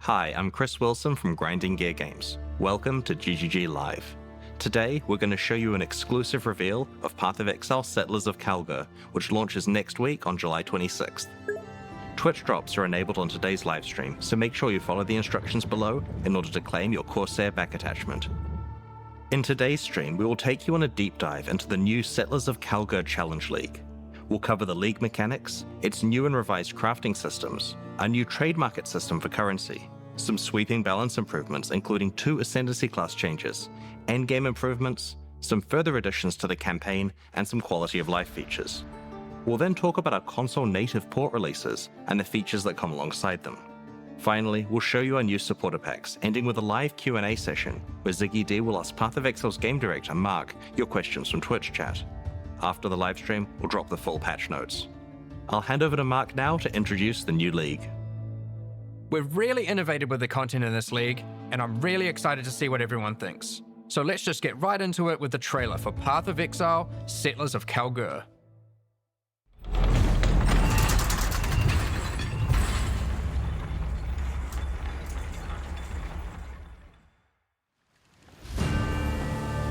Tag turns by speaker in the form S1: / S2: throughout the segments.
S1: Hi, I'm Chris Wilson from Grinding Gear Games. Welcome to GGG Live. Today, we're going to show you an exclusive reveal of Path of Exile Settlers of Kalgur, which launches next week on July 26th. Twitch drops are enabled on today's livestream, so make sure you follow the instructions below in order to claim your Corsair back attachment. In today's stream, we will take you on a deep dive into the new Settlers of Kalgur Challenge League. We'll cover the league mechanics, its new and revised crafting systems, a new trade market system for currency, some sweeping balance improvements including 2 Ascendancy class changes, endgame improvements, some further additions to the campaign, and some quality of life features. We'll then talk about our console native port releases and the features that come alongside them. Finally, we'll show you our new supporter packs, ending with a live Q&A session where Ziggy D will ask Path of Exile's game director Mark your questions from Twitch chat. After the livestream, we'll drop the full patch notes. I'll hand over to Mark now to introduce the new league.
S2: We've really innovated with the content in this league, and I'm really excited to see what everyone thinks. So let's just get right into it with the trailer for Path of Exile, Settlers of Kalgur.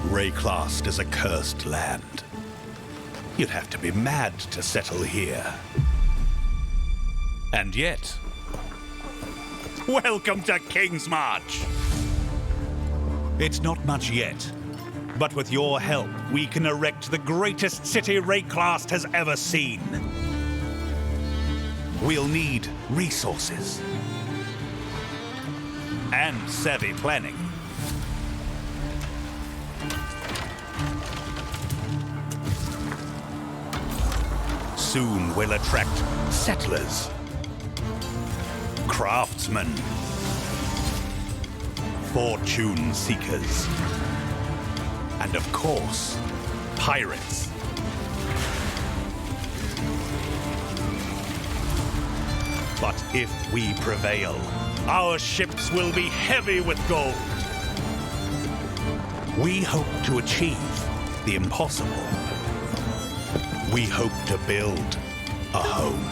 S3: Rayclast is a cursed land. You'd have to be mad to settle here. And yet, welcome to King's March! It's not much yet, but with your help, we can erect the greatest city Rayclast has ever seen. We'll need resources and savvy planning. Soon we'll attract settlers, craftsmen, fortune seekers, and of course, pirates. But if we prevail, our ships will be heavy with gold. We hope to achieve the impossible. We hope to build a home.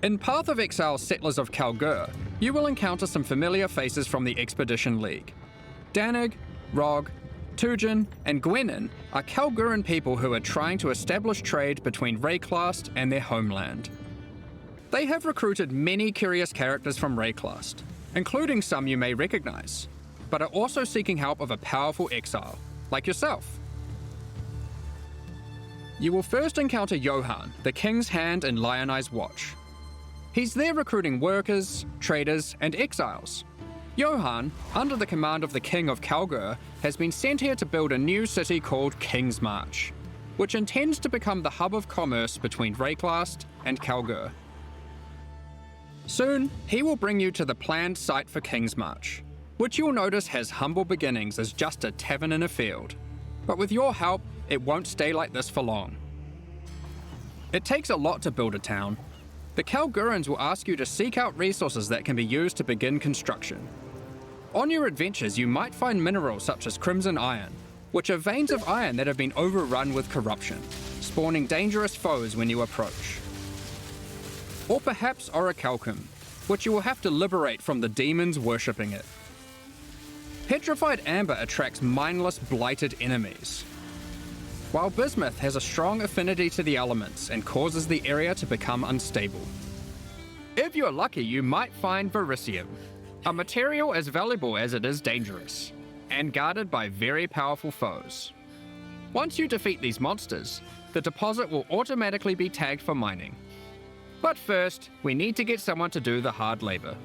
S2: In Path of Exile Settlers of Kalgur, you will encounter some familiar faces from the Expedition League. Danig, Rog, Tujin, and Gwenin are Kalguran people who are trying to establish trade between Rayclast and their homeland. They have recruited many curious characters from Rayclast, including some you may recognize, but are also seeking help of a powerful exile, like yourself. You will first encounter Johan, the King's Hand and Lionized Watch. He's there recruiting workers, traders, and exiles. Johan, under the command of the King of Kalgur, has been sent here to build a new city called King's March, which intends to become the hub of commerce between Rayclast and Kalgur. Soon, he will bring you to the planned site for King's March, which you'll notice has humble beginnings as just a tavern in a field. But with your help, it won't stay like this for long. It takes a lot to build a town. The Kalgurans will ask you to seek out resources that can be used to begin construction. On your adventures, you might find minerals such as crimson iron, which are veins of iron that have been overrun with corruption, spawning dangerous foes when you approach. Or perhaps orichalcum, which you will have to liberate from the demons worshipping it. Petrified amber attracts mindless, blighted enemies, while bismuth has a strong affinity to the elements and causes the area to become unstable. If you're lucky, you might find verisium. A material as valuable as it is dangerous, and guarded by very powerful foes. Once you defeat these monsters, the deposit will automatically be tagged for mining. But first, we need to get someone to do the hard labor.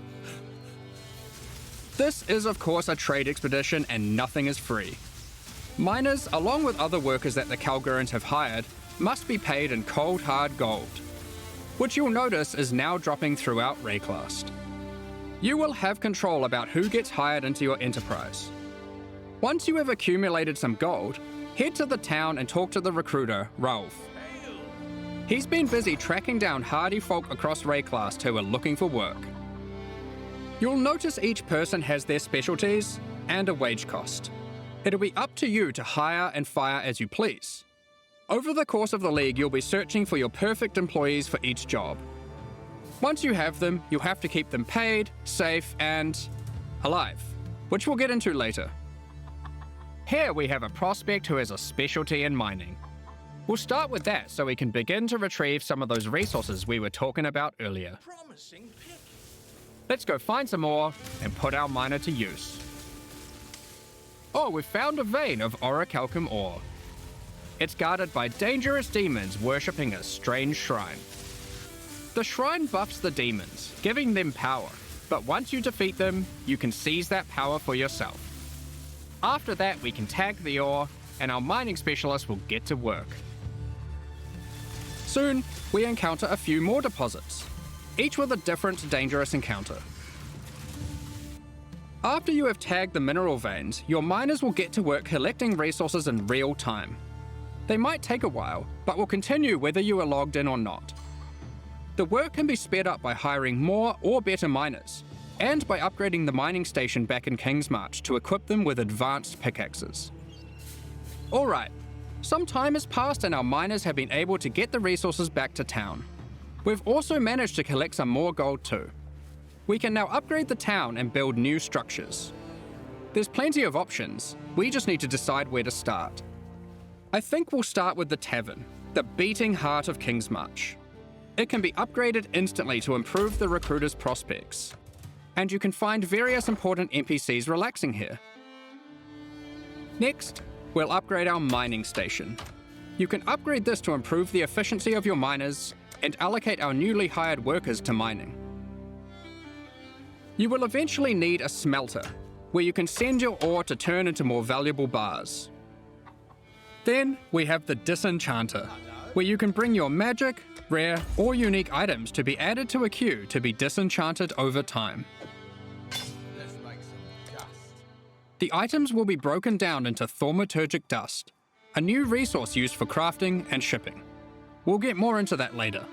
S2: This is of course a trade expedition and nothing is free. Miners, along with other workers that the Kalgurans have hired, must be paid in cold hard gold, which you'll notice is now dropping throughout Rayclast. You will have control about who gets hired into your enterprise. Once you have accumulated some gold, head to the town and talk to the recruiter, Rauf. He's been busy tracking down hardy folk across Rayclast who are looking for work. You'll notice each person has their specialties and a wage cost. It'll be up to you to hire and fire as you please. Over the course of the League, you'll be searching for your perfect employees for each job. Once you have them, you'll have to keep them paid, safe, and alive, which we'll get into later. Here we have a prospect who has a specialty in mining. We'll start with that so we can begin to retrieve some of those resources we were talking about earlier. Let's go find some ore and put our miner to use. Oh, we've found a vein of orichalcum ore. It's guarded by dangerous demons worshipping a strange shrine. The shrine buffs the demons, giving them power, but once you defeat them, you can seize that power for yourself. After that, we can tag the ore, and our mining specialist will get to work. Soon, we encounter a few more deposits, each with a different dangerous encounter. After you have tagged the mineral veins, your miners will get to work collecting resources in real time. They might take a while, but will continue whether you are logged in or not. The work can be sped up by hiring more or better miners, and by upgrading the mining station back in Kingsmarch to equip them with advanced pickaxes. Alright, some time has passed and our miners have been able to get the resources back to town. We've also managed to collect some more gold too. We can now upgrade the town and build new structures. There's plenty of options, we just need to decide where to start. I think we'll start with the tavern, the beating heart of Kingsmarch. It can be upgraded instantly to improve the recruiter's prospects. And you can find various important NPCs relaxing here. Next, we'll upgrade our mining station. You can upgrade this to improve the efficiency of your miners and allocate our newly hired workers to mining. You will eventually need a smelter, where you can send your ore to turn into more valuable bars. Then we have the disenchanter, where you can bring your magic, rare, or unique items to be added to a queue to be disenchanted over time. The items will be broken down into thaumaturgic dust, a new resource used for crafting and shipping. We'll get more into that later.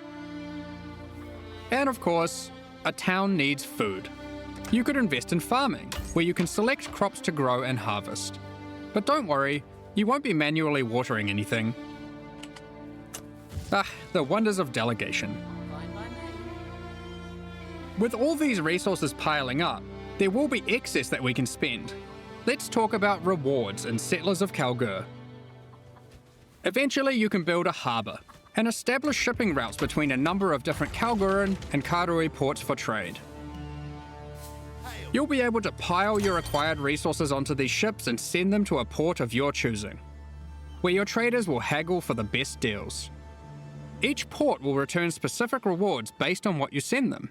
S2: And of course, a town needs food. You could invest in farming, where you can select crops to grow and harvest. But don't worry, you won't be manually watering anything. The wonders of delegation. With all these resources piling up, there will be excess that we can spend. Let's talk about rewards in Settlers of Kalgur. Eventually you can build a harbour and establish shipping routes between a number of different Kalguran and Karui ports for trade. You'll be able to pile your acquired resources onto these ships and send them to a port of your choosing, where your traders will haggle for the best deals. Each port will return specific rewards based on what you send them.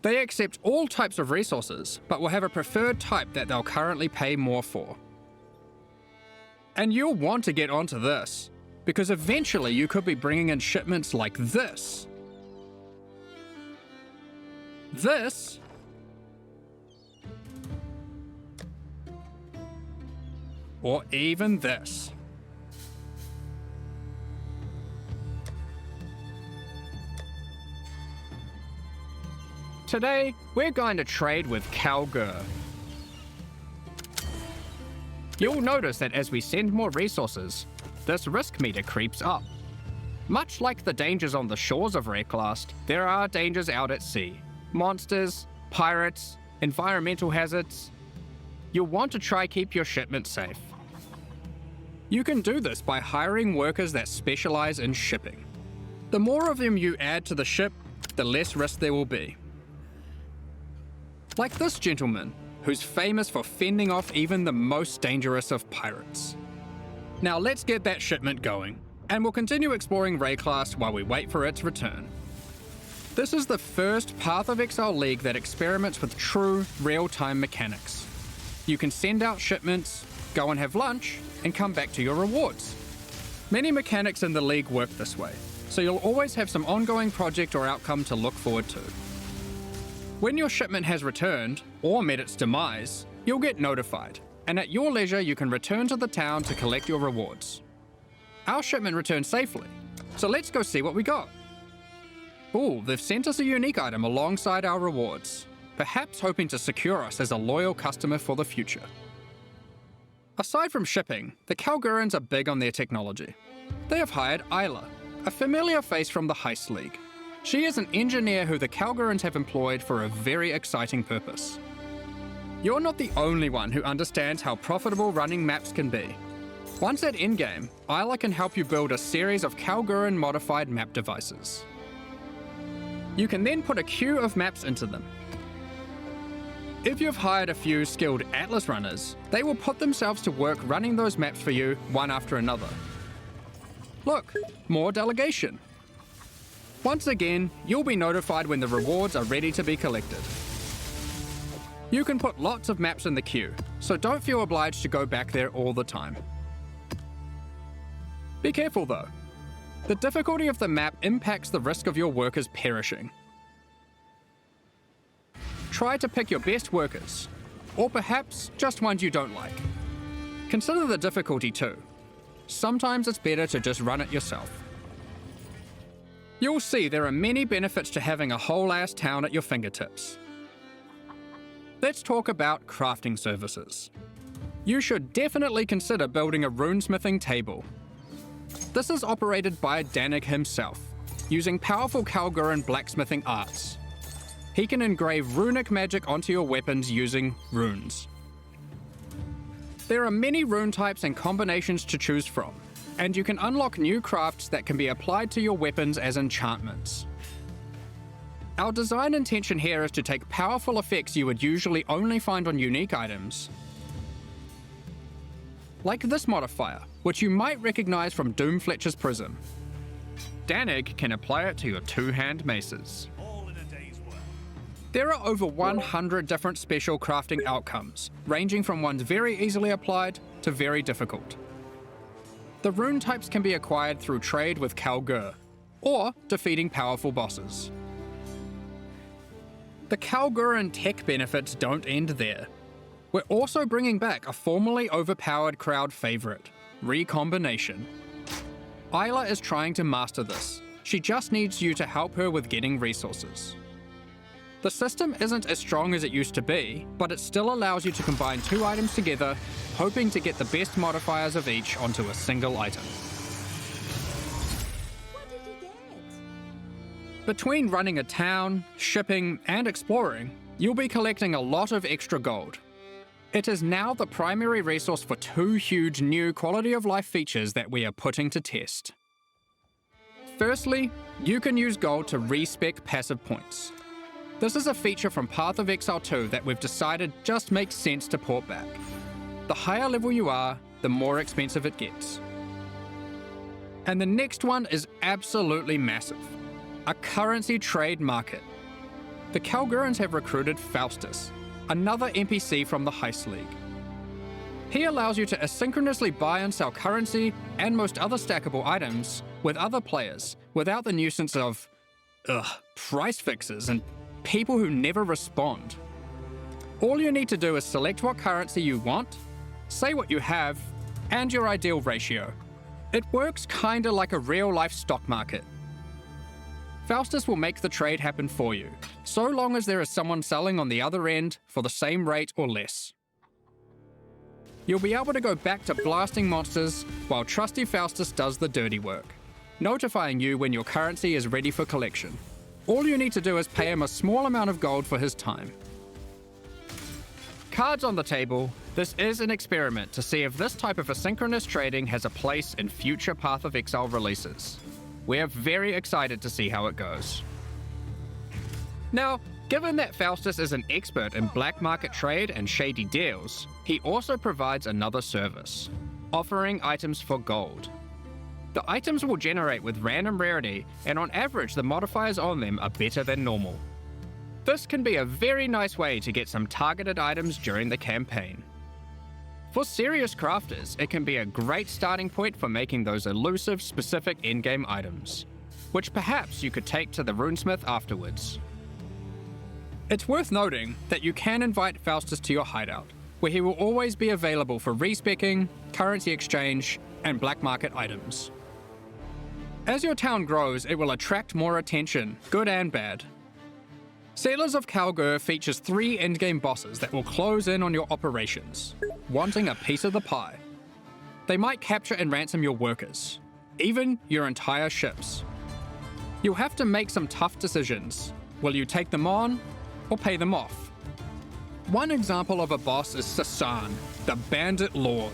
S2: They accept all types of resources, but will have a preferred type that they'll currently pay more for. And you'll want to get onto this, because eventually you could be bringing in shipments like this. This. Or even this. Today, we're going to trade with Kalgur. You'll notice that as we send more resources, this risk meter creeps up. Much like the dangers on the shores of Rayclast, there are dangers out at sea. Monsters, pirates, environmental hazards. You'll want to try keep your shipment safe. You can do this by hiring workers that specialize in shipping. The more of them you add to the ship, the less risk there will be. Like this gentleman, who's famous for fending off even the most dangerous of pirates. Now let's get that shipment going, and we'll continue exploring Rayclast while we wait for its return. This is the first Path of Exile League that experiments with true, real-time mechanics. You can send out shipments, go and have lunch, and come back to your rewards. Many mechanics in the League work this way, so you'll always have some ongoing project or outcome to look forward to. When your shipment has returned, or met its demise, you'll get notified, and at your leisure you can return to the town to collect your rewards. Our shipment returned safely, so let's go see what we got. Ooh, they've sent us a unique item alongside our rewards, perhaps hoping to secure us as a loyal customer for the future. Aside from shipping, the Kalgurans are big on their technology. They have hired Isla, a familiar face from the Heist League. She is an engineer who the Kalgurans have employed for a very exciting purpose. You're not the only one who understands how profitable running maps can be. Once at endgame, Isla can help you build a series of Kalguran modified map devices. You can then put a queue of maps into them. If you've hired a few skilled Atlas runners, they will put themselves to work running those maps for you one after another. Look, more delegation. Once again, you'll be notified when the rewards are ready to be collected. You can put lots of maps in the queue, so don't feel obliged to go back there all the time. Be careful though. The difficulty of the map impacts the risk of your workers perishing. Try to pick your best workers, or perhaps just ones you don't like. Consider the difficulty too. Sometimes it's better to just run it yourself. You'll see there are many benefits to having a whole-ass town at your fingertips. Let's talk about crafting services. You should definitely consider building a runesmithing table. This is operated by Danig himself, using powerful Kalguran blacksmithing arts. He can engrave runic magic onto your weapons using runes. There are many rune types and combinations to choose from, and you can unlock new crafts that can be applied to your weapons as enchantments. Our design intention here is to take powerful effects you would usually only find on unique items, like this modifier, which you might recognize from Doomfletcher's Prism. Danig can apply it to your two-hand maces. There are over 100 different special crafting outcomes, ranging from ones very easily applied to very difficult. The rune types can be acquired through trade with Kalgur, or defeating powerful bosses. The Kalguran tech benefits don't end there. We're also bringing back a formerly overpowered crowd favorite, Recombination. Isla is trying to master this. She just needs you to help her with getting resources. The system isn't as strong as it used to be, but it still allows you to combine two items together, hoping to get the best modifiers of each onto a single item.
S4: What did you get?
S2: Between running a town, shipping, and exploring, you'll be collecting a lot of extra gold. It is now the primary resource for two huge new quality of life features that we are putting to test. Firstly, you can use gold to respec passive points. This is a feature from Path of Exile 2 that we've decided just makes sense to port back. The higher level you are, the more expensive it gets. And the next one is absolutely massive. A currency trade market. The Kalgurans have recruited Faustus, another NPC from the Heist League. He allows you to asynchronously buy and sell currency and most other stackable items with other players without the nuisance of, price fixes and people who never respond. All you need to do is select what currency you want, say what you have, and your ideal ratio. It works kinda like a real-life stock market. Faustus will make the trade happen for you, so long as there is someone selling on the other end for the same rate or less. You'll be able to go back to blasting monsters while trusty Faustus does the dirty work, notifying you when your currency is ready for collection. All you need to do is pay him a small amount of gold for his time. Cards on the table, this is an experiment to see if this type of asynchronous trading has a place in future Path of Exile releases. We're very excited to see how it goes. Now, Given that Faustus is an expert in black market trade and shady deals, he also provides another service, offering items for gold. The items will generate with random rarity, and on average the modifiers on them are better than normal. This can be a very nice way to get some targeted items during the campaign. For serious crafters, it can be a great starting point for making those elusive specific endgame items, which perhaps you could take to the runesmith afterwards. It's worth noting that you can invite Faustus to your hideout, where he will always be available for respecking, currency exchange, and black market items. As your town grows, it will attract more attention, good and bad. Settlers of Kalgur features 3 endgame bosses that will close in on your operations, wanting a piece of the pie. They might capture and ransom your workers, even your entire ships. You'll have to make some tough decisions. Will you take them on, or pay them off? One example of a boss is Sasan, the Bandit Lord.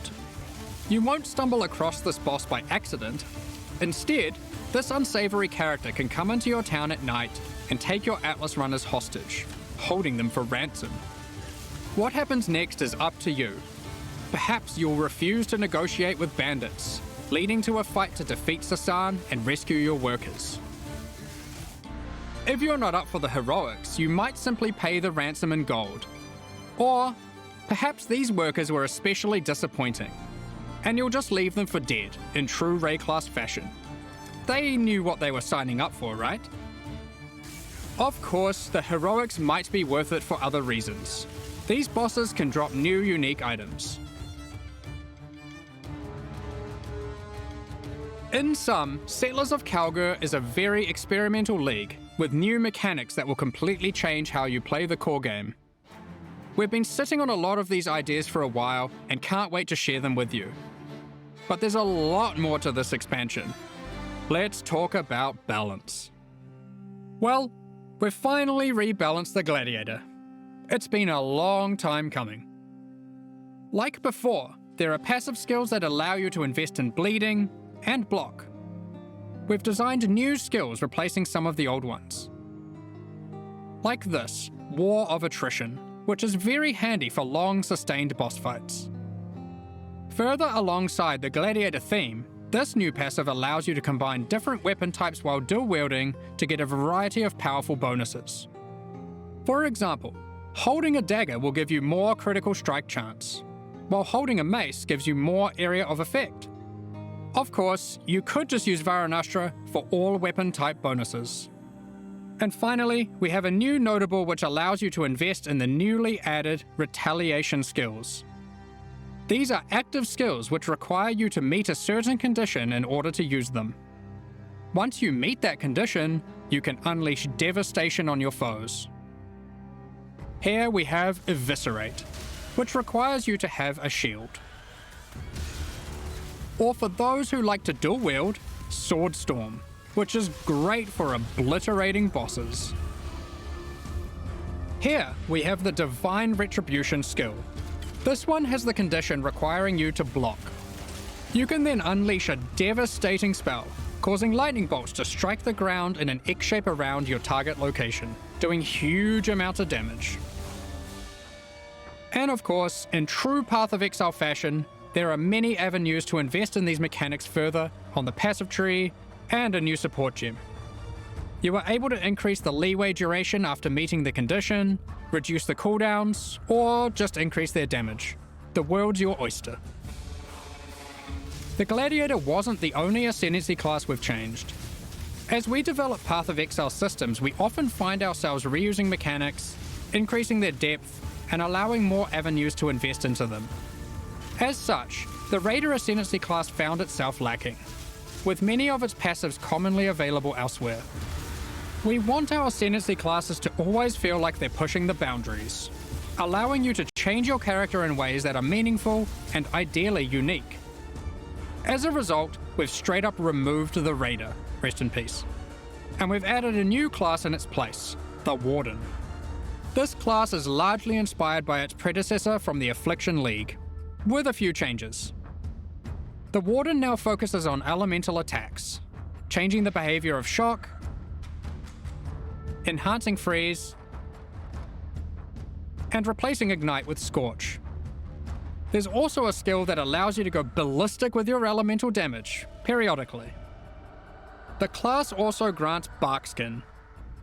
S2: You won't stumble across this boss by accident. Instead, this unsavory character can come into your town at night and take your Atlas runners hostage, holding them for ransom. What happens next is up to you. Perhaps you'll refuse to negotiate with bandits, leading to a fight to defeat Sasan and rescue your workers. If you're not up for the heroics, you might simply pay the ransom in gold. Or perhaps these workers were especially disappointing, and you'll just leave them for dead in true Ray class fashion. They knew what they were signing up for, right? Of course, the heroics might be worth it for other reasons. These bosses can drop new unique items. In sum, Settlers of Kalgur is a very experimental league with new mechanics that will completely change how you play the core game. We've been sitting on a lot of these ideas for a while and can't wait to share them with you. But there's a lot more to this expansion. Let's talk about balance. Well, we've finally rebalanced the Gladiator. It's been a long time coming. Like before, there are passive skills that allow you to invest in bleeding and block. We've designed new skills replacing some of the old ones. Like this, War of Attrition, which is very handy for long sustained boss fights. Further alongside the Gladiator theme, this new passive allows you to combine different weapon types while dual wielding to get a variety of powerful bonuses. For example, holding a dagger will give you more critical strike chance, while holding a mace gives you more area of effect. Of course, you could just use Varanastra for all weapon type bonuses. And finally, we have a new notable which allows you to invest in the newly added Retaliation skills. These are active skills which require you to meet a certain condition in order to use them. Once you meet that condition, you can unleash devastation on your foes. Here we have Eviscerate, which requires you to have a shield. Or for those who like to dual wield, Sword Storm, which is great for obliterating bosses. Here we have the Divine Retribution skill. This one has the condition requiring you to block. You can then unleash a devastating spell, causing lightning bolts to strike the ground in an X shape around your target location, doing huge amounts of damage. And of course, in true Path of Exile fashion, there are many avenues to invest in these mechanics further on the passive tree and a new support gem. You are able to increase the leeway duration after meeting the condition, reduce the cooldowns, or just increase their damage. The world's your oyster. The Gladiator wasn't the only Ascendancy class we've changed. As we develop Path of Exile systems, we often find ourselves reusing mechanics, increasing their depth, and allowing more avenues to invest into them. As such, the Raider Ascendancy class found itself lacking, with many of its passives commonly available elsewhere. We want our Ascendancy classes to always feel like they're pushing the boundaries, allowing you to change your character in ways that are meaningful and ideally unique. As a result, we've straight up removed the Raider, rest in peace, and we've added a new class in its place, the Warden. This class is largely inspired by its predecessor from the Affliction League, with a few changes. The Warden now focuses on elemental attacks, changing the behavior of shock, enhancing freeze, and replacing Ignite with Scorch. There's also a skill that allows you to go ballistic with your elemental damage, periodically. The class also grants Barkskin,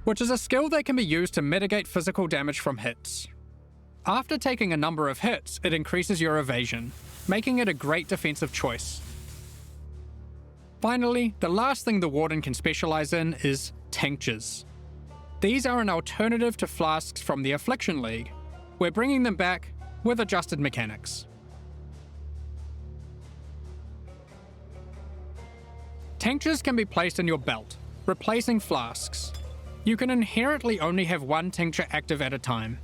S2: which is a skill that can be used to mitigate physical damage from hits. After taking a number of hits, it increases your evasion, making it a great defensive choice. Finally, the last thing the Warden can specialize in is tinctures. These are an alternative to flasks from the Affliction League. We're bringing them back with adjusted mechanics. Tinctures can be placed in your belt, replacing flasks. You can inherently only have one tincture active at a time,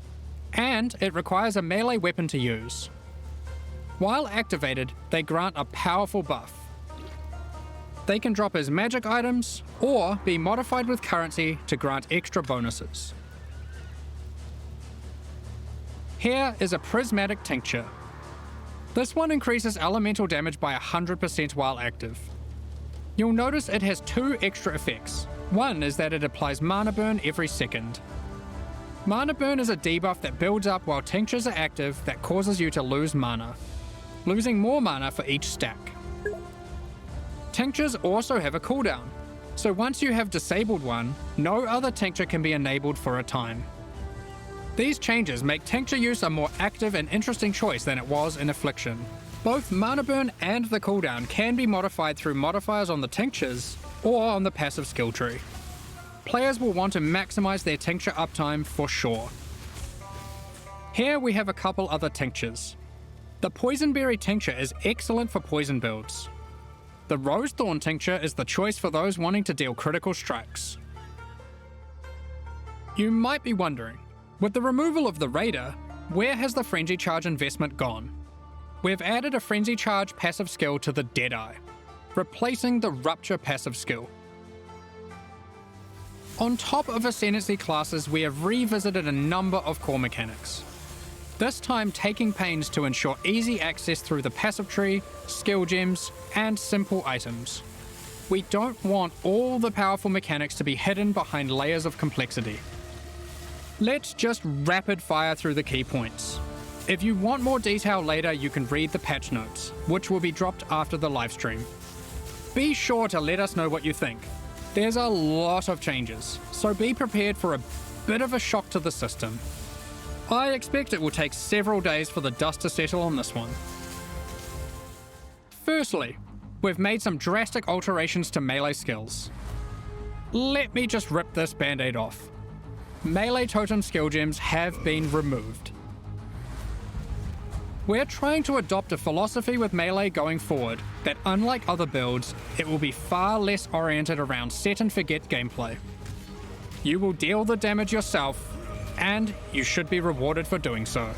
S2: and it requires a melee weapon to use. While activated, they grant a powerful buff. They can drop as magic items, or be modified with currency to grant extra bonuses. Here is a prismatic tincture. This one increases elemental damage by 100% while active. You'll notice it has two extra effects. One is that it applies mana burn every second. Mana burn is a debuff that builds up while tinctures are active that causes you to lose mana, losing more mana for each stack. Tinctures also have a cooldown, so once you have disabled one, no other tincture can be enabled for a time. These changes make tincture use a more active and interesting choice than it was in Affliction. Both mana burn and the cooldown can be modified through modifiers on the tinctures or on the passive skill tree. Players will want to maximize their tincture uptime for sure. Here we have a couple other tinctures. The Poisonberry tincture is excellent for poison builds. The Rosethorn tincture is the choice for those wanting to deal critical strikes. You might be wondering, with the removal of the Raider, where has the Frenzy Charge investment gone? We've added a Frenzy Charge passive skill to the Deadeye, replacing the Rupture passive skill. On top of Ascendancy classes, we have revisited a number of core mechanics. This time taking pains to ensure easy access through the passive tree, skill gems, and simple items. We don't want all the powerful mechanics to be hidden behind layers of complexity. Let's just rapid fire through the key points. If you want more detail later, you can read the patch notes, which will be dropped after the livestream. Be sure to let us know what you think. There's a lot of changes, so be prepared for a bit of a shock to the system. I expect it will take several days for the dust to settle on this one. Firstly, we've made some drastic alterations to melee skills. Let me just rip this band-aid off. Melee totem skill gems have been removed. We're trying to adopt a philosophy with melee going forward that, unlike other builds, it will be far less oriented around set and forget gameplay. You will deal the damage yourself, and you should be rewarded for doing so.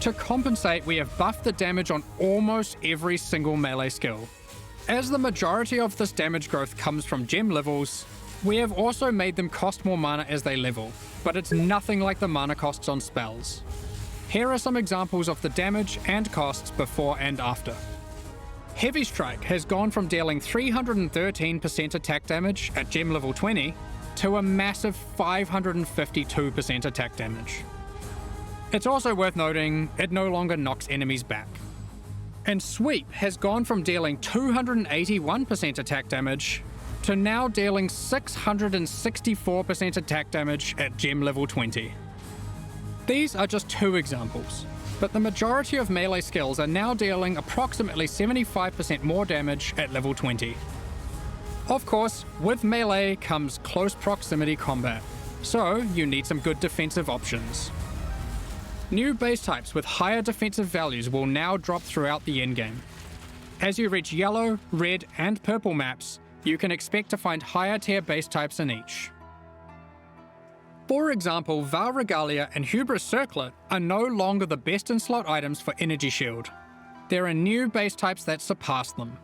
S2: To compensate, we have buffed the damage on almost every single melee skill. As the majority of this damage growth comes from gem levels, we have also made them cost more mana as they level, but it's nothing like the mana costs on spells. Here are some examples of the damage and costs before and after. Heavy Strike has gone from dealing 313% attack damage at gem level 20 to a massive 552% attack damage. It's also worth noting it no longer knocks enemies back. And Sweep has gone from dealing 281% attack damage to now dealing 664% attack damage at gem level 20. These are just two examples, but the majority of melee skills are now dealing approximately 75% more damage at level 20. Of course, with melee comes close proximity combat, so you need some good defensive options. New base types with higher defensive values will now drop throughout the endgame. As you reach yellow, red, and purple maps, you can expect to find higher tier base types in each. For example, Val Regalia and Hubris Circlet are no longer the best in slot items for Energy Shield. There are new base types that surpass them.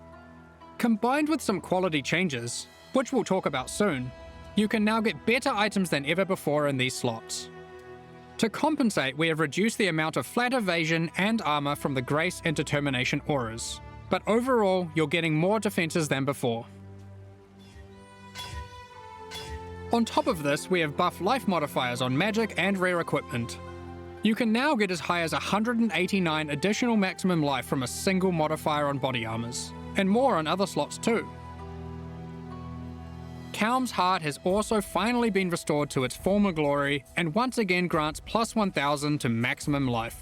S2: Combined with some quality changes, which we'll talk about soon, you can now get better items than ever before in these slots. To compensate, we have reduced the amount of flat evasion and armor from the Grace and Determination auras, but overall you're getting more defenses than before. On top of this, we have buff life modifiers on magic and rare equipment. You can now get as high as 189 additional maximum life from a single modifier on body armors, and more on other slots too. Kaum's Heart has also finally been restored to its former glory and once again grants plus 1000 to maximum life.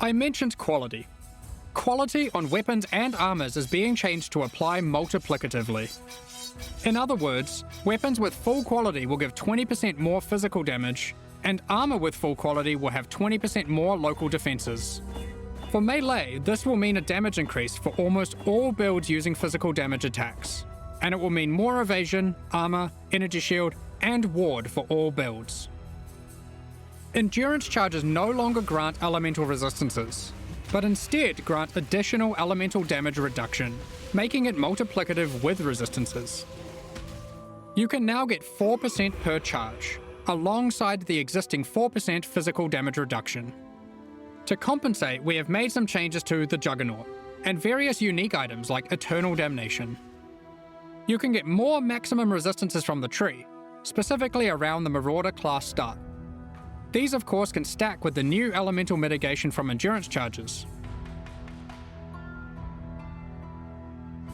S2: I mentioned quality. Quality on weapons and armors is being changed to apply multiplicatively. In other words, weapons with full quality will give 20% more physical damage, and armor with full quality will have 20% more local defenses. For melee, this will mean a damage increase for almost all builds using physical damage attacks, and it will mean more evasion, armor, energy shield, and ward for all builds. Endurance charges no longer grant elemental resistances, but instead grant additional elemental damage reduction, making it multiplicative with resistances. You can now get 4% per charge, alongside the existing 4% physical damage reduction. To compensate, we have made some changes to the Juggernaut, and various unique items like Eternal Damnation. You can get more maximum resistances from the tree, specifically around the Marauder class start. These of course can stack with the new elemental mitigation from endurance charges.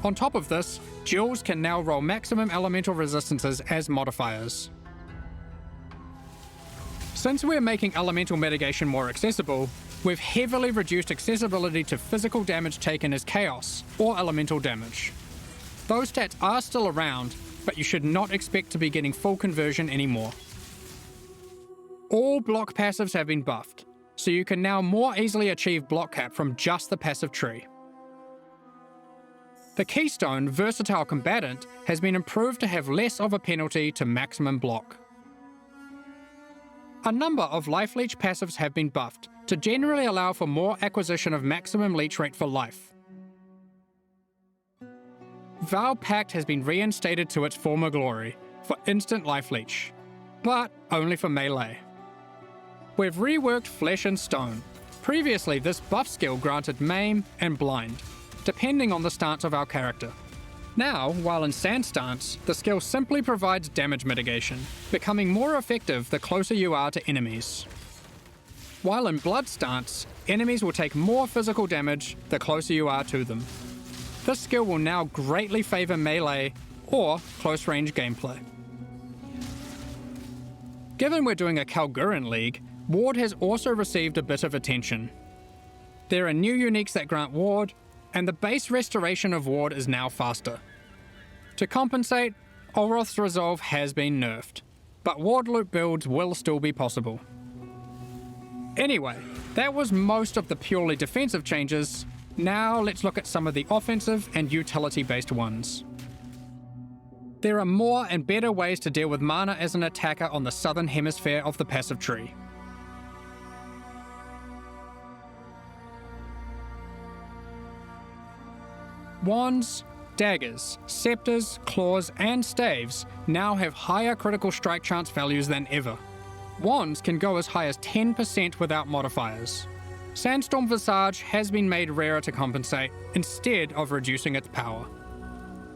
S2: On top of this, duels can now roll maximum elemental resistances as modifiers. Since we're making elemental mitigation more accessible, we've heavily reduced accessibility to physical damage taken as chaos or elemental damage. Those stats are still around, but you should not expect to be getting full conversion anymore. All block passives have been buffed, so you can now more easily achieve block cap from just the passive tree. The Keystone Versatile Combatant has been improved to have less of a penalty to maximum block. A number of Life Leech passives have been buffed to generally allow for more acquisition of maximum leech rate for life. Vow Pact has been reinstated to its former glory for instant Life Leech, but only for melee. We've reworked Flesh and Stone. Previously, this buff skill granted Maim and Blind, depending on the stance of our character. Now, while in Sand stance, the skill simply provides damage mitigation, becoming more effective the closer you are to enemies. While in Blood stance, enemies will take more physical damage the closer you are to them. This skill will now greatly favour melee or close range gameplay. Given we're doing a Kalguran League, Ward has also received a bit of attention. There are new uniques that grant Ward, and the base restoration of Ward is now faster. To compensate, Olroth's Resolve has been nerfed, but Ward loop builds will still be possible. Anyway, that was most of the purely defensive changes. Now let's look at some of the offensive and utility-based ones. There are more and better ways to deal with mana as an attacker on the southern hemisphere of the passive tree. Wands, daggers, scepters, claws, and staves now have higher critical strike chance values than ever. Wands can go as high as 10% without modifiers. Sandstorm Visage has been made rarer to compensate, instead of reducing its power.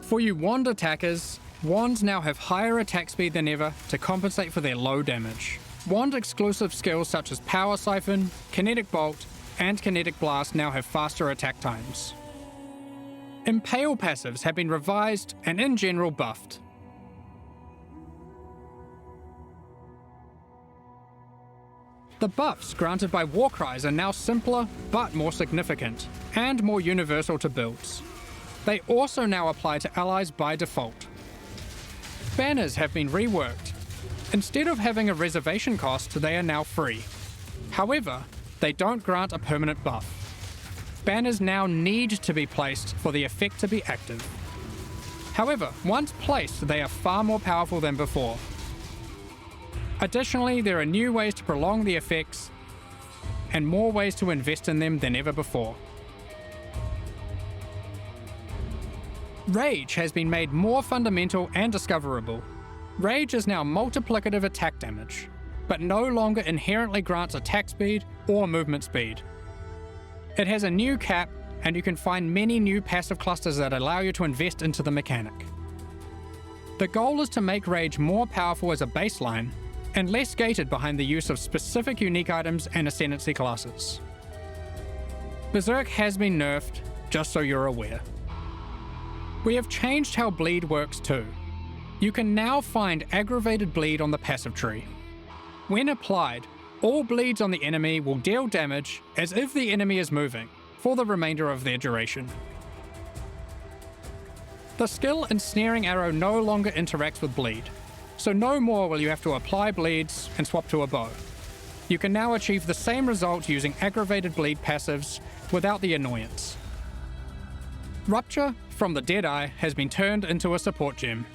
S2: For you wand attackers, wands now have higher attack speed than ever to compensate for their low damage. Wand exclusive skills such as Power Siphon, Kinetic Bolt, and Kinetic Blast now have faster attack times. Impale passives have been revised and in general buffed. The buffs granted by Warcries are now simpler but more significant, and more universal to builds. They also now apply to allies by default. Banners have been reworked. Instead of having a reservation cost, they are now free. However, they don't grant a permanent buff. Banners now need to be placed for the effect to be active. However, once placed, they are far more powerful than before. Additionally, there are new ways to prolong the effects, and more ways to invest in them than ever before. Rage has been made more fundamental and discoverable. Rage is now multiplicative attack damage, but no longer inherently grants attack speed or movement speed. It has a new cap, and you can find many new passive clusters that allow you to invest into the mechanic. The goal is to make Rage more powerful as a baseline, and less gated behind the use of specific unique items and ascendancy classes. Berserk has been nerfed, just so you're aware. We have changed how bleed works too. You can now find aggravated bleed on the passive tree. When applied, all bleeds on the enemy will deal damage as if the enemy is moving, for the remainder of their duration. The skill Ensnaring Arrow no longer interacts with bleed, so no more will you have to apply bleeds and swap to a bow. You can now achieve the same result using aggravated bleed passives without the annoyance. Rupture from the Deadeye has been turned into a support gem.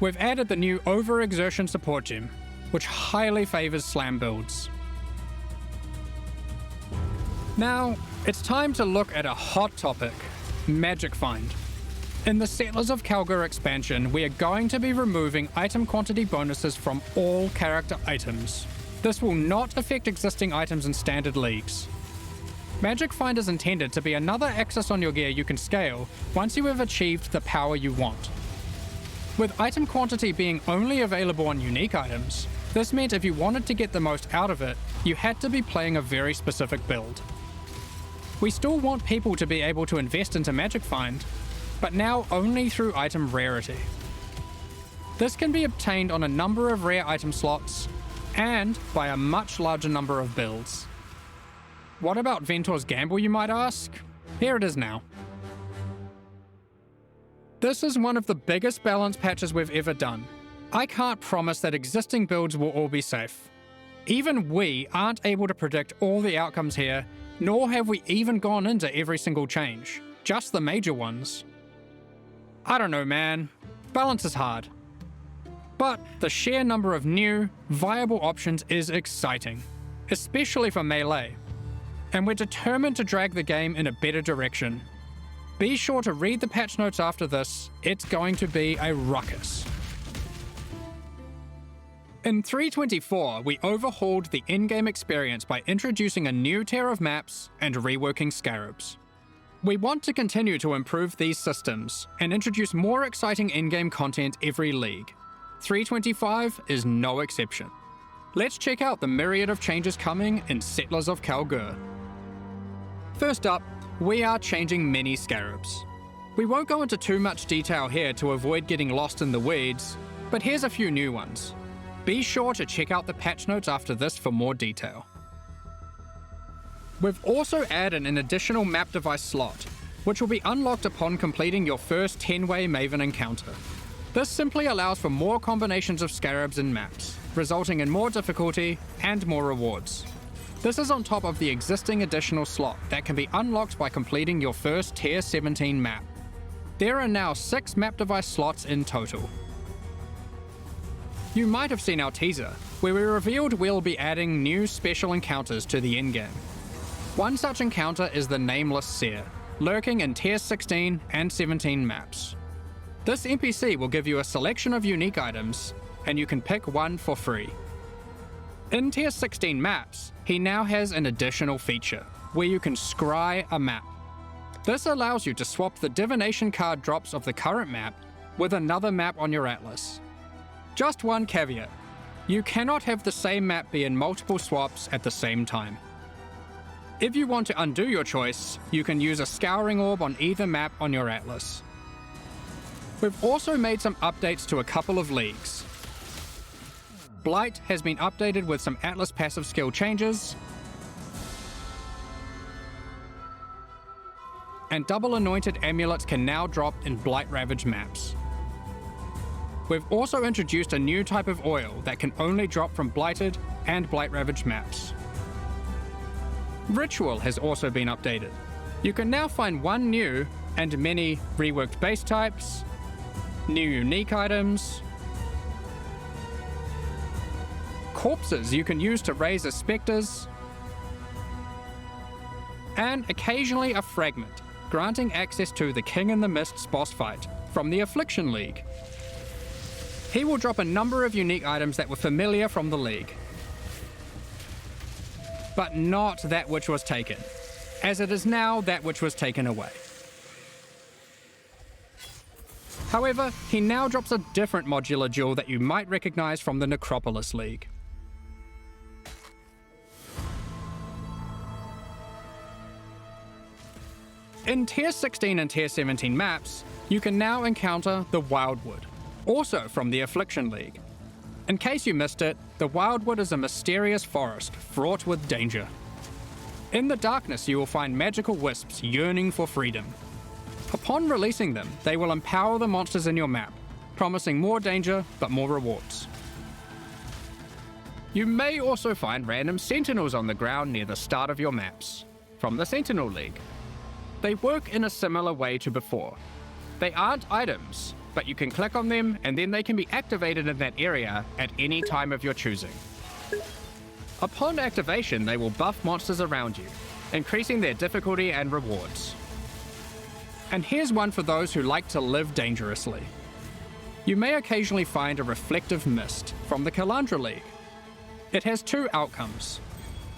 S2: We've added the new Overexertion support gem, which highly favours slam builds. Now, it's time to look at a hot topic, Magic Find. In the Settlers of Kalgur expansion, we are going to be removing item quantity bonuses from all character items. This will not affect existing items in standard leagues. Magic Find is intended to be another axis on your gear you can scale once you have achieved the power you want. With item quantity being only available on unique items, this meant if you wanted to get the most out of it, you had to be playing a very specific build. We still want people to be able to invest into Magic Find, but now only through item rarity. This can be obtained on a number of rare item slots, and by a much larger number of builds. What about Ventor's Gamble, you might ask? Here it is now. This is one of the biggest balance patches we've ever done. I can't promise that existing builds will all be safe. Even we aren't able to predict all the outcomes here, nor have we even gone into every single change, just the major ones. I don't know, man. Balance is hard. But the sheer number of new, viable options is exciting, especially for melee. And we're determined to drag the game in a better direction. Be sure to read the patch notes after this, it's going to be a ruckus. In 3.24, we overhauled the in-game experience by introducing a new tier of maps and reworking scarabs. We want to continue to improve these systems and introduce more exciting in-game content every league. 3.25 is no exception. Let's check out the myriad of changes coming in Settlers of Kalgur. First up, we are changing many scarabs. We won't go into too much detail here to avoid getting lost in the weeds, but here's a few new ones. Be sure to check out the patch notes after this for more detail. We've also added an additional map device slot, which will be unlocked upon completing your first 10-way Maven encounter. This simply allows for more combinations of scarabs in maps, resulting in more difficulty and more rewards. This is on top of the existing additional slot that can be unlocked by completing your first Tier 17 map. There are now 6 map device slots in total. You might have seen our teaser, where we revealed we'll be adding new special encounters to the endgame. One such encounter is the Nameless Seer, lurking in Tier 16 and 17 maps. This NPC will give you a selection of unique items, and you can pick one for free. In Tier 16 maps, he now has an additional feature, where you can scry a map. This allows you to swap the divination card drops of the current map with another map on your atlas. Just one caveat, you cannot have the same map be in multiple swaps at the same time. If you want to undo your choice, you can use a scouring orb on either map on your atlas. We've also made some updates to a couple of leagues. Blight has been updated with some atlas passive skill changes, and double anointed amulets can now drop in Blight Ravage maps. We've also introduced a new type of oil that can only drop from Blighted and Blight Ravage maps. Ritual has also been updated. You can now find one new and many reworked base types, new unique items, corpses you can use to raise as specters, and occasionally a fragment, granting access to the King in the Mist's boss fight from the Affliction League. He will drop a number of unique items that were familiar from the league, but not that which was taken, as it is now that which was taken away. However, he now drops a different modular jewel that you might recognize from the Necropolis League. In Tier 16 and Tier 17 maps, you can now encounter the Wildwood, also from the Affliction League. In case you missed it, the Wildwood is a mysterious forest fraught with danger. In the darkness, you will find magical wisps yearning for freedom. Upon releasing them, they will empower the monsters in your map, promising more danger but more rewards. You may also find random sentinels on the ground near the start of your maps, from the Sentinel League. They work in a similar way to before. They aren't items, but you can click on them and then they can be activated in that area at any time of your choosing. Upon activation, they will buff monsters around you, increasing their difficulty and rewards. And here's one for those who like to live dangerously. You may occasionally find a reflective mist from the Kalandra League. It has two outcomes.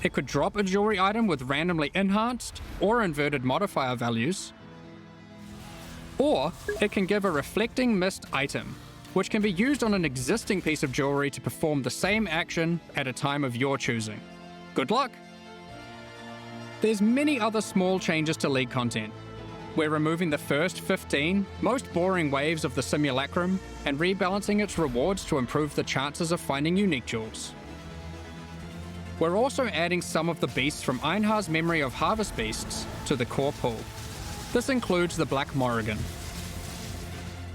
S2: It could drop a jewelry item with randomly enhanced or inverted modifier values, or it can give a reflecting mist item, which can be used on an existing piece of jewelry to perform the same action at a time of your choosing. Good luck! There's many other small changes to League content. We're removing the first 15 most boring waves of the simulacrum and rebalancing its rewards to improve the chances of finding unique jewels. We're also adding some of the beasts from Einhar's Memory of Harvest Beasts to the core pool. This includes the Black Morrigan.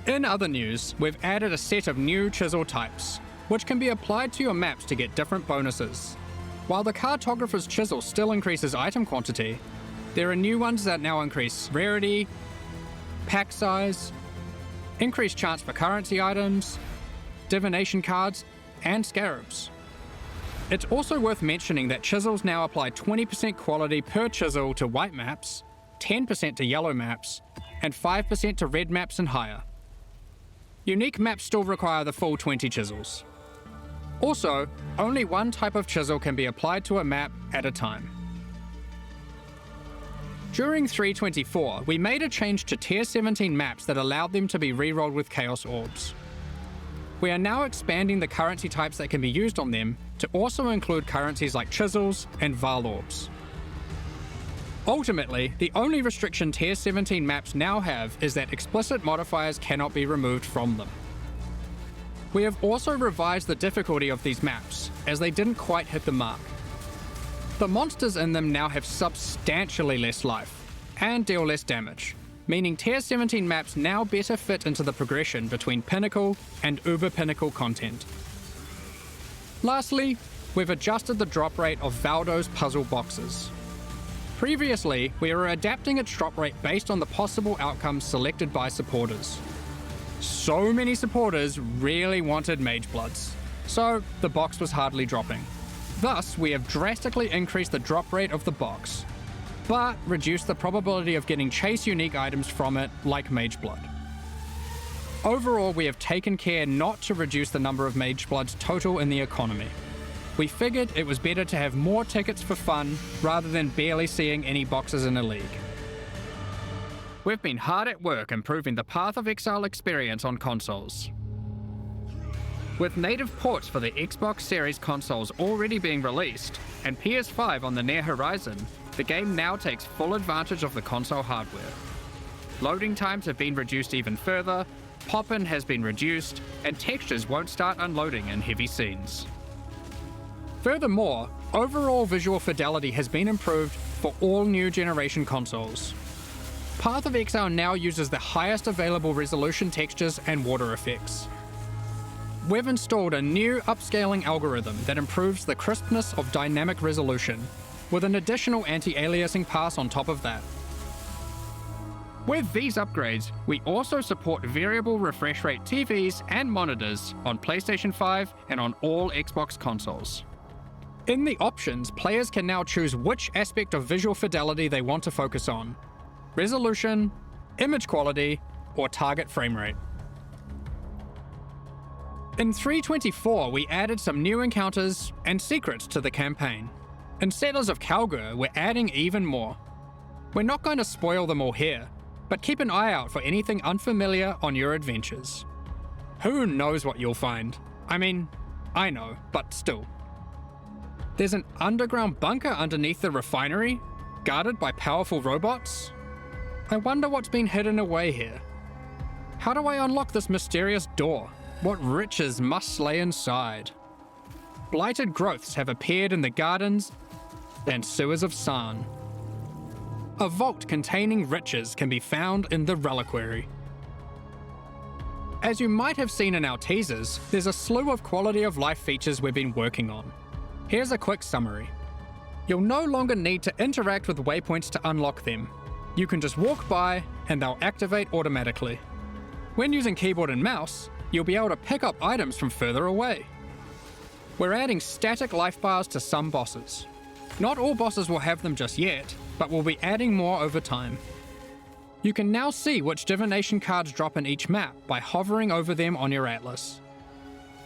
S2: In other news, we've added a set of new chisel types, which can be applied to your maps to get different bonuses. While the Cartographer's Chisel still increases item quantity, there are new ones that now increase rarity, pack size, increased chance for currency items, divination cards, and scarabs. It's also worth mentioning that chisels now apply 20% quality per chisel to white maps, 10% to yellow maps, and 5% to red maps and higher. Unique maps still require the full 20 chisels. Also, only one type of chisel can be applied to a map at a time. During 3.24, we made a change to Tier 17 maps that allowed them to be rerolled with Chaos Orbs. We are now expanding the currency types that can be used on them to also include currencies like chisels and Val Orbs. Ultimately, the only restriction Tier 17 maps now have is that explicit modifiers cannot be removed from them. We have also revised the difficulty of these maps, as they didn't quite hit the mark. The monsters in them now have substantially less life, and deal less damage, meaning Tier 17 maps now better fit into the progression between Pinnacle and Uber Pinnacle content. Lastly, we've adjusted the drop rate of Valdo's puzzle boxes. Previously, we were adapting its drop rate based on the possible outcomes selected by supporters. So many supporters really wanted Mage Bloods, so the box was hardly dropping. Thus, we have drastically increased the drop rate of the box, but reduced the probability of getting chase unique items from it, like Mage Blood. Overall, we have taken care not to reduce the number of Mage Bloods total in the economy. We figured it was better to have more tickets for fun rather than barely seeing any boxes in a league. We've been hard at work improving the Path of Exile experience on consoles. With native ports for the Xbox Series consoles already being released, and PS5 on the near horizon, the game now takes full advantage of the console hardware. Loading times have been reduced even further, pop-in has been reduced, and textures won't start unloading in heavy scenes. Furthermore, overall visual fidelity has been improved for all new generation consoles. Path of Exile now uses the highest available resolution textures and water effects. We've installed a new upscaling algorithm that improves the crispness of dynamic resolution, with an additional anti-aliasing pass on top of that. With these upgrades, we also support variable refresh rate TVs and monitors on PlayStation 5 and on all Xbox consoles. In the options, players can now choose which aspect of visual fidelity they want to focus on: resolution, image quality, or target frame rate. In 3.24, we added some new encounters and secrets to the campaign. In Settlers of Kalgur, we're adding even more. We're not going to spoil them all here, but keep an eye out for anything unfamiliar on your adventures. Who knows what you'll find? I mean, I know, but still. There's an underground bunker underneath the refinery, guarded by powerful robots. I wonder what's been hidden away here. How do I unlock this mysterious door? What riches must lay inside? Blighted growths have appeared in the gardens and sewers of San. A vault containing riches can be found in the reliquary. As you might have seen in our teasers, there's a slew of quality of life features we've been working on. Here's a quick summary. You'll no longer need to interact with waypoints to unlock them. You can just walk by and they'll activate automatically. When using keyboard and mouse, you'll be able to pick up items from further away. We're adding static life bars to some bosses. Not all bosses will have them just yet, but we'll be adding more over time. You can now see which divination cards drop in each map by hovering over them on your atlas.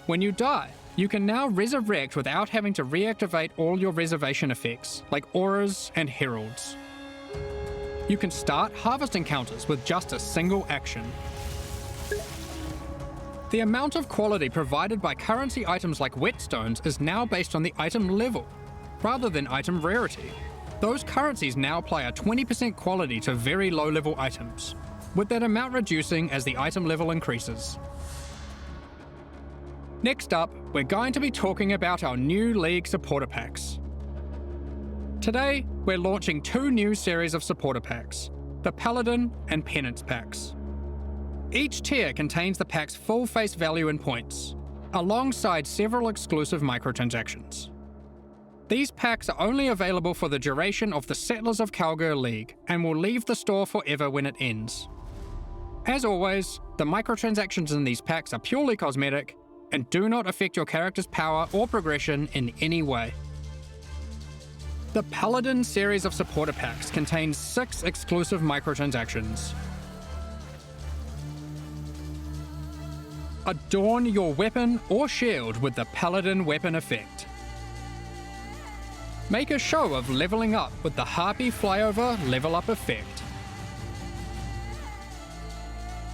S2: When you die, you can now resurrect without having to reactivate all your reservation effects, like auras and heralds. You can start harvest encounters with just a single action. The amount of quality provided by currency items like whetstones is now based on the item level, rather than item rarity. Those currencies now apply a 20% quality to very low-level items, with that amount reducing as the item level increases. Next up, we're going to be talking about our new League supporter packs. Today, we're launching 2 new series of supporter packs, the Paladin and Penance packs. Each tier contains the pack's full face value in points, alongside several exclusive microtransactions. These packs are only available for the duration of the Settlers of Kalgur League and will leave the store forever when it ends. As always, the microtransactions in these packs are purely cosmetic and do not affect your character's power or progression in any way. The Paladin series of supporter packs contains 6 exclusive microtransactions. Adorn your weapon or shield with the Paladin weapon effect. Make a show of leveling up with the Harpy Flyover level up effect.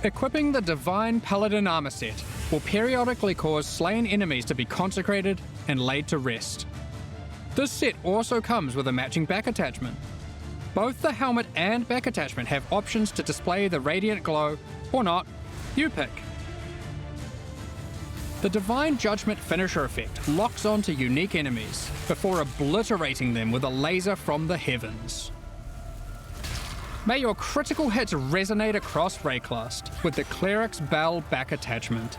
S2: Equipping the Divine Paladin armor set will periodically cause slain enemies to be consecrated and laid to rest. This set also comes with a matching back attachment. Both the helmet and back attachment have options to display the radiant glow, or not, you pick. The Divine Judgment finisher effect locks onto unique enemies before obliterating them with a laser from the heavens. May your critical hits resonate across Rayclast with the Cleric's Bell back attachment.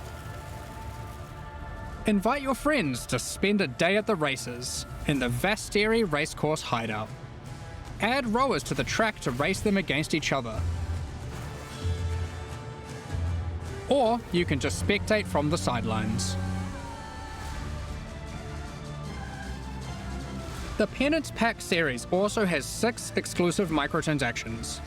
S2: Invite your friends to spend a day at the races in the Vasteri Racecourse hideout. Add rowers to the track to race them against each other. Or you can just spectate from the sidelines. The Penance Pack series also has 6 exclusive microtransactions.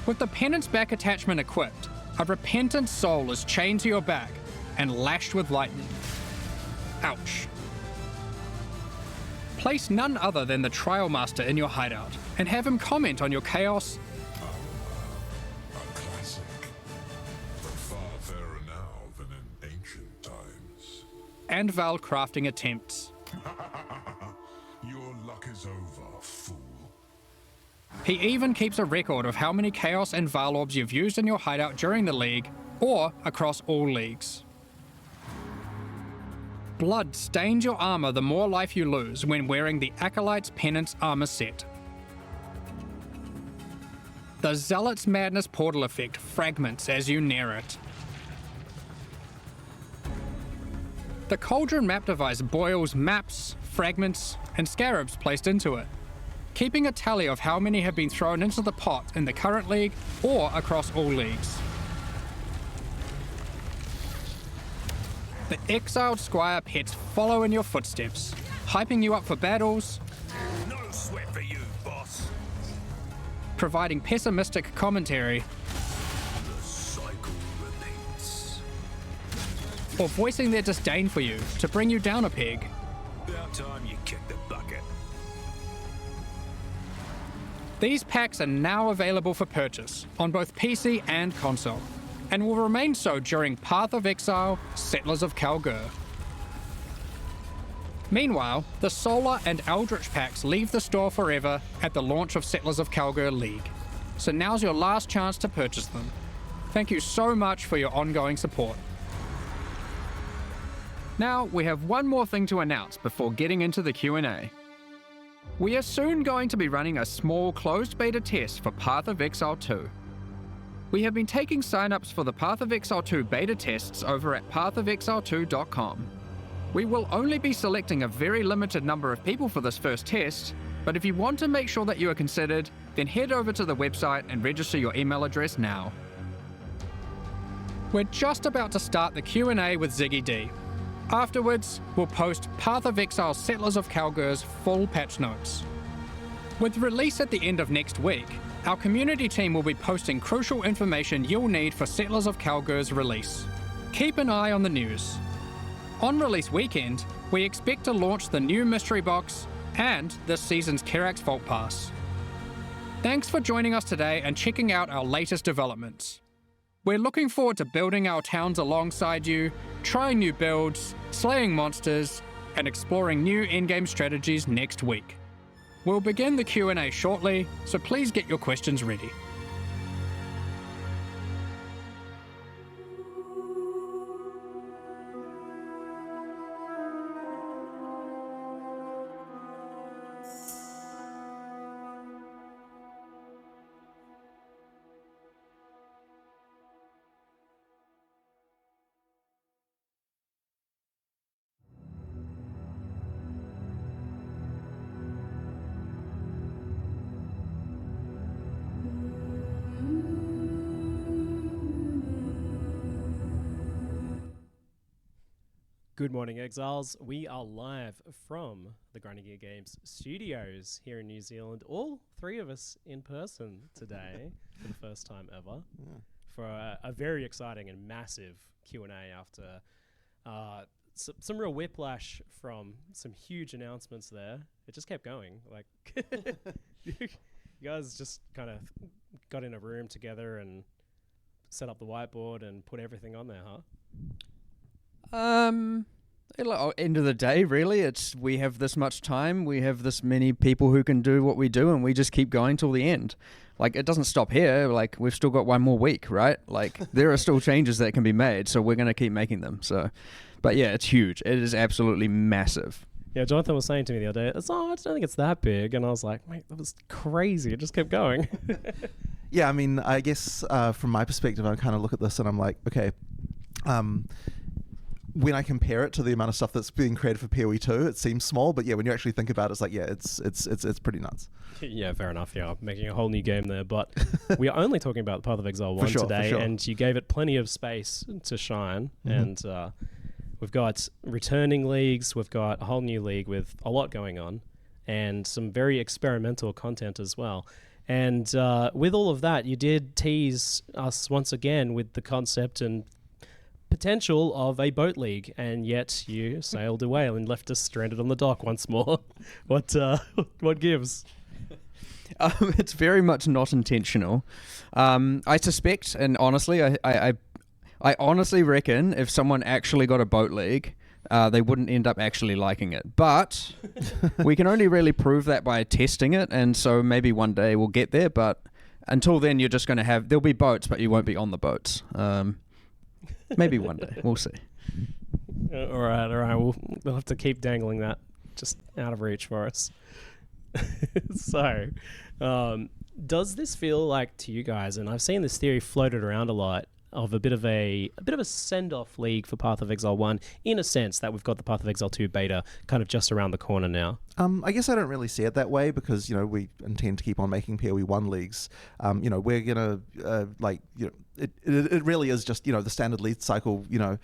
S2: With the Penance back attachment equipped, a repentant soul is chained to your back and lashed with lightning. Ouch. Place none other than the Trial Master in your hideout and have him comment on your chaos and Val crafting attempts.
S5: Your luck is over, fool.
S2: He even keeps a record of how many Chaos and Val orbs you've used in your hideout during the league, or across all leagues. Blood stains your armor the more life you lose when wearing the Acolyte's Penance armor set. The Zealot's Madness portal effect fragments as you near it. The Cauldron map device boils maps, fragments, and scarabs placed into it, keeping a tally of how many have been thrown into the pot in the current league or across all leagues. The exiled Squire pets follow in your footsteps, hyping you up for battles,
S5: No sweat for you, boss.
S2: providing pessimistic commentary,
S5: The cycle repeats.
S2: or voicing their disdain for you to bring you down a peg.
S5: About time you kicked the bucket.
S2: These packs are now available for purchase on both PC and console, and will remain so during Path of Exile: Settlers of Kalgur. Meanwhile, the Solar and Eldritch packs leave the store forever at the launch of Settlers of Kalgur League, so now's your last chance to purchase them. Thank you so much for your ongoing support. Now, we have one more thing to announce before getting into the Q&A. We are soon going to be running a small closed beta test for Path of Exile 2. We have been taking signups for the Path of Exile 2 beta tests over at pathofexile2.com. We will only be selecting a very limited number of people for this first test, but if you want to make sure that you are considered, then head over to the website and register your email address now. We're just about to start the Q&A with Ziggy D. Afterwards, we'll post Path of Exile: Settlers of Kalgur's full patch notes. With release at the end of next week, our community team will be posting crucial information you'll need for Settlers of Kalgur's release. Keep an eye on the news. On release weekend, we expect to launch the new mystery box and this season's Kerax Vault Pass. Thanks for joining us today and checking out our latest developments. We're looking forward to building our towns alongside you, trying new builds, slaying monsters, and exploring new in-game strategies next week. We'll begin the Q&A shortly, so please get your questions ready.
S6: Good morning, Exiles. We are live from the Grinding Gear Games studios here in New Zealand. All three of us in person today for the first time ever for a very exciting and massive Q&A after some real whiplash from some huge announcements there. It just kept going. Like, you guys just kind of got in a room together and set up the whiteboard and put everything on there, huh?
S7: End of the day, really, it's we have this much time, we have this many people who can do what we do, and we just keep going till the end. Like, it doesn't stop here. Like, we've still got one more week, right? Like, there are still changes that can be made, so we're going to keep making them. So, but yeah, it's huge. It is absolutely massive.
S6: Yeah, Jonathan was saying to me the other day, I don't think it's that big. And I was like, mate, that was crazy. It just kept going.
S8: Yeah, I mean, I guess from my perspective, I kind of look at this and I'm like, okay, when I compare it to the amount of stuff that's being created for PoE 2, it seems small, but yeah, when you actually think about it, it's like, yeah, it's pretty nuts.
S6: Yeah, fair enough. Yeah, making a whole new game there, but we are only talking about Path of Exile 1 today, and you gave it plenty of space to shine, and we've got returning leagues, we've got a whole new league with a lot going on, and some very experimental content as well. And with all of that, you did tease us once again with the concept and potential of a boat league, and yet you sailed away and left us stranded on the dock once more. What gives?
S7: It's very much not intentional. I suspect, and honestly, I honestly reckon if someone actually got a boat league, they wouldn't end up actually liking it. But we can only really prove that by testing it, and so maybe one day we'll get there, but until then you're just going to there'll be boats, but you won't be on the boats. Maybe one day. We'll see.
S6: All right. We'll have to keep dangling that just out of reach for us. So, does this feel like to you guys, and I've seen this theory floated around a lot, of a bit of a send-off league for Path of Exile 1, in a sense that we've got the Path of Exile 2 beta kind of just around the corner now?
S8: I guess I don't really see it that way because, we intend to keep on making PoE 1 leagues. We're going to, it really is just, the standard lead cycle, it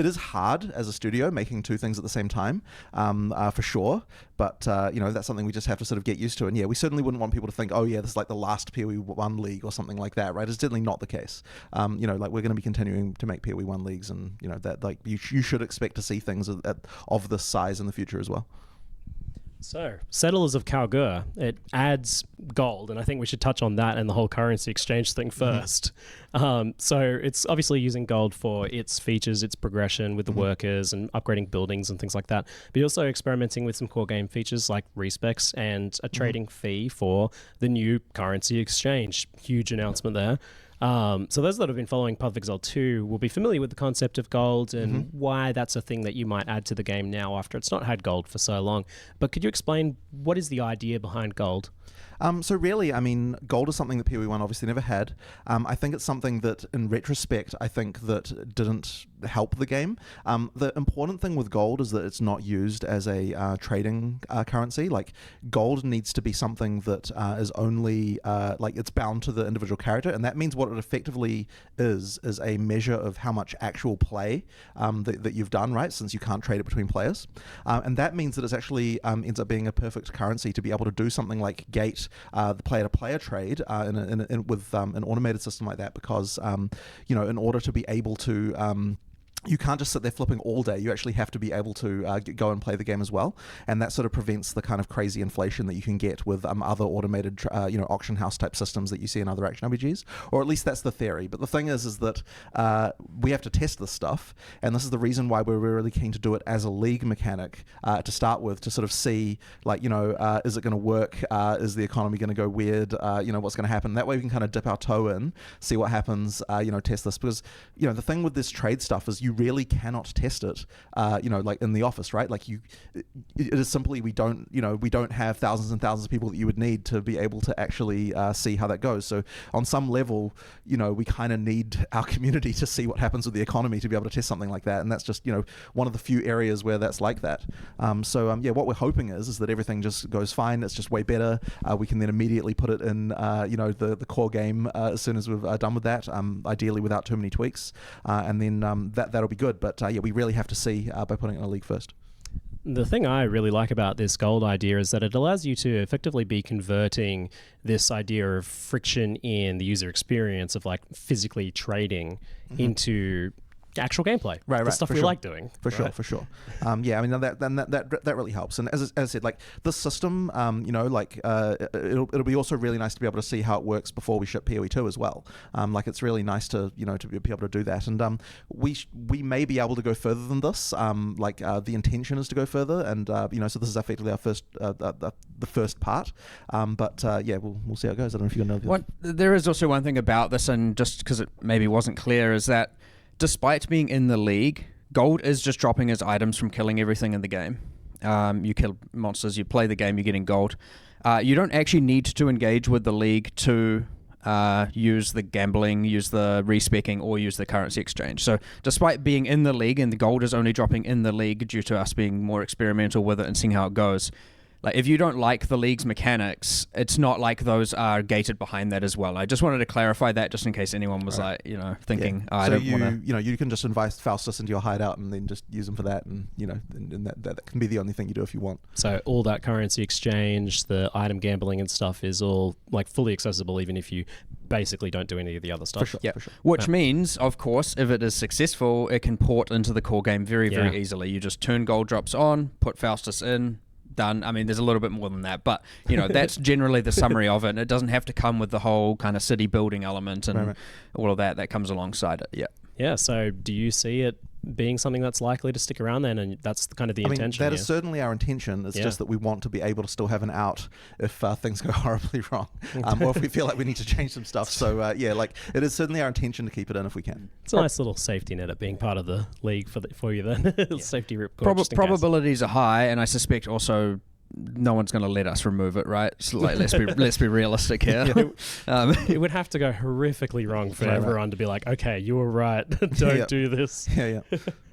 S8: is hard as a studio making two things at the same time, for sure. But, that's something we just have to sort of get used to. And yeah, we certainly wouldn't want people to think, oh yeah, this is like the last PoE 1 league or something like that, right? It's definitely not the case. We're going to be continuing to make PoE 1 leagues, and, that you should expect to see things of this size in the future as well.
S6: So, Settlers of Kalgur, it adds gold, and I think we should touch on that and the whole currency exchange thing first. So, it's obviously using gold for its features, its progression with the workers and upgrading buildings and things like that. But you're also experimenting with some core game features like respecs and a trading fee for the new currency exchange. Huge announcement there. So those that have been following Path of Exile 2 will be familiar with the concept of gold and why that's a thing that you might add to the game now after it's not had gold for so long. But could you explain what is the idea behind gold?
S8: So really, I mean, gold is something that PoE1 obviously never had. I think it's something that, in retrospect, I think that didn't help the game. The important thing with gold is that it's not used as a trading currency. Like, gold needs to be something that is only, like, it's bound to the individual character, and that means what it effectively is a measure of how much actual play that you've done, right, since you can't trade it between players. And that means that it's actually ends up being a perfect currency to be able to do something like gate the player-to-player trade with an automated system like that, because in order to be able to you can't just sit there flipping all day. You actually have to be able to go and play the game as well, and that sort of prevents the kind of crazy inflation that you can get with other automated, auction house type systems that you see in other action RPGs, or at least that's the theory. But the thing is that we have to test this stuff, and this is the reason why we're really keen to do it as a league mechanic to start with, to sort of see, is it going to work? Is the economy going to go weird? What's going to happen? That way we can kind of dip our toe in, see what happens. Test this, because the thing with this trade stuff is you really cannot test it, like in the office, right? Like it is simply, we don't have thousands and thousands of people that you would need to be able to actually see how that goes. So on some level, we kind of need our community to see what happens with the economy to be able to test something like that. And that's just, one of the few areas where that's like that. What we're hoping is that everything just goes fine. It's just way better. We can then immediately put it in, the core game as soon as we've done with that, ideally without too many tweaks. And then that'll be good, but we really have to see by putting it in a league first.
S6: The thing I really like about this gold idea is that it allows you to effectively be converting this idea of friction in the user experience of like physically trading into actual gameplay,
S8: right?
S6: The stuff we like doing,
S8: for sure. That really helps. And as I said, like this system, it'll be also really nice to be able to see how it works before we ship PoE2 as well. It's really nice to to be able to do that. And we may be able to go further than this. The intention is to go further, and so this is effectively our first the first part. We'll see how it goes. I don't know if you know.
S7: There is also one thing about this, and just because it maybe wasn't clear, is that despite being in the league, gold is just dropping as items from killing everything in the game. You kill monsters, you play the game, you're getting gold. You don't actually need to engage with the league to use the gambling, use the respecking, or use the currency exchange. So despite being in the league, and the gold is only dropping in the league due to us being more experimental with it and seeing how it goes, like if you don't like the league's mechanics, it's not like those are gated behind that as well. I just wanted to clarify that, just in case anyone was thinking, I don't want to.
S8: You can just invite Faustus into your hideout and then just use him for that, and and that can be the only thing you do if you want.
S6: So all that currency exchange, the item gambling and stuff is all like fully accessible, even if you basically don't do any of the other stuff.
S8: For sure.
S7: Yeah. Which means, of course, if it is successful, it can port into the core game very, very easily. You just turn gold drops on, put Faustus in. Done. I mean, there's a little bit more than that, but that's generally the summary of it. And it doesn't have to come with the whole kind of city building element and all of that comes alongside it. Yeah.
S6: Yeah. So, do you see it being something that's likely to stick around then? And that's kind of the intention.
S8: That is certainly our intention. It's just that we want to be able to still have an out if things go horribly wrong, or if we feel like we need to change some stuff. So it is certainly our intention to keep it in if we can.
S6: It's a nice little safety net at being part of the league for you then. Safety rip.
S7: Probabilities are high, and I suspect also no one's going to let us remove it, right? So let's be realistic here.
S6: It would have to go horrifically wrong for everyone to be like, okay, you were right, don't do this.
S8: Yeah.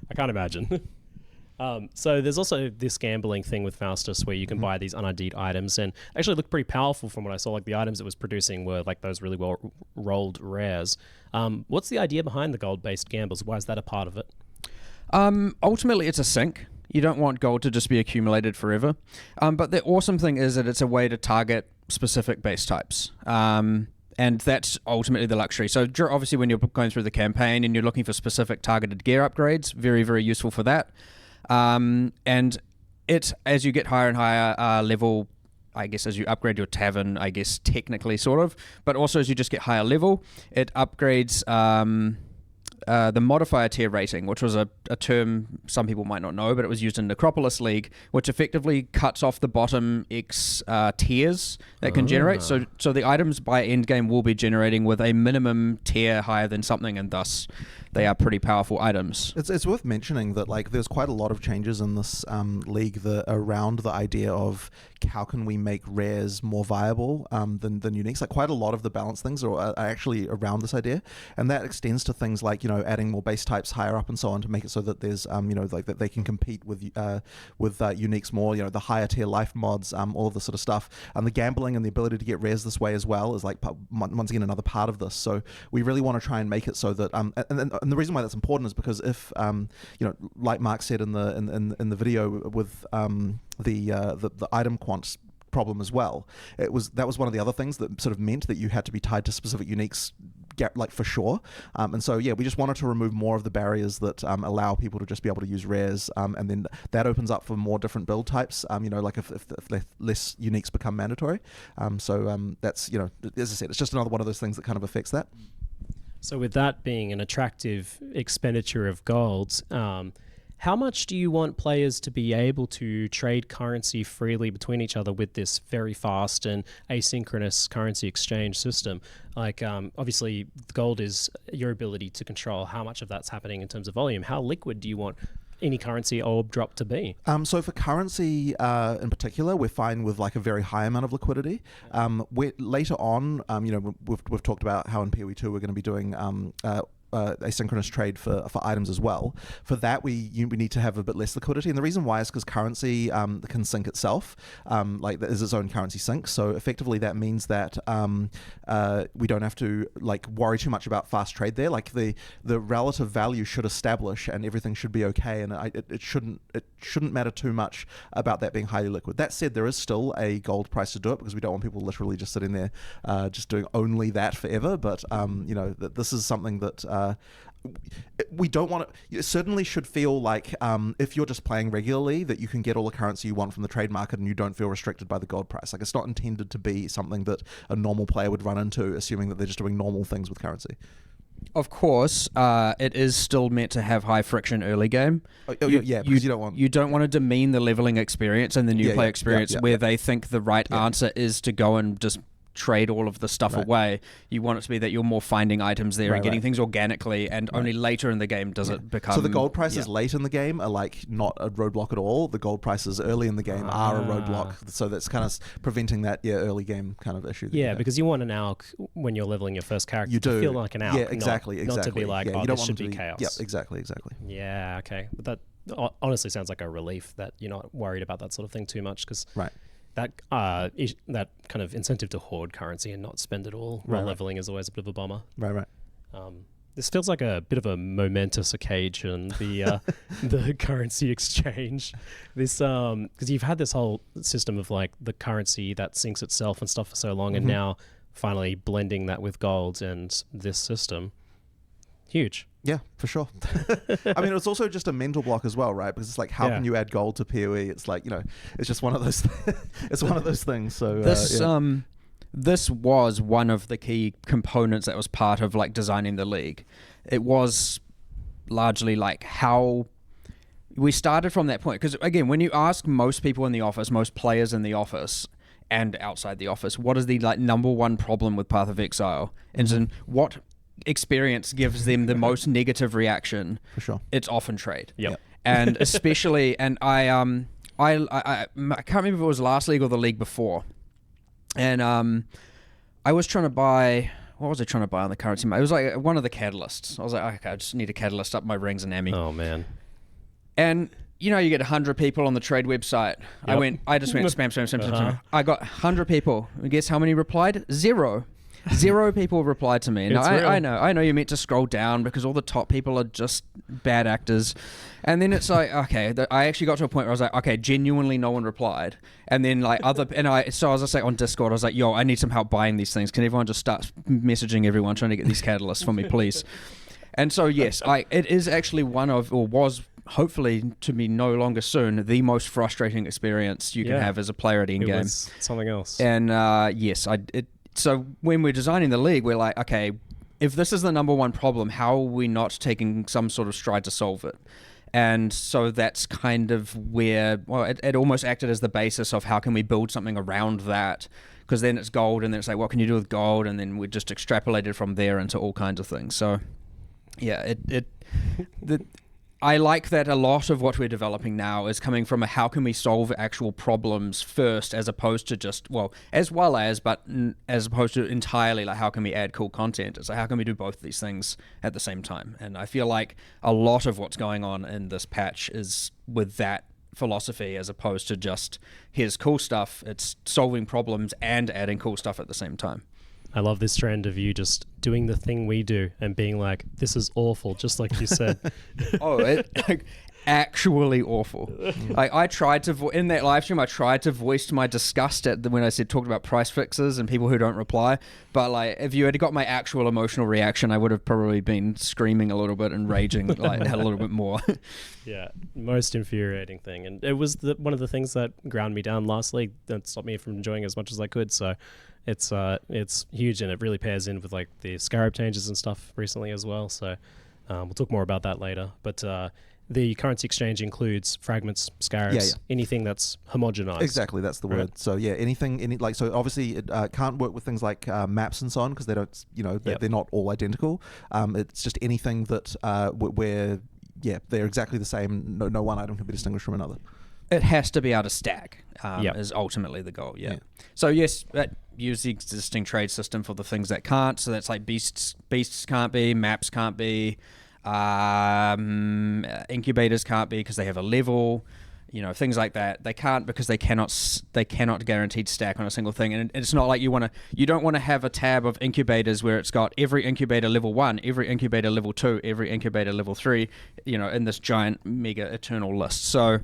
S6: I can't imagine. So there's also this gambling thing with Faustus where you can buy these un-ID'd items, and actually look pretty powerful from what I saw. Like the items it was producing were like those really well rolled rares. What's the idea behind the gold-based gambles? Why is that a part of it?
S7: Ultimately, it's a sink. You don't want gold to just be accumulated forever. But the awesome thing is that it's a way to target specific base types. And that's ultimately the luxury. So obviously when you're going through the campaign and you're looking for specific targeted gear upgrades, very, very useful for that. And It's as you get higher and higher level, I guess as you upgrade your tavern, I guess technically sort of, but also as you just get higher level, it upgrades the modifier tier rating, which was a term some people might not know, but it was used in Necropolis League, which effectively cuts off the bottom X tiers that can generate. So the items by endgame will be generating with a minimum tier higher than something, and thus they are pretty powerful items.
S8: It's worth mentioning that like there's quite a lot of changes in this league around the idea of how can we make rares more viable than uniques. Like quite a lot of the balance things are actually around this idea, and that extends to things like adding more base types higher up and so on to make it so that there's like that they can compete with uniques more. The higher tier life mods, all of this sort of stuff, and the gambling and the ability to get rares this way as well is like once again another part of this. So we really want to try and make it so that and the reason why that's important is because if like Mark said in the video with the item quants problem as well, that was one of the other things that sort of meant that you had to be tied to specific uniques, like for sure. And so we just wanted to remove more of the barriers that allow people to just be able to use rares, and then that opens up for more different build types. Like if less uniques become mandatory. So that's as I said, it's just another one of those things that kind of affects that.
S6: So with that being an attractive expenditure of gold, how much do you want players to be able to trade currency freely between each other with this very fast and asynchronous currency exchange system? Like, obviously, gold is your ability to control how much of that's happening in terms of volume. How liquid do you want any currency orb drop to be? So for currency in particular, we're fine with like a very high amount of liquidity. Later on, we've talked about how in PoE2 we're going to be doing asynchronous trade for items as well. For that, we need to have a bit less liquidity, and the reason why is because currency can sync itself, like there is its own currency sync. So effectively, that means that we don't have to like worry too much about fast trade there. Like the relative value should establish, and everything should be okay, and it shouldn't matter too much about that being highly liquid. That said, there is still a gold price to do it because we don't want people literally just sitting there just doing only that forever. But that this is something that we don't want to. It certainly should feel like if you're just playing regularly, that you can get all the currency you want from the trade market and you don't feel restricted by the gold price. Like it's not intended to be something that a normal player would run into, assuming that they're just doing normal things with currency.
S7: Of course, it is still meant to have high friction early game.
S8: Because you don't want
S7: to demean the leveling experience and the new player experience where they think the right answer is to go and just trade all of the stuff away. You want it to be that you're more finding items there and getting things organically, and only later in the game does it become.
S8: So the gold prices late in the game are like not a roadblock at all. The gold prices early in the game are a roadblock. So that's kind of preventing that early game kind of issue.
S6: Because you want an ALC when you're leveling your first character to feel like an ALC.
S8: Yeah, exactly.
S6: Not to be like,
S8: you don't
S6: this
S8: want
S6: should
S8: to
S6: be chaos.
S8: Yeah, exactly.
S6: Yeah, okay. But that honestly sounds like a relief that you're not worried about that sort of thing too much, because that kind of incentive to hoard currency and not spend it all while leveling is always a bit of a bummer.
S8: Right.
S6: This feels like a bit of a momentous occasion, the the currency exchange. This because you've had this whole system of like the currency that syncs itself and stuff for so long, and now finally blending that with gold and this system. Huge.
S8: Yeah, for sure. I mean, it's also just a mental block as well, right? Because it's like, how can you add gold to PoE? It's like, it's just one of those. It's one of those things. So
S7: this was one of the key components that was part of like designing the league. It was largely like how we started from that point. Because again, when you ask most people in the office, most players in the office and outside the office, what is the like number one problem with Path of Exile? And what experience gives them the most negative reaction? For sure, it's often trade. And especially, and I can't remember if it was last league or the league before, and I was trying to buy, what was I trying to buy on the currency? It was like one of the catalysts. I was like, okay, I just need a catalyst up my rings and ammo.
S6: Oh man. And
S7: you get 100 people on the trade website. I just went spam. I got 100 people. And guess how many replied? Zero. Zero people replied to me. Now, I know you're meant to scroll down because all the top people are just bad actors. And then it's like, okay, I actually got to a point where I was like, okay, genuinely no one replied. And then like so I was just like on Discord, I was like, yo, I need some help buying these things. Can everyone just start messaging everyone trying to get these catalysts for me, please? And so yes, it is actually was hopefully to be no longer soon, the most frustrating experience you can have as a player at
S6: It
S7: endgame.
S6: was something else.
S7: And yes, so when we're designing the league, we're like, okay, if this is the number one problem, how are we not taking some sort of stride to solve it? And so that's kind of where, well, it almost acted as the basis of how can we build something around that, because then it's gold, and then it's like, what can you do with gold? And then we just extrapolated from there into all kinds of things. So yeah, I like that a lot of what we're developing now is coming from a how can we solve actual problems first, as opposed to just, well, as opposed to entirely like how can we add cool content. It's like how can we do both of these things at the same time? And I feel like a lot of what's going on in this patch is with that philosophy, as opposed to just here's cool stuff. It's solving problems and adding cool stuff at the same time.
S6: I love this trend of you just doing the thing we do and being like, this is awful, just like you said.
S7: Actually awful. Like I tried to in that live stream, I tried to voice my disgust at when I talked about price fixes and people who don't reply. But like, if you had got my actual emotional reaction, I would have probably been screaming a little bit and raging like a little bit more.
S6: Yeah, most infuriating thing, and it was one of the things that ground me down last league that stopped me from enjoying as much as I could. So it's huge, and it really pairs in with like the Scarab changes and stuff recently as well. So we'll talk more about that later. But the currency exchange includes fragments, scarabs, anything that's homogenized.
S8: Exactly, that's the word. So yeah, so obviously it can't work with things like maps and so on, because they don't, they're not all identical. It's just anything that where they're exactly the same. No one item can be distinguished from another.
S7: It has to be able to stack, is ultimately the goal, So yes, use the existing trade system for the things that can't. So that's like beasts can't be, maps can't be, incubators can't be because they have a level, things like that. They can't because they cannot guaranteed stack on a single thing. And it's not like you don't want to have a tab of incubators where it's got every incubator level 1, every incubator level 2, every incubator level 3, in this giant mega eternal list. So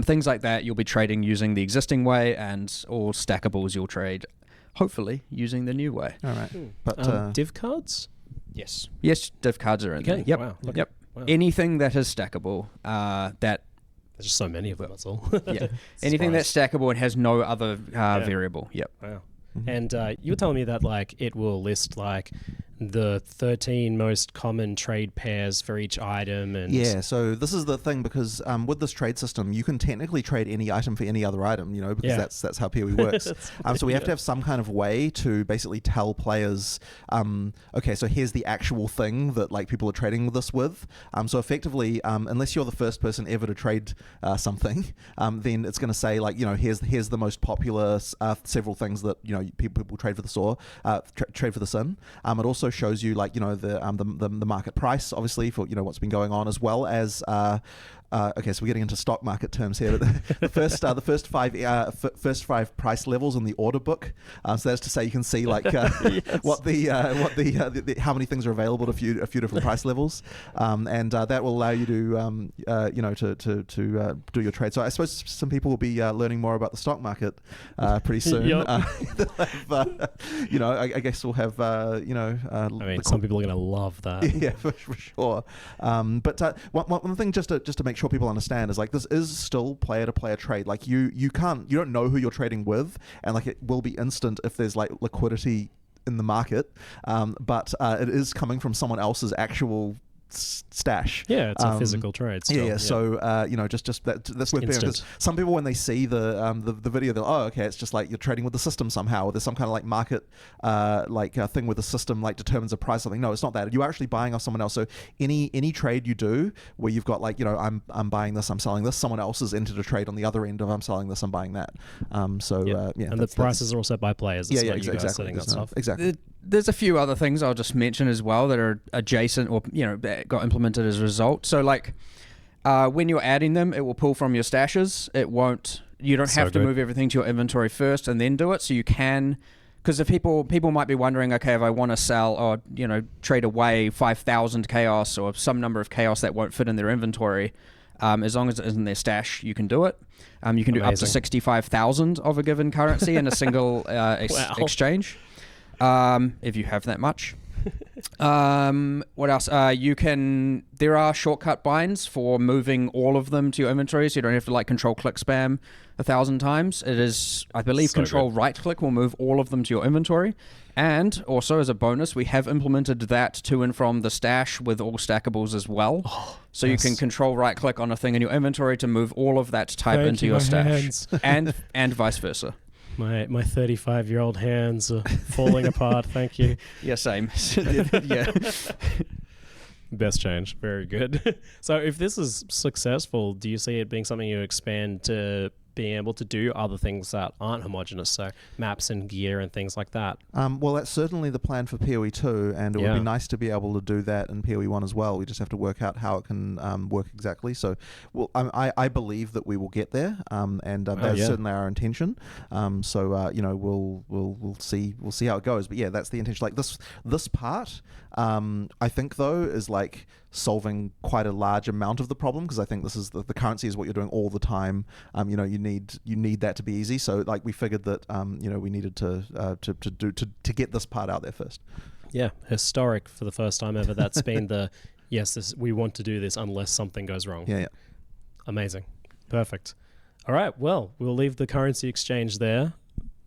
S7: things like that you'll be trading using the existing way, and all stackables you'll trade hopefully using the new way.
S8: All right. But
S6: div cards?
S7: Yes, div cards are in there. Yep.
S6: Wow.
S7: Yep. Wow. Anything that is stackable, that
S6: there's just so many of them, that's all.
S7: Yeah. Anything that's stackable and has no other variable. Yep.
S6: Wow. And you were telling me that like it will list like the 13 most common trade pairs for each item, and
S8: so this is the thing, because with this trade system you can technically trade any item for any other item, because that's how PoE works. So we have to have some kind of way to basically tell players, okay, so here's the actual thing that like people are trading this with. So effectively, unless you're the first person ever to trade something, then it's going to say like, here's the most popular several things that people trade for the SOAR, trade for the Sin. It also shows you like the market price, obviously, for what's been going on, as well as okay, so we're getting into stock market terms here, but the first five price levels in the order book. So that's to say you can see like what the how many things are available at a few different price levels, and that will allow you to to do your trade. So I suppose some people will be learning more about the stock market pretty soon. I guess we'll have
S6: some people are going to love that.
S8: Yeah, for sure. But one thing just to make sure people understand is like this is still player to player trade. Like you don't know who you're trading with, and like it will be instant if there's like liquidity in the market, but it is coming from someone else's actual stash.
S6: Yeah, it's a physical trade still.
S8: Yeah. So just that's worth bearing, because some people, when they see the video, they're okay, it's just like you're trading with the system somehow, or there's some kind of like market thing where the system like determines a price or something. No, it's not that. You're actually buying off someone else. So any trade you do where you've got like I'm buying this, I'm selling this, someone else has entered a trade on the other end of I'm selling this, I'm buying that. And
S6: the prices are all set by players. That's you guys setting that stuff.
S8: Exactly.
S7: There's a few other things I'll just mention as well that are adjacent or that got implemented as a result. So like when you're adding them, it will pull from your stashes. You don't have to move everything to your inventory first and then do it. So you can, because if people might be wondering, okay, if I want to sell or trade away 5,000 chaos or some number of chaos that won't fit in their inventory, as long as it isn't their stash, you can do it. You can do up to 65,000 of a given currency in a single exchange. If you have that much. What else? There are shortcut binds for moving all of them to your inventory, so you don't have to like control click spam 1,000 times. It is, I believe,
S6: So
S7: control
S6: good.
S7: right click will move all of them to your inventory. And also as a bonus, we have implemented that to and from the stash with all stackables as well. So you can control right click on a thing in your inventory to move all of that type
S6: Thank
S7: into
S6: you,
S7: your
S6: my
S7: stash.
S6: hands.
S7: and vice versa.
S6: My 35-year-old hands are falling apart. Thank you.
S7: Yeah, same. Yeah.
S6: Best change. Very good. So if this is successful, do you see it being something you expand to being able to do other things that aren't homogenous, so maps and gear and things like that?
S8: Well, that's certainly the plan for PoE 2, and it would
S6: Yeah.
S8: be nice to be able to do that in PoE 1 as well. We just have to work out how it can work exactly. So, well, I believe that we will get there, and that's
S6: yeah.
S8: certainly our intention. We'll see how it goes. But yeah, that's the intention. Like this part, I think though is like solving quite a large amount of the problem, because I think this is the currency is what you're doing all the time. You need that to be easy. So like we figured that we needed to get this part out there first.
S6: Yeah, historic for the first time ever. That's been we want to do this unless something goes wrong.
S8: Yeah.
S6: Amazing. Perfect. All right, well, we'll leave the currency exchange there.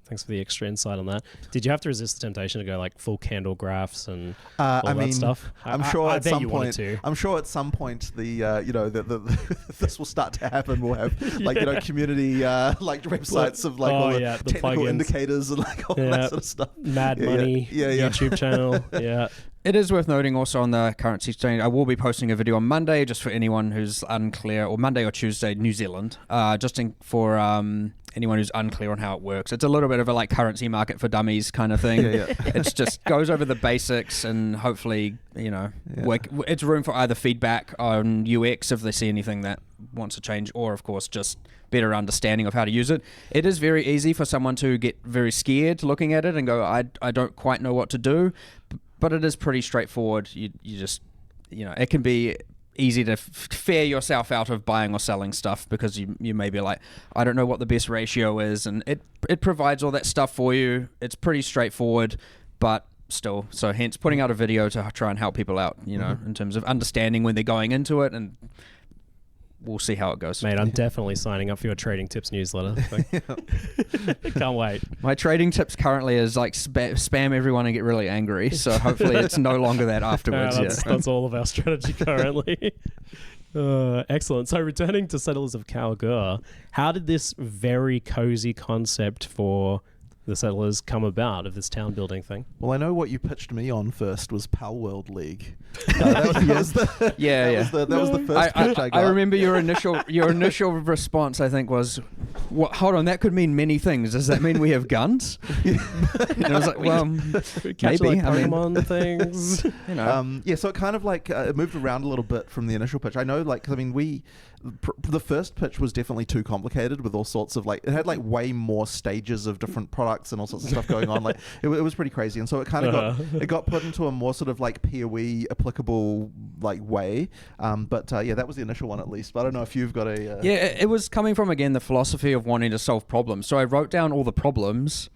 S6: Thanks for the extra insight on that. Did you have to resist the temptation to go like full candle graphs and all that stuff?
S8: I'm sure at some
S6: you wanted
S8: point.
S6: to.
S8: I'm sure at some point this will start to happen. We'll have like community like websites of like all the technical
S6: plugins.
S8: indicators and like all that sort of stuff.
S6: Mad Money YouTube channel. Yeah.
S7: It is worth noting also on the currency exchange, I will be posting a video on Monday just for anyone who's unclear, or Monday or Tuesday, New Zealand, for anyone who's unclear on how it works. It's a little bit of a like currency market for dummies kind of thing. It's just goes over the basics and hopefully, it's room for either feedback on UX if they see anything that wants to change, or of course just better understanding of how to use it. It is very easy for someone to get very scared looking at it and go, I don't quite know what to do. But it is pretty straightforward. You just, it can be easy to fare yourself out of buying or selling stuff because you may be like, I don't know what the best ratio is, and it provides all that stuff for you. It's pretty straightforward, but still, so hence putting out a video to try and help people out, in terms of understanding when they're going into it, and we'll see how it goes.
S6: Mate, I'm definitely signing up for your trading tips newsletter. Can't wait.
S7: My trading tips currently is like spam everyone and get really angry. So hopefully it's no longer that afterwards.
S6: That's all of our strategy currently. Excellent. So returning to Settlers of Kalgur, how did this very cozy concept for the Settlers come about of this town building thing?
S8: Well, I know what you pitched me on first was Pal World League. That was the first pitch I got.
S7: I remember your initial response, I think, was, "What? Hold on, that could mean many things. Does that mean we have guns?" And I was like, "Well,
S6: Catch
S7: maybe."
S6: like Pokemon things.
S8: So it kind of like it moved around a little bit from the initial pitch. I know, like, 'cause I mean, the first pitch was definitely too complicated with all sorts of like, it had like way more stages of different products and all sorts of stuff going on. Like it was pretty crazy, and so it kind of got put into a more sort of like PoE applicable like way. That was the initial one at least. But I don't know if you've got a
S7: it was coming from, again, the philosophy of wanting to solve problems. So I wrote down all the problems.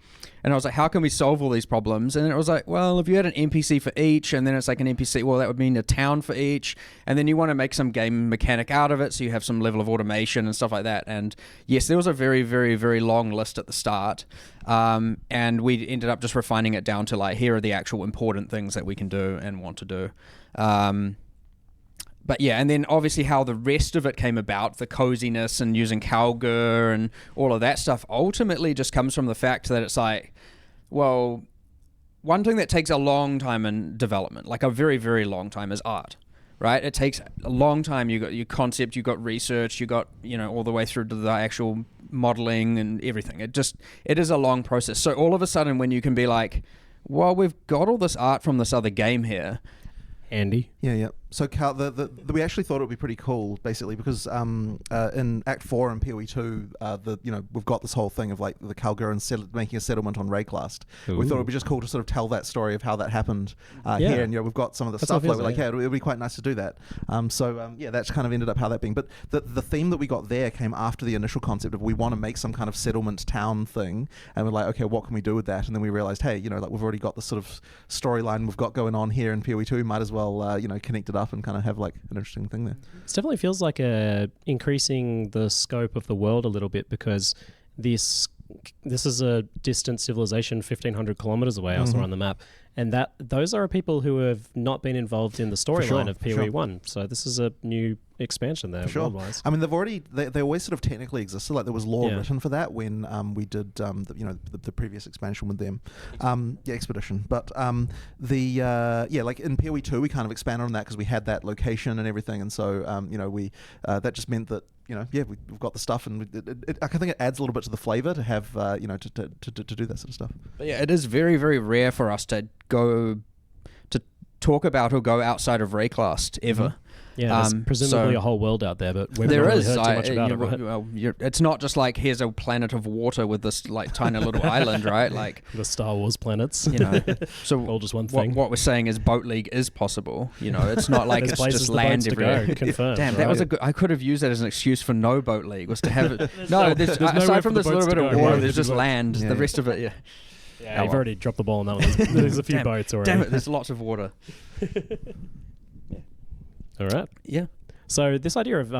S7: And I was like, how can we solve all these problems? And it was like, well, if you had an NPC for each, and then it's like an NPC, well, that would mean a town for each. And then you want to make some game mechanic out of it, so you have some level of automation and stuff like that. And yes, there was a very, very, very long list at the start. And we ended up just refining it down to like, here are the actual important things that we can do and want to do. But yeah, and then obviously how the rest of it came about, the coziness and using Kalgur and all of that stuff, ultimately just comes from the fact that it's like, well, one thing that takes a long time in development, like a very, very long time, is art, right? It takes a long time. You got your concept, you got research, you got, all the way through to the actual modeling and everything. It is a long process. So all of a sudden when you can be like, well, we've got all this art from this other game here.
S6: Andy.
S8: Yeah. So Cal, we actually thought it would be pretty cool, basically, because in Act 4 and PoE 2, we've got this whole thing of like the Calgurans making a settlement on Rayclast. We thought it would be just cool to sort of tell that story of how that happened here, and we've got some of the stuff like we're like, it would be quite nice to do that. That's kind of ended up how that being. But the theme that we got there came after the initial concept of we want to make some kind of settlement town thing, and we're like, okay, what can we do with that? And then we realized, hey, like we've already got this sort of storyline we've got going on here in PoE 2, might as well connect it up and kind of have like an interesting thing there.
S6: It definitely feels like increasing the scope of the world a little bit, because this is a distant civilization 1,500 kilometers away. I saw on the map, and those are people who have not been involved in the storyline of PoE 1. So this is a new expansion there, world-wise.
S8: I mean, they always sort of technically existed. Like there was lore written for that when we did the previous expansion with them, Expedition. But like in PoE 2 we kind of expanded on that because we had that location and everything, and so we that just meant that we've got the stuff, and I think it adds a little bit to the flavor to have to do that sort of stuff.
S7: But yeah, it is very, very rare for us to go to talk about or go outside of Rayclast ever.
S6: Yeah, there's presumably a whole world out there, but we've not really heard too much about it, right?
S7: Well, it's not just like here's a planet of water with this like tiny little island, right? Like
S6: the Star Wars planets,
S7: So
S6: all just one thing.
S7: What we're saying is Boat League is possible. It's not like it's just land everywhere.
S6: Confirmed.
S7: Damn, that was a good. I could have used that as an excuse for no Boat League, was to have it.
S6: there's
S7: aside from this little bit of water,
S6: right?
S7: there's just land.
S8: Yeah.
S7: The rest of it,
S6: Yeah, you've already dropped the ball on that one. There's a few boats already.
S7: Damn it, there's lots of water.
S6: All right.
S7: Yeah.
S6: So this idea of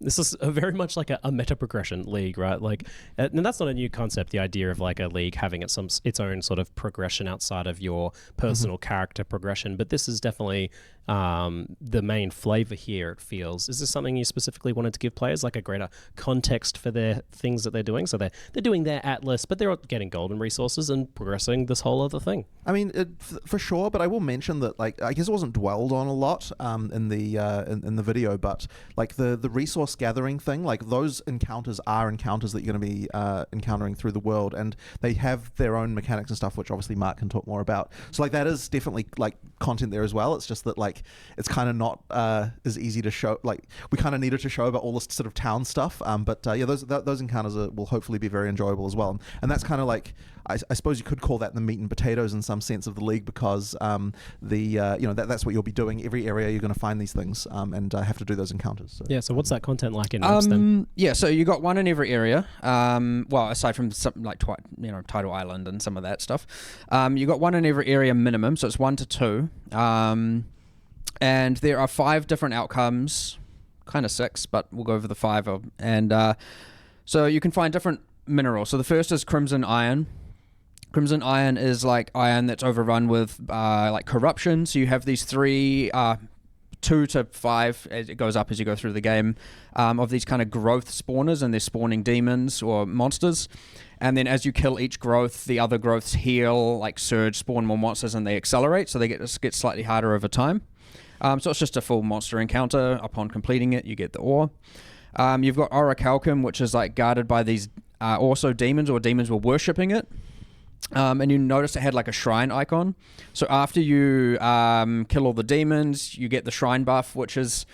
S6: this is very much like a meta progression league, right? Like, and that's not a new concept. The idea of like a league having its own sort of progression outside of your personal character progression, but this is definitely the main flavor here. It feels. Is this something you specifically wanted to give players, like a greater context for their things that they're doing? So they're doing their Atlas, but they're getting golden resources and progressing this whole other thing.
S8: I mean, for sure, but I will mention that, like, I guess it wasn't dwelled on a lot in the video, but like the resource gathering thing, like those encounters are encounters that you're going to be encountering through the world, and they have their own mechanics and stuff, which obviously Mark can talk more about. So like that is definitely like content there as well. It's just that like it's kind of not as easy to show. Like we kind of needed to show about all this sort of town stuff, but those encounters will hopefully be very enjoyable as well. And that's kind of like I suppose you could call that the meat and potatoes in some sense of the league, because that's what you'll be doing. Every area you're going to find these things and have to do those encounters. So.
S6: Yeah. So what's that content like in maps then?
S7: Yeah. So you got one in every area. Well, aside from something like Tidal Island and some of that stuff, you got one in every area minimum. So it's 1 to 2. And there are 5 different outcomes, kind of 6, but we'll go over the 5. And so you can find different minerals. So the first is Crimson Iron. Crimson Iron is like iron that's overrun with like corruption. So you have these 3, 2 to 5, as it goes up as you go through the game, of these kind of growth spawners, and they're spawning demons or monsters. And then as you kill each growth, the other growths heal, like surge, spawn more monsters, and they accelerate. So they get slightly harder over time. So it's just a full monster encounter. Upon completing it, you get the ore. You've got Orichalcum, which is like guarded by these also demons, or demons were worshipping it. And you notice it had like a shrine icon. So after you kill all the demons, you get the shrine buff, which is,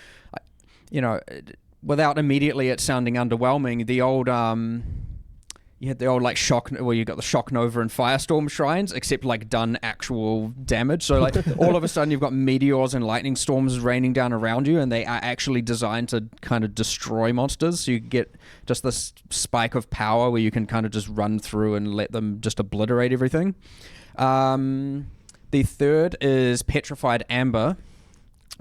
S7: without immediately it sounding underwhelming, the old you had the old like shock, well, you got the Shock Nova and Firestorm shrines, except like done actual damage. So like all of a sudden you've got meteors and lightning storms raining down around you, and they are actually designed to kind of destroy monsters. So you get just this spike of power where you can kind of just run through and let them just obliterate everything. The third is Petrified Amber,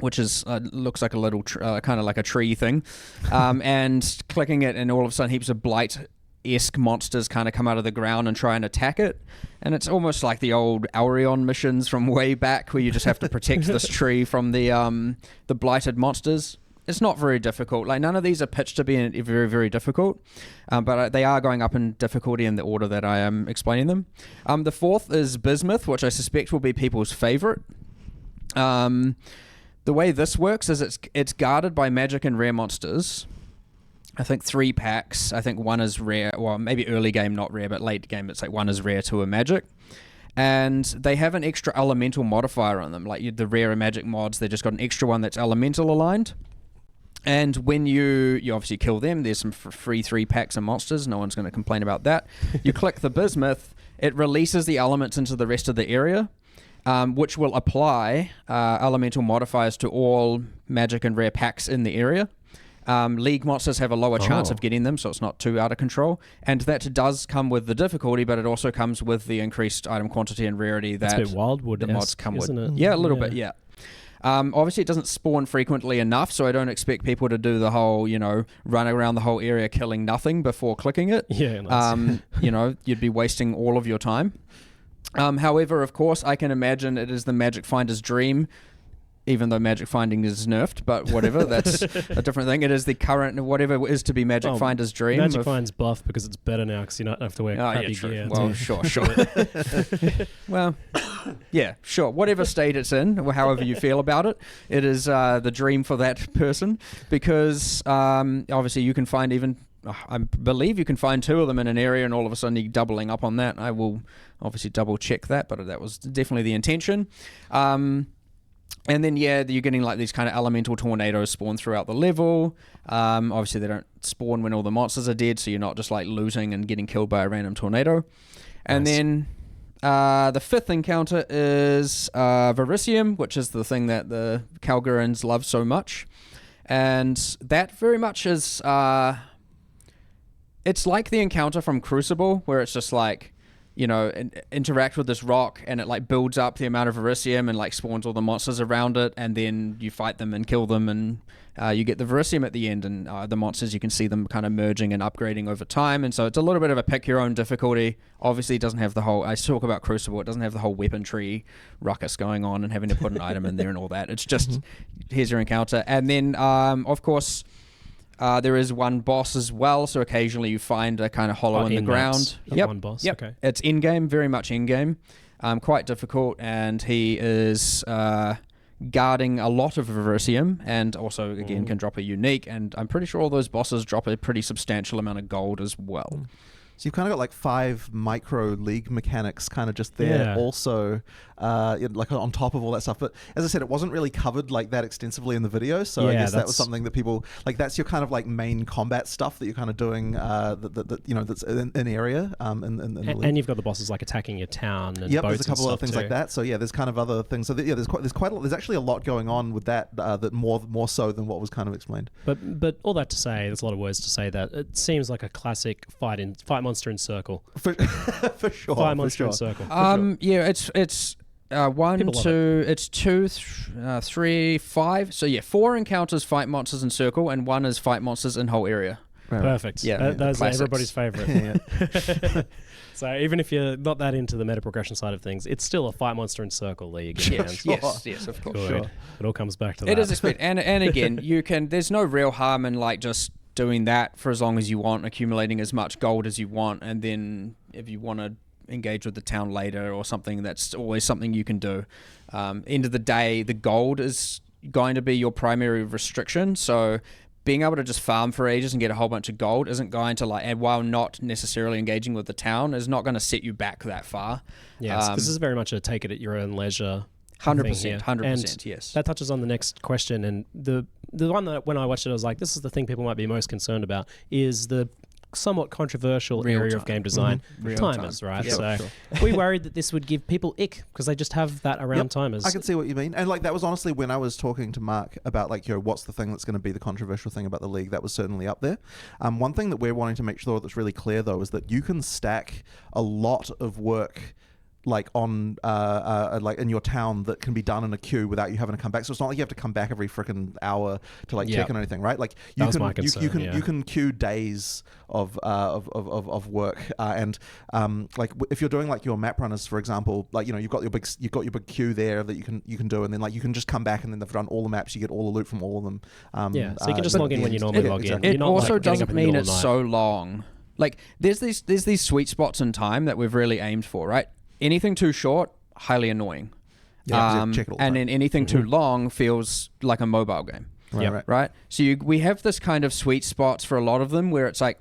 S7: which is looks like a little kind of like a tree thing, and clicking it, and all of a sudden heaps of blight-esque monsters kind of come out of the ground and try and attack it. And it's almost like the old Aurion missions from way back, where you just have to protect this tree from the blighted monsters. It's not very difficult. Like, none of these are pitched to be very, very difficult, but they are going up in difficulty in the order that I am explaining them. The fourth is Bismuth, which I suspect will be people's favorite. The way this works is it's guarded by magic and rare monsters. I think 3 packs. I think 1 is rare. Well, maybe early game not rare, but late game it's like 1 is rare, 2 are magic. and they have an extra elemental modifier on them. Like the rarer magic mods, they just got an extra one that's elemental aligned. And when you obviously kill them, there's some free 3 packs of monsters. No one's going to complain about that. You click the bismuth, it releases the elements into the rest of the area, which will apply elemental modifiers to all magic and rare packs in the area. League monsters have a lower chance of getting them, so it's not too out of control. And that does come with the difficulty, but it also comes with the increased item quantity and rarity that
S6: It's a bit Wildwood,
S7: the mods come with.
S6: isn't it?
S7: Yeah, a little bit, yeah. Obviously, it doesn't spawn frequently enough, so I don't expect people to do the whole, run around the whole area killing nothing before clicking it.
S6: Yeah, nice.
S7: You'd be wasting all of your time. However, of course, I can imagine it is the Magic Finder's dream, even though Magic Finding is nerfed, but whatever, that's a different thing. It is the current, whatever it is to be Magic Finder's dream.
S6: Magic Find's buff because it's better now because you don't have to wear crappy gear.
S7: Well, sure. Well, yeah, sure. Whatever state it's in, or however you feel about it, it is the dream for that person because obviously you can find I believe you can find 2 of them in an area and all of a sudden you're doubling up on that. I will obviously double check that, but that was definitely the intention. And then, you're getting like these kind of elemental tornadoes spawn throughout the level. Obviously, they don't spawn when all the monsters are dead, so you're not just like losing and getting killed by a random tornado. And then the 5th encounter is Verisium, which is the thing that the Calgurans love so much. And that very much is... it's like the encounter from Crucible, where it's just like... interact with this rock and it like builds up the amount of Verisium and like spawns all the monsters around it, and then you fight them and kill them, and you get the Verisium at the end, and the monsters, you can see them kind of merging and upgrading over time. And so it's a little bit of a pick your own difficulty. Obviously it doesn't have the whole, I talk about Crucible, it doesn't have the whole weapon tree ruckus going on and having to put an item in there and all that. It's just here's your encounter. And then of course there is one boss as well, so occasionally you find a kind of hollow in the ground.
S6: One boss.
S7: Yep.
S6: Okay.
S7: It's in-game, very much in-game. Quite difficult, and he is guarding a lot of Verisium, and also, again, can drop a unique, and I'm pretty sure all those bosses drop a pretty substantial amount of gold as well.
S8: So you've kind of got like 5 micro league mechanics kind of just there also, like on top of all that stuff. But as I said, it wasn't really covered like that extensively in the video. So I guess that was something that people, like that's your kind of like main combat stuff that you're kind of doing that's in area. And
S6: you've got the bosses like attacking your town and
S8: there's
S6: boats
S8: a couple
S6: and
S8: of things
S6: too.
S8: like that. So there's kind of other things. So there's actually a lot going on with that, that more so than what was kind of explained.
S6: But all that to say, there's a lot of words to say that it seems like a classic fight monster in circle.
S8: For sure.
S6: Fight monster in circle.
S7: Yeah, it's 1, 2, it's 2, 3, 5. So 4 encounters fight monsters in circle, and 1 is fight monsters in whole area.
S6: Perfect.
S7: Yeah,
S6: those are everybody's favorite.
S8: Yeah.
S6: So even if you're not that into the meta progression side of things, it's still a fight monster in circle league.
S7: Yes, of course.
S6: Good.
S7: Sure.
S6: It all comes back to that.
S7: It is expected, and again, you can. There's no real harm in like just doing that for as long as you want, accumulating as much gold as you want, and then if you want to engage with the town later or something, that's always something you can do. End of the day, the gold is going to be your primary restriction, so being able to just farm for ages and get a whole bunch of gold isn't going to and while not necessarily engaging with the town, is not going to set you back that far.
S6: Yes, this is very much a take it at your own leisure.
S7: 100%, 100%, yes.
S6: That touches on the next question, and the one that when I watched it, I was like, this is the thing people might be most concerned about, is the somewhat controversial area of game design, timers, right?
S8: Sure.
S6: We worried that this would give people ick because they just have that around timers.
S8: I can see what you mean. And like that was honestly when I was talking to Mark about like, what's the thing that's going to be the controversial thing about the league, that was certainly up there. One thing that we're wanting to make sure that's really clear though is that you can stack a lot of work like on like in your town that can be done in a queue without you having to come back. So it's not like you have to come back every freaking hour to like check on anything, right? Like you can queue days of work and like if you're doing like your map runners, for example, like you've got your big queue there that you can do, and then like you can just come back and then they've done all the maps, you get all the loot from all of them.
S6: So you can just log in when you normally log in.
S7: It also doesn't mean it's so long. Like there's these sweet spots in time that we've really aimed for, right? Anything too short, highly annoying. And then anything too long feels like a mobile game. Right? So we have this kind of sweet spots for a lot of them where it's like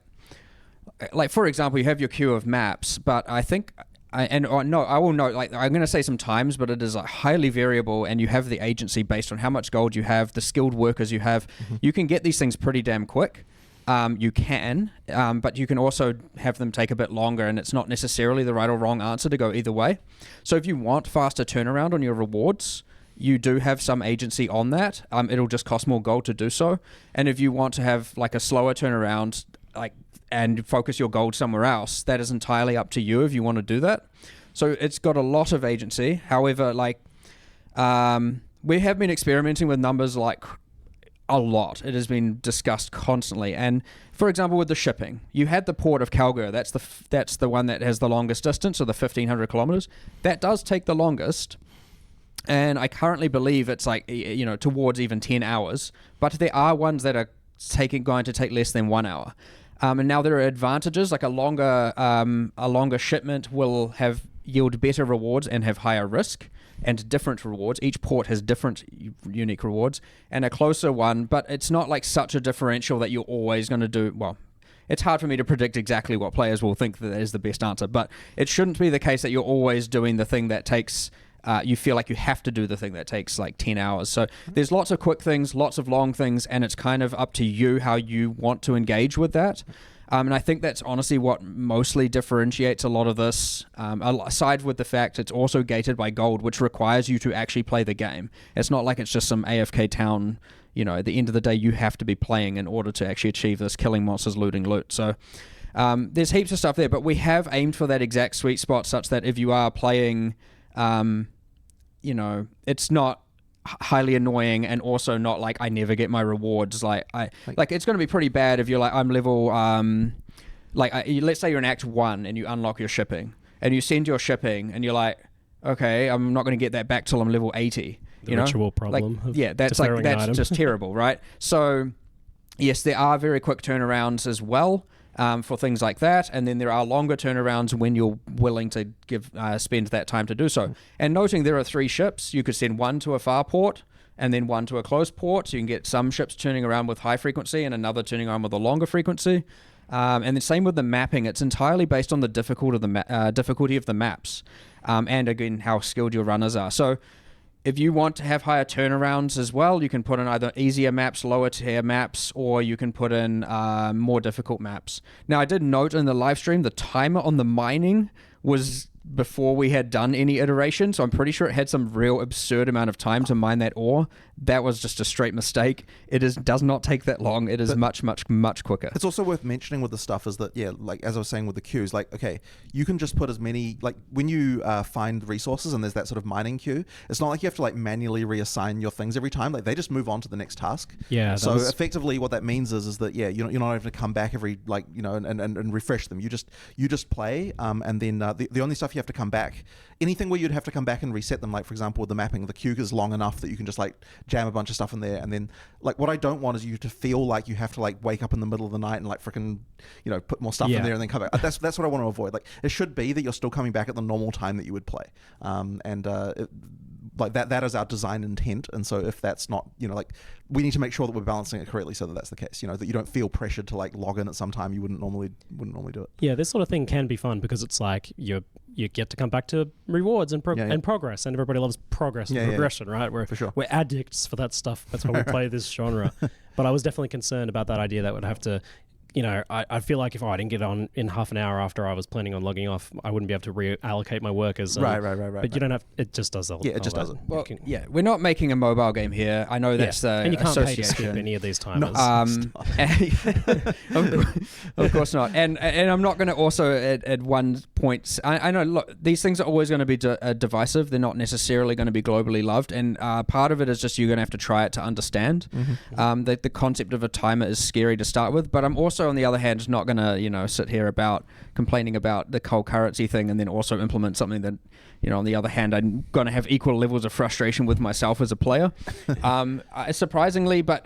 S7: for example, you have your queue of maps, but I think I will note, like, I'm going to say some times, but it is like highly variable, and you have the agency based on how much gold you have, the skilled workers you have. You can get these things pretty damn quick. You can, but you can also have them take a bit longer, and it's not necessarily the right or wrong answer to go either way. So if you want faster turnaround on your rewards, you do have some agency on that. It'll just cost more gold to do so. And if you want to have like a slower turnaround, like, and focus your gold somewhere else, that is entirely up to you if you want to do that. So it's got a lot of agency. However, like, we have been experimenting with numbers like a lot. It has been discussed constantly. And for example, with the shipping, you had the port of Calgary. That's the one that has the longest distance, so the 1,500 kilometers. That does take the longest. And I currently believe it's like, towards even 10 hours. But there are ones that are going to take less than 1 hour. And now there are advantages, like a longer shipment will yield better rewards and have higher risk and different rewards. Each port has different unique rewards, and a closer one, but it's not like such a differential that you're always going to do. Well, it's hard for me to predict exactly what players will think that is the best answer, but it shouldn't be the case that you're always doing the thing that takes you feel like you have to do the thing that takes like 10 hours. So there's lots of quick things, lots of long things, and it's kind of up to you how you want to engage with that. And I think that's honestly what mostly differentiates a lot of this, aside with the fact it's also gated by gold, which requires you to actually play the game. It's not like it's just some AFK town, at the end of the day, you have to be playing in order to actually achieve this, killing monsters, looting loot. So there's heaps of stuff there, but we have aimed for that exact sweet spot such that if you are playing, it's not highly annoying, and also not like I never get my rewards. Like it's going to be pretty bad if you're like, I'm level let's say you're in Act 1 and you unlock your shipping and you send your shipping and you're like, okay, I'm not going to get that back till I'm level 80.
S6: The ritual problem.
S7: That's just terrible, right? So yes, there are very quick turnarounds as well. For things like that, and then there are longer turnarounds when you're willing to spend that time to do so. And noting there are 3 ships, you could send one to a far port and then one to a close port, so you can get some ships turning around with high frequency and another turning around with a longer frequency. And the same with the mapping. It's entirely based on the difficulty of the maps, and again how skilled your runners are. So if you want to have higher turnarounds as well, you can put in either easier maps, lower tier maps, or you can put in more difficult maps. Now, I did note in the live stream, the timer on the mining was before we had done any iteration, so I'm pretty sure it had some real absurd amount of time to mine that ore. That was just a straight mistake. It does not take that long. It is much, much, much quicker.
S8: It's also worth mentioning with the stuff is that, like as I was saying with the queues, like, okay, you can just put as many, like when you find resources and there's that sort of mining queue, it's not like you have to like manually reassign your things every time. Like they just move on to the next task.
S6: Yeah.
S8: So effectively what that means is that, you're not having to come back every, like, and refresh them. You just play, and then the only stuff you have to come back, anything where you'd have to come back and reset them, like for example with the mapping, the queue is long enough that you can just like jam a bunch of stuff in there, and then like what I don't want is you to feel like you have to like wake up in the middle of the night and like freaking put more stuff in there and then come back. That's what I want to avoid. Like it should be that you're still coming back at the normal time that you would play, like that is our design intent. And so if that's not, like we need to make sure that we're balancing it correctly so that that's the case, that you don't feel pressured to like log in at some time you wouldn't normally do it.
S6: Yeah, this sort of thing can be fun because it's like you get to come back to rewards and progress, and everybody loves progress and progression, right? We're addicts for that stuff. That's why we play this genre. But I was definitely concerned about that idea that would have to, I feel like if I didn't get on in half an hour after I was planning on logging off, I wouldn't be able to reallocate my workers.
S8: Right.
S6: But you don't have, it just does that.
S8: Yeah, it just doesn't.
S7: Well, we're not making a mobile game here. I know that's the
S6: and you can't pay to skip
S7: association.
S6: any of these timers.
S7: Of course not. And I'm not going to also at one point. I know. Look, these things are always going to be divisive. They're not necessarily going to be globally loved. And part of it is just you're going to have to try it to understand. The concept of a timer is scary to start with. But I'm also on the other hand not going to sit here about complaining about the cold currency thing and then also implement something that on the other hand I'm going to have equal levels of frustration with myself as a player. Surprisingly, but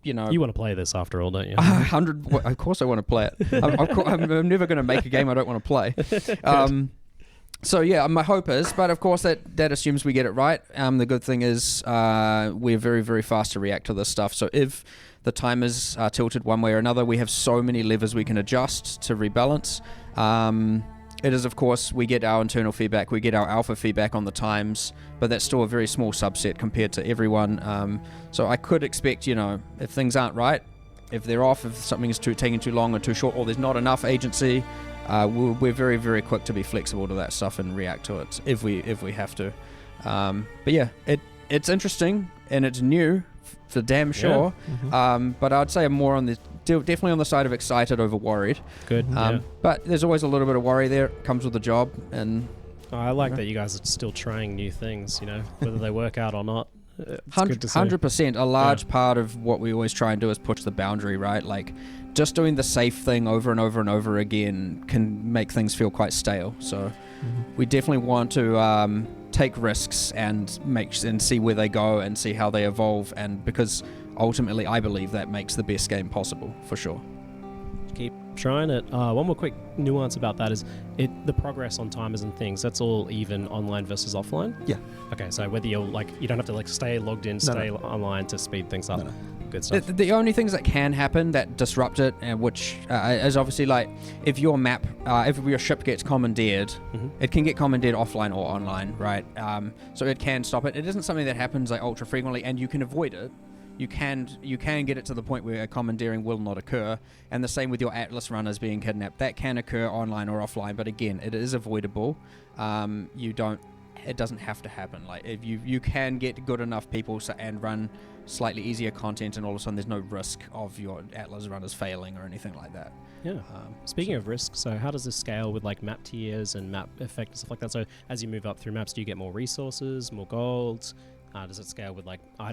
S7: you
S6: want to play this after all, don't you?
S7: 100. Of course I want to play it. I'm never going to make a game I don't want to play. So yeah, my hope is, but of course that assumes we get it right. The good thing is we're very, very fast to react to this stuff. So if the timers are tilted one way or another, we have so many levers we can adjust to rebalance. It is, of course, we get our internal feedback, we get our alpha feedback on the times, but that's still a very small subset compared to everyone. So I could expect, if things aren't right, if they're off, if something is taking too long or too short, or there's not enough agency, we're very, very quick to be flexible to that stuff and react to it if we have to. But yeah, it's interesting and it's new for damn sure. But I'd say I'm more on definitely on the side of excited over worried.
S6: Good.
S7: But there's always a little bit of worry there. It comes with the job, and
S6: I like that you guys are still trying new things. Whether they work out or not.
S7: 100%. A large part of what we always try and do is push the boundary, right? Like, just doing the safe thing over and over and over again can make things feel quite stale. So we definitely want to take risks and see where they go and see how they evolve, and because ultimately I believe that makes the best game possible, for sure.
S6: Keep trying it. One more quick nuance about that is the progress on timers and things, that's all even online versus offline?
S8: Yeah.
S6: Okay, so whether you're you don't have to stay logged in, online to speed things up. Good stuff.
S7: The only things that can happen that disrupt it, which is obviously if your map, if your ship gets commandeered, it can get commandeered offline or online, right? So it can stop it. It isn't something that happens ultra frequently, and you can avoid it. You can get it to the point where a commandeering will not occur, and the same with your Atlas runners being kidnapped. That can occur online or offline, but again, it is avoidable. It doesn't have to happen. If you can get good enough people and run slightly easier content, and all of a sudden there's no risk of your Atlas runners failing or anything like that.
S6: Yeah. Speaking of risk, so how does this scale with map tiers and map effect and stuff like that? So as you move up through maps, do you get more resources, more gold? Does it scale with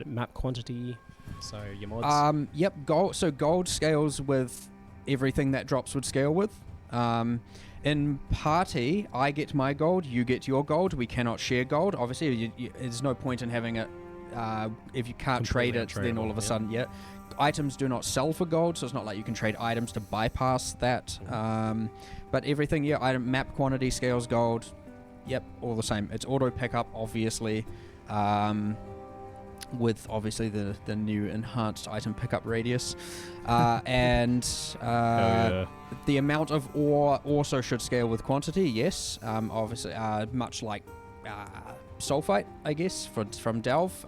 S6: map quantity? So your mods?
S7: Yep. Gold scales with everything that drops would scale with. In party, I get my gold, you get your gold. We cannot share gold. Obviously, there's no point in having it if you can't trade it. Then all of a sudden, items do not sell for gold, so it's not like you can trade items to bypass that. But everything, item map quantity scales gold. Yep, all the same. It's auto pickup, obviously. With obviously the new enhanced item pickup radius, and the amount of ore also should scale with quantity. Yes, obviously, much like sulfite, I guess, from Delve.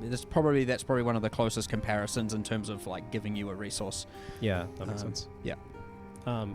S7: That's probably one of the closest comparisons in terms of giving you a resource.
S6: Yeah, that makes sense.
S7: Yeah.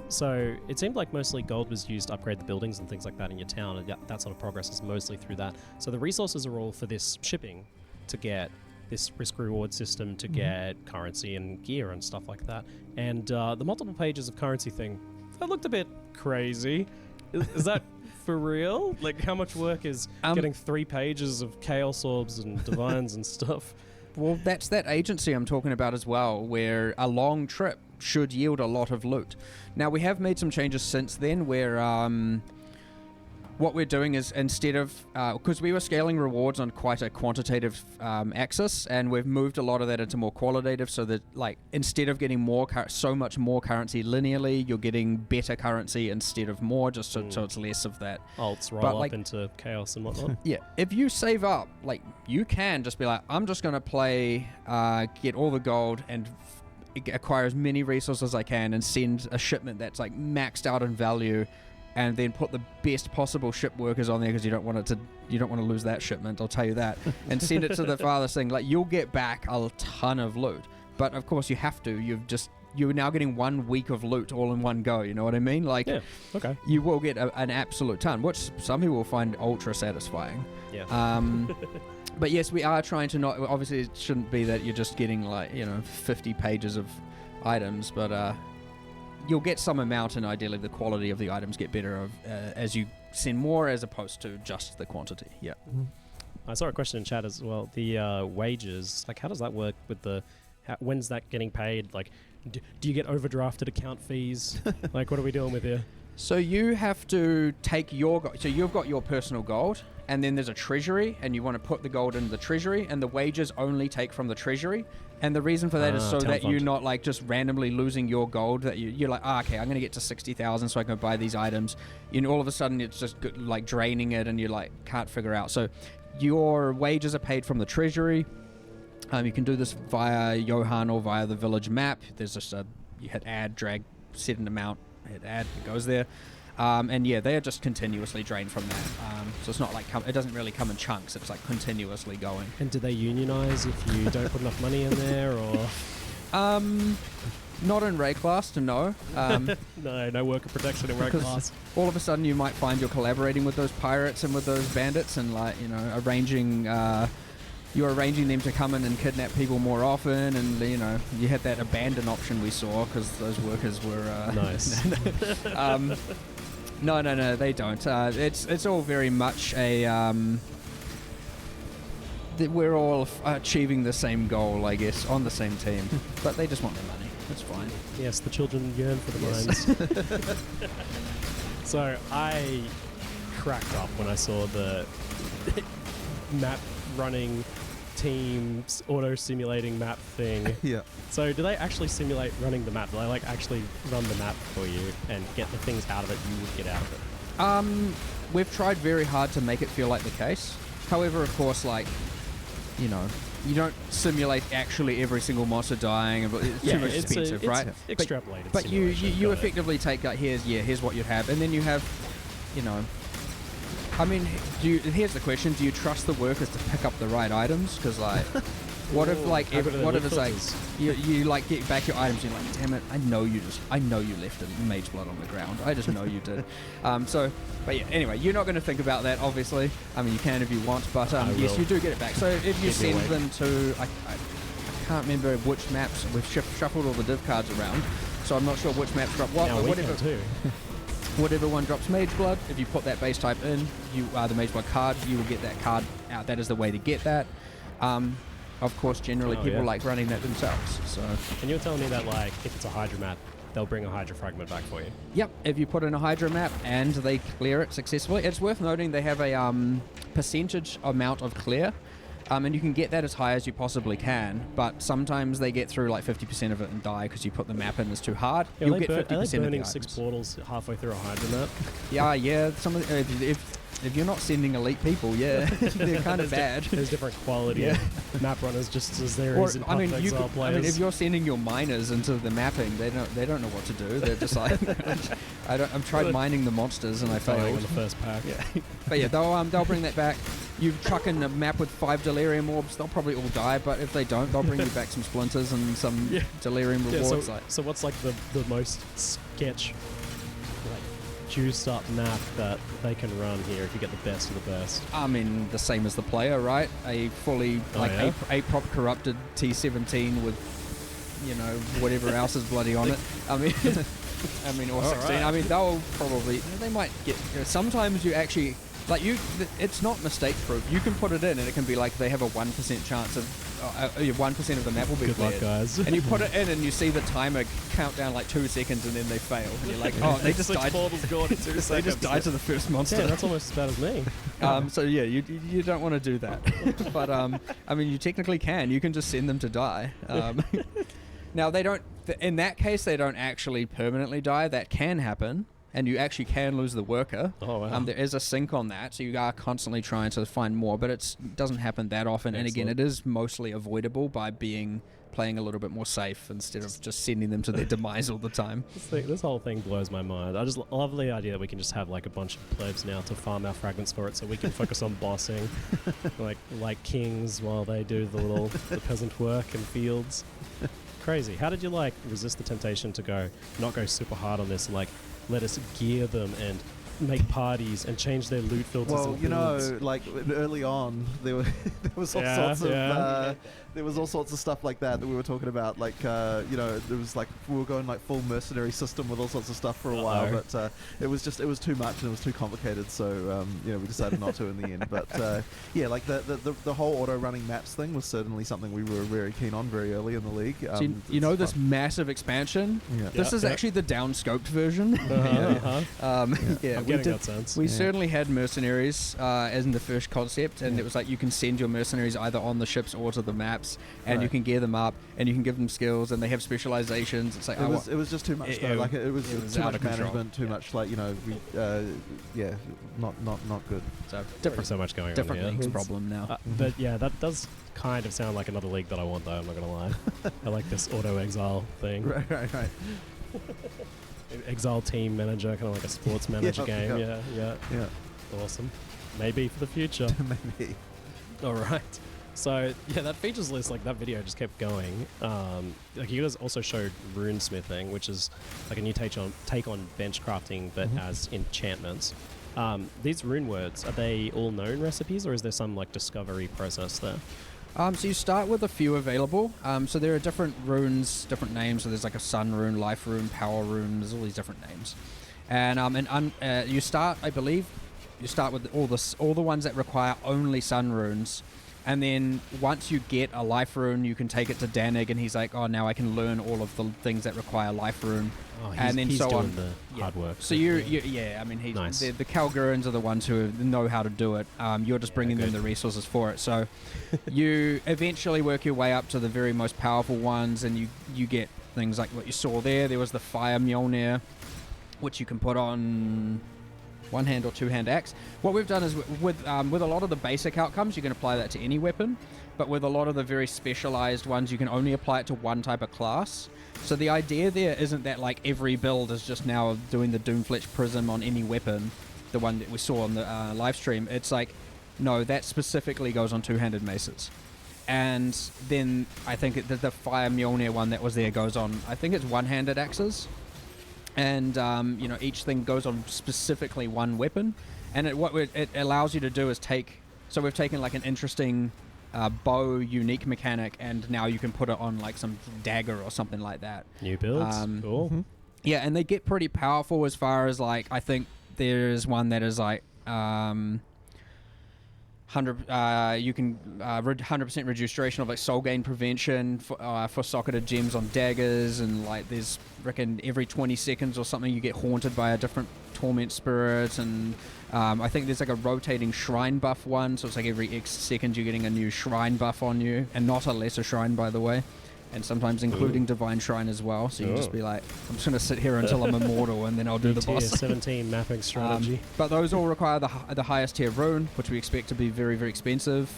S6: So it seemed like mostly gold was used to upgrade the buildings and things like that in your town, and that sort of progress is mostly through that. So the resources are all for this shipping, to get this risk-reward system, to get currency and gear and stuff like that. And the multiple pages of currency thing, that looked a bit crazy. Is that for real? How much work is getting 3 pages of Chaos Orbs and Divines and stuff?
S7: Well, that's that agency I'm talking about as well, where a long trip should yield a lot of loot. Now, we have made some changes since then where what we're doing is, instead of because we were scaling rewards on quite a quantitative axis, and we've moved a lot of that into more qualitative, so that instead of getting so much more currency linearly, you're getting better currency instead of more, just so it's less of that
S6: alts roll up into chaos and whatnot.
S7: Yeah, if you save up, you can just be I'm just gonna play, get all the gold and acquire as many resources as I can, and send a shipment that's maxed out in value, and then put the best possible ship workers on there, because you don't want to lose that shipment, I'll tell you that, and send it to the farthest thing. You'll get back a ton of loot, but of course you have to. You're now getting 1 week of loot all in one go. You know what I mean?
S6: Yeah. Okay.
S7: You will get an absolute ton, which some people will find ultra satisfying.
S6: Yeah.
S7: But yes, we are trying to not. Obviously, it shouldn't be that you're just getting 50 pages of items, but you'll get some amount, and ideally the quality of the items get better as you send more, as opposed to just the quantity. Yeah.
S6: I saw a question in chat as well. The wages, how does that work with when's that getting paid? Do you get overdrafted account fees? What are we dealing with here?
S7: So you have to take so you've got your personal gold, and then there's a treasury, and you want to put the gold into the treasury, and the wages only take from the treasury. And the reason for that is so that you're not just randomly losing your gold, that you're okay, I'm going to get to 60,000 so I can buy these items. All of a sudden it's just draining it, and you can't figure out. So your wages are paid from the treasury. You can do this via Johan or via the village map. There's just you hit add, drag, set an amount, hit add, it goes there. And yeah, they are just continuously drained from that. So it's not like it doesn't really come in chunks. It's like continuously going.
S6: And do they unionize if you don't put enough money in there, or?
S7: Not in Ray class to know.
S6: No worker protection in Ray class.
S7: All of a sudden, you might find you're collaborating with those pirates and with those bandits, and like arranging. You're arranging them to come in and kidnap people more often, and you had that abandon option we saw because those workers were
S6: nice.
S7: No, they don't. It's all very much a. We're all achieving the same goal, I guess, on the same team, but they just want their money. That's fine.
S6: Yes, the children yearn for the mines. So I cracked up when I saw the map running teams auto-simulating map thing.
S8: Yeah.
S6: So do they actually simulate running the map? Do they like actually run the map for you and get the things out of it you would get out of it?
S7: We've tried very hard to make it feel like the case. However, of course, you don't simulate actually every single monster dying. It's too much expensive, right?
S6: Extrapolated.
S7: But you effectively take here's what you have, and then you have, here's the question: do you trust the workers to pick up the right items? Because what if it's like you like get back your items and you're like, damn it, I know you left a mage blood on the ground. I just know you did. But yeah, anyway, you're not going to think about that, obviously. I mean, you can if you want, but yes, you do get it back. So if you send them to, I can't remember which maps. We've shuffled all the div cards around, so I'm not sure which maps drop what.
S6: Now
S7: But
S6: we can too.
S7: whatever one drops mage blood, if you put that base type in, the mage blood card, you will get that card out. That is the way to get that. Of course, generally people like running that themselves. So.
S6: And you're telling me that if it's a Hydra map, they'll bring a Hydra fragment back for you?
S7: Yep, if you put in a Hydra map and they clear it successfully. It's worth noting they have a percentage amount of clear, and you can get that as high as you possibly can, but sometimes they get through 50% of it and die because you put the map in as too hard.
S6: Yeah,
S7: You'll get 50%
S6: are they
S7: of the
S6: burning
S7: items.
S6: 6 portals halfway through a Hydra map?
S7: Yeah. If you're not sending elite people, they're kind of bad.
S6: There's different quality of map runners just as there is in Path of Exile players.
S7: if you're sending your miners into the mapping, they don't know what to do. They're just like, I've tried mining the monsters and I failed
S6: in the first pack.
S7: But yeah, they'll bring that back. You chuck in a map with 5 delirium orbs, they'll probably all die. But if they don't, they'll bring you back some splinters and some delirium rewards.
S6: So what's the most sketch? Juiced up map that they can run here if you get the best of the best?
S7: I mean, the same as the player, right? A fully a prop corrupted T17 with whatever else is bloody on it. I mean, or 16. Right. I mean, they might get. Sometimes you actually it's not mistake proof. You can put it in and it can be they have a 1% chance of 1% of the map will be
S6: good
S7: cleared.
S6: luck, guys.
S7: And you put it in and you see the timer count down 2 seconds and then they fail. And you're like, oh, they just died.
S6: Portals gone in 2 seconds.
S7: They just died to the first monster.
S6: Yeah, that's almost as bad as me.
S7: So yeah, you don't want to do that. But I mean, you technically can. You can just send them to die. Now they don't. In that case, they don't actually permanently die. That can happen. And you actually can lose the worker.
S6: Oh, wow.
S7: There is a sync on that, so you are constantly trying to find more, but it doesn't happen that often.
S6: Excellent.
S7: And again, it is mostly avoidable by playing a little bit more safe instead of just sending them to their demise all the time.
S6: This whole thing blows my mind. I just love the idea that we can just have a bunch of plebs now to farm our fragments for it, so we can focus on bossing, like kings, while they do the peasant work in fields. Crazy. How did you resist the temptation to not go super hard on this and let us gear them and make parties and change their loot filters?
S8: Well, early on, there was all sorts of stuff like that we were talking about. There was we were going we were full mercenary system with all sorts of stuff for a while, but it was too much and it was too complicated. So we decided not to in the end. But the whole auto running maps thing was certainly something we were very keen on very early in the league.
S7: So this massive expansion. Yeah. This is actually the downscoped version. We certainly had mercenaries as in the first concept, and it was you can send your mercenaries either on the ships or to the maps, and you can gear them up, and you can give them skills, and they have specializations. It's
S8: it was just too much though. It was too much management, too much not good.
S6: So so much going on here.
S7: Different league's problem now.
S6: But yeah, that does kind of sound like another league that I want, though. I'm not gonna lie. I like this auto exile thing.
S8: Right.
S6: Exile team manager, kind of like a sports manager game.
S8: yeah.
S6: Yeah. Awesome. Maybe for the future.
S8: Maybe.
S6: All right. So yeah, that features list, like that video just kept going. Like you guys also showed runesmithing, which is like a new take on bench crafting, but as enchantments. These rune words, are they all known recipes, or is there some like discovery process there?
S7: So you start with a few available. So there are different runes, different names. So there's like a sun rune, life rune, power rune. There's all these different names. And you start, I believe, with all the ones that require only sun runes. And then once you get a life rune, you can take it to Danig, and he's like, "Oh, now I can learn all of the things that require life rune."
S6: Oh,
S7: and then
S6: he's
S7: so
S6: doing
S7: on.
S6: the hard work.
S7: So I mean,
S6: Nice.
S7: the Kalgurans are the ones who know how to do it. You're just bringing them
S6: good.
S7: the resources for it. So you eventually work your way up to the very most powerful ones, and you get things like what you saw there. There was the Fire Mjolnir, which you can put on one-hand or two-hand axe. What we've done is with a lot of the basic outcomes, you can apply that to any weapon, but with a lot of the very specialized ones, you can only apply it to one type of class. So the idea there isn't that like every build is just now doing the Doomfletch Prism on any weapon, the one that we saw on the live stream. It's like, no, that specifically goes on two-handed maces. And then I think the Fire Mjolnir one that was there goes on, I think it's one-handed axes. And each thing goes on specifically one weapon, and what it allows you to do is so we've taken like an interesting bow unique mechanic, and now you can put it on like some dagger or something like that.
S6: New builds. Cool.
S7: Yeah, and they get pretty powerful as far as like, I think there's one that is like 100. You can 100% reduce duration of like soul gain prevention for socketed gems on daggers, and like there's reckon every 20 seconds or something you get haunted by a different torment spirit, and I think there's like a rotating shrine buff one, so it's like every X seconds you're getting a new shrine buff on you, and not a lesser shrine, by the way. And sometimes including Divine Shrine as well. So you can just be like, I'm just going to sit here until I'm immortal, and then I'll do the boss.
S6: 17 mapping strategy.
S7: But those all require the highest tier rune, which we expect to be very, very expensive.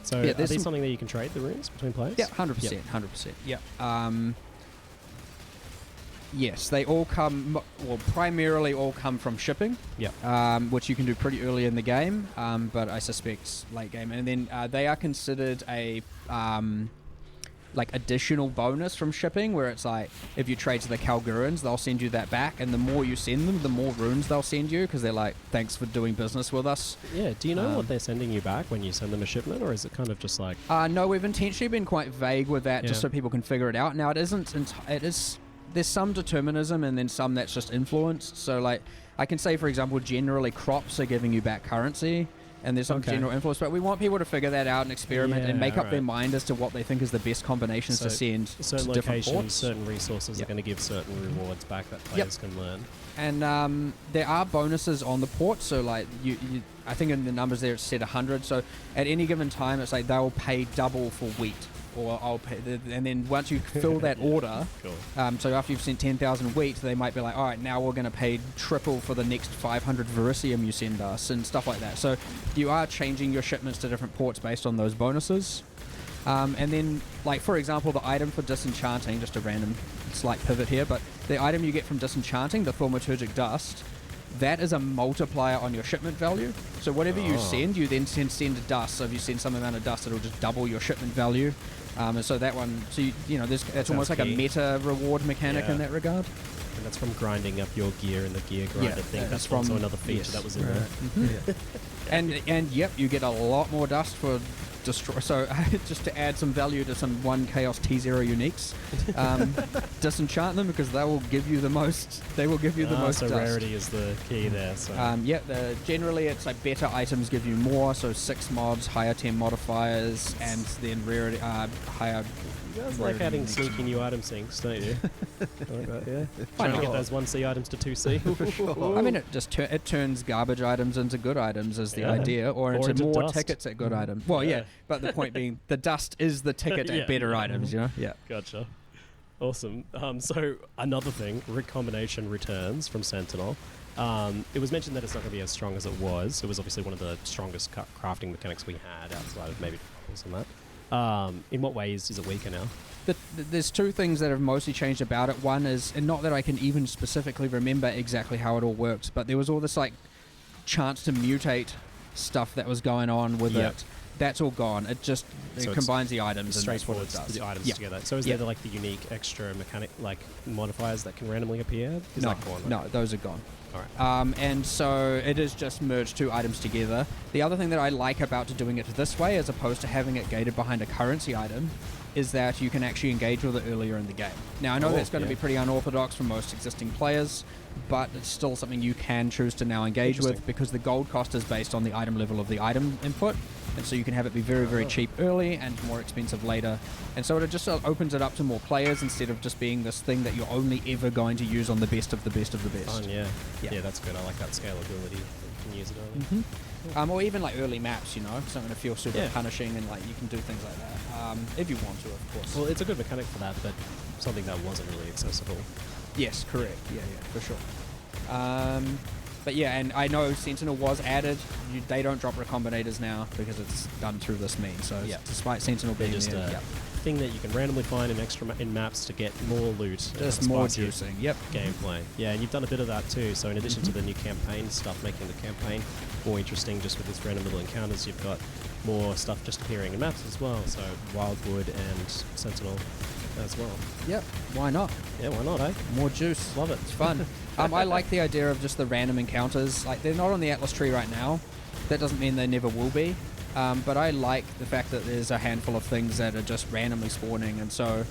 S6: So are these something that you can trade, the runes, between players?
S7: Yeah, 100%.
S6: Yep.
S7: 100%. Yeah. Yes, they all come, primarily all come from shipping.
S6: Yeah.
S7: Which you can do pretty early in the game, but I suspect late game. And then they are considered a like additional bonus from shipping, where it's like if you trade to the Kalgurans, they'll send you that back, and the more you send them, the more runes they'll send you, because they're like, thanks for doing business with us.
S6: Yeah. Do you know what they're sending you back when you send them a shipment, or is it kind of just like...
S7: No, we've intentionally been quite vague with that, just so people can figure it out. Now, it isn't... There's some determinism, and then some that's just influenced. So, like, I can say, for example, generally crops are giving you back currency, and there's some general influence, but we want people to figure that out and experiment and make up their mind as to what they think is the best combinations to send
S6: certain
S7: to different
S6: locations,
S7: ports.
S6: certain resources are going to give certain rewards back that players can learn.
S7: And there are bonuses on the port, so like you I think in the numbers there it's set 100, so at any given time it's like they'll pay double for wheat, or I'll pay, and then once you fill that order, so after you've sent 10,000 wheat, they might be like, all right, now we're going to pay triple for the next 500 Verisium you send us, and stuff like that. So you are changing your shipments to different ports based on those bonuses. And then, like, for example, the item for disenchanting, just a random slight pivot here, but the item you get from disenchanting, the Thaumaturgic Dust, that is a multiplier on your shipment value. So whatever you send, you then send dust. So if you send some amount of dust, it'll just double your shipment value. And so that one, so that's almost like a meta reward mechanic in that regard.
S6: And that's from grinding up your gear in the gear grinder thing. That's from also another feature that was in there.
S7: Mm-hmm. And yep, you get a lot more dust for destroy. So just to add some value to some 1 Chaos T0 uniques, disenchant them, because they will give you the most. They will give you the most
S6: so
S7: dust.
S6: Rarity is the key there. So
S7: generally it's like better items give you more. So 6 mods, higher 10 modifiers, and then rarity higher.
S6: You guys like adding sneaky new item sinks, don't you? Trying to get those 1C items to 2C.
S7: I mean, it just it turns garbage items into good items is the idea, or into more
S6: dust.
S7: tickets at good items. Well, but the point being, the dust is the ticket at better items, you know? Yeah.
S6: Gotcha. Awesome. So another thing, rig combination returns from Sentinel. It was mentioned that it's not going to be as strong as it was. It was obviously one of the strongest crafting mechanics we had outside of maybe and that. In what ways is it weaker now?
S7: There's two things that have mostly changed about it. One is, and not that I can even specifically remember exactly how it all works, but there was all this like chance to mutate stuff that was going on with it. That's all gone. It just combines the items and that's what it does.
S6: The items together. So is there like the unique extra mechanic like modifiers that can randomly appear? Is that gone?
S7: No, those are gone.
S6: All right.
S7: And so it is just merged two items together. The other thing that I like about doing it this way, as opposed to having it gated behind a currency item, is that you can actually engage with it earlier in the game. Now, I know that's going to be pretty unorthodox for most existing players, but it's still something you can choose to now engage with because the gold cost is based on the item level of the item input, and so you can have it be very, very cheap early and more expensive later. And so it just opens it up to more players instead of just being this thing that you're only ever going to use on the best of the best of the best.
S6: Fun, yeah, that's good. I like that scalability. You can use it early.
S7: Or even like early maps, something to feel super punishing, and like you can do things like that if you want to, of course.
S6: Well, it's a good mechanic for that, but something that wasn't really accessible.
S7: Yes, correct. Yeah, for sure. But yeah, and I know Sentinel was added. They don't drop recombinators now because it's done through this means. So despite Sentinel being
S6: just
S7: there,
S6: thing that you can randomly find in maps to get more loot.
S7: Just more juicing.
S6: Gameplay. Yeah, and you've done a bit of that too. So in addition to the new campaign stuff, making the campaign more interesting just with these random little encounters, you've got more stuff just appearing in maps as well. So Wildwood and Sentinel as well.
S7: Yep. Why not?
S6: Yeah, why not, eh?
S7: More juice.
S6: Love it.
S7: It's fun. I like the idea of just the random encounters. Like, they're not on the Atlas tree right now. That doesn't mean they never will be. But I like the fact that there's a handful of things that are just randomly spawning, and so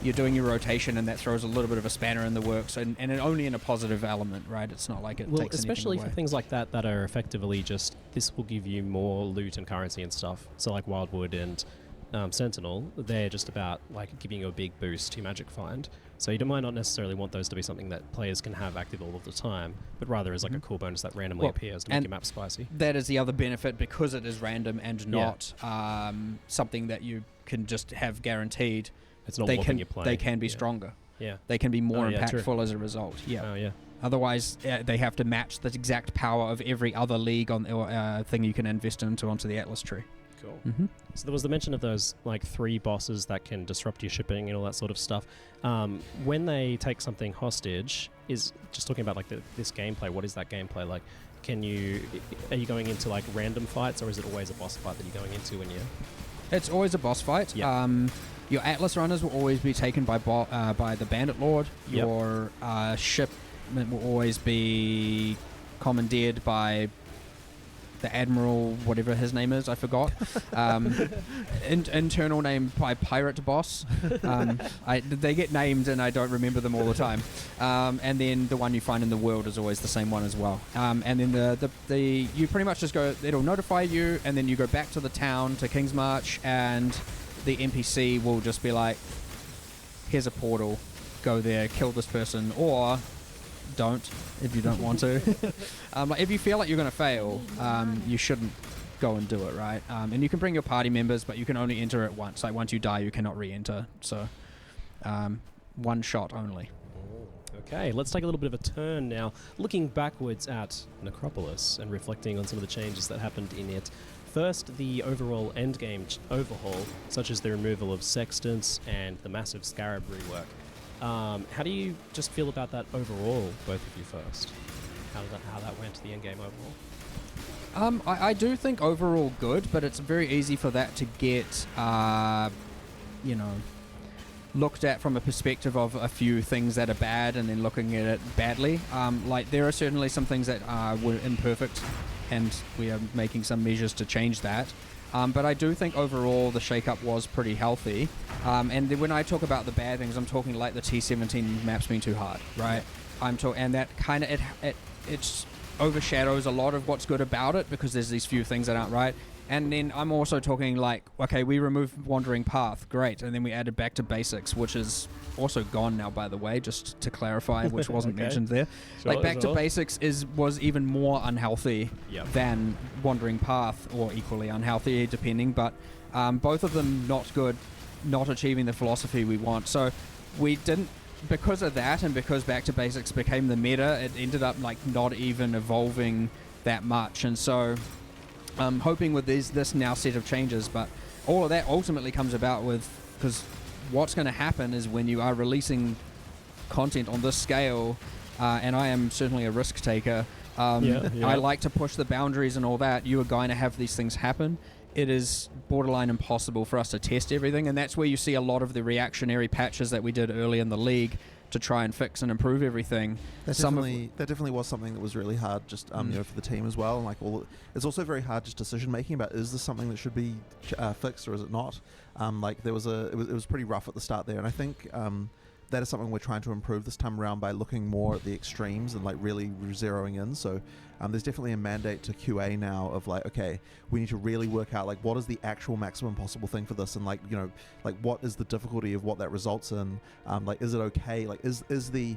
S7: you're doing your rotation, and that throws a little bit of a spanner in the works, and only in a positive element, right? It's not like it takes anything away.
S6: Especially for things like that are effectively just, this will give you more loot and currency and stuff. So like Wildwood and Sentinel, they're just about like giving you a big boost to your magic find. So you might not necessarily want those to be something that players can have active all of the time, but rather as like a cool bonus that randomly appears to make your map spicy.
S7: That is the other benefit, because it is random and not something that you can just have guaranteed.
S6: It's not whopping your play.
S7: They can be stronger.
S6: Yeah.
S7: They can be more impactful as a result. Yeah.
S6: Oh, yeah.
S7: Otherwise, they have to match the exact power of every other league or thing you can invest into onto the Atlas tree.
S6: Cool. So there was the mention of those like 3 bosses that can disrupt your shipping and all that sort of stuff. When they take something hostage, is just talking about like this gameplay. What is that gameplay like? Are you going into like random fights, or is it always a boss fight that you're going into when you?
S7: It's always a boss fight.
S6: Yep.
S7: Your Atlas runners will always be taken by the Bandit Lord. Your shipment will always be commandeered by the Admiral, whatever his name is, I forgot. Internal name by Pirate Boss. They get named and I don't remember them all the time. And then the one you find in the world is always the same one as well. And then the you pretty much just go, it'll notify you, and then you go back to the town, to King's March, and the NPC will just be like, here's a portal, go there, kill this person, or don't if you don't want to. Like if you feel like you're going to fail, you shouldn't go and do it, right? And you can bring your party members, but you can only enter it once. Like once you die, you cannot re-enter. So one shot only.
S6: Okay, let's take a little bit of a turn now, looking backwards at Necropolis and reflecting on some of the changes that happened in it. First, the overall endgame overhaul, such as the removal of sextants and the massive scarab rework. How do you just feel about that overall, both of you first? How that went, the endgame overall?
S7: I do think overall good, but it's very easy for that to get, looked at from a perspective of a few things that are bad and then looking at it badly. Like there are certainly some things that were imperfect, and we are making some measures to change that. But I do think overall the shake-up was pretty healthy. And when I talk about the bad things, I'm talking like the T17 maps being too hard, right? And that kind of it overshadows a lot of what's good about it, because there's these few things that aren't right. And then I'm also talking like, okay, we removed Wandering Path, great, and then we added Back to Basics, which is also gone now, by the way, just to clarify, which wasn't mentioned there. Like Back to Basics was even more unhealthy than Wandering Path, or equally unhealthy, depending, but both of them not good, not achieving the philosophy we want. So we didn't, because of that, and because Back to Basics became the meta, it ended up like not even evolving that much. And so I'm hoping with this now set of changes, but all of that ultimately comes about with, because what's going to happen is when you are releasing content on this scale, and I am certainly a risk taker. I like to push the boundaries and all that. You are going to have these things happen. It is borderline impossible for us to test everything, and that's where you see a lot of the reactionary patches that we did early in the league to try and fix and improve everything.
S8: That definitely was something that was really hard, just for the team as well. And like it's also very hard just decision making about, is this something that should be fixed or is it not? It was pretty rough at the start there, and I think that is something we're trying to improve this time around by looking more at the extremes and like really zeroing in. So there's definitely a mandate to QA now of like, okay, we need to really work out like what is the actual maximum possible thing for this, and like, you know, like what is the difficulty of what that results in, like is it okay, like is the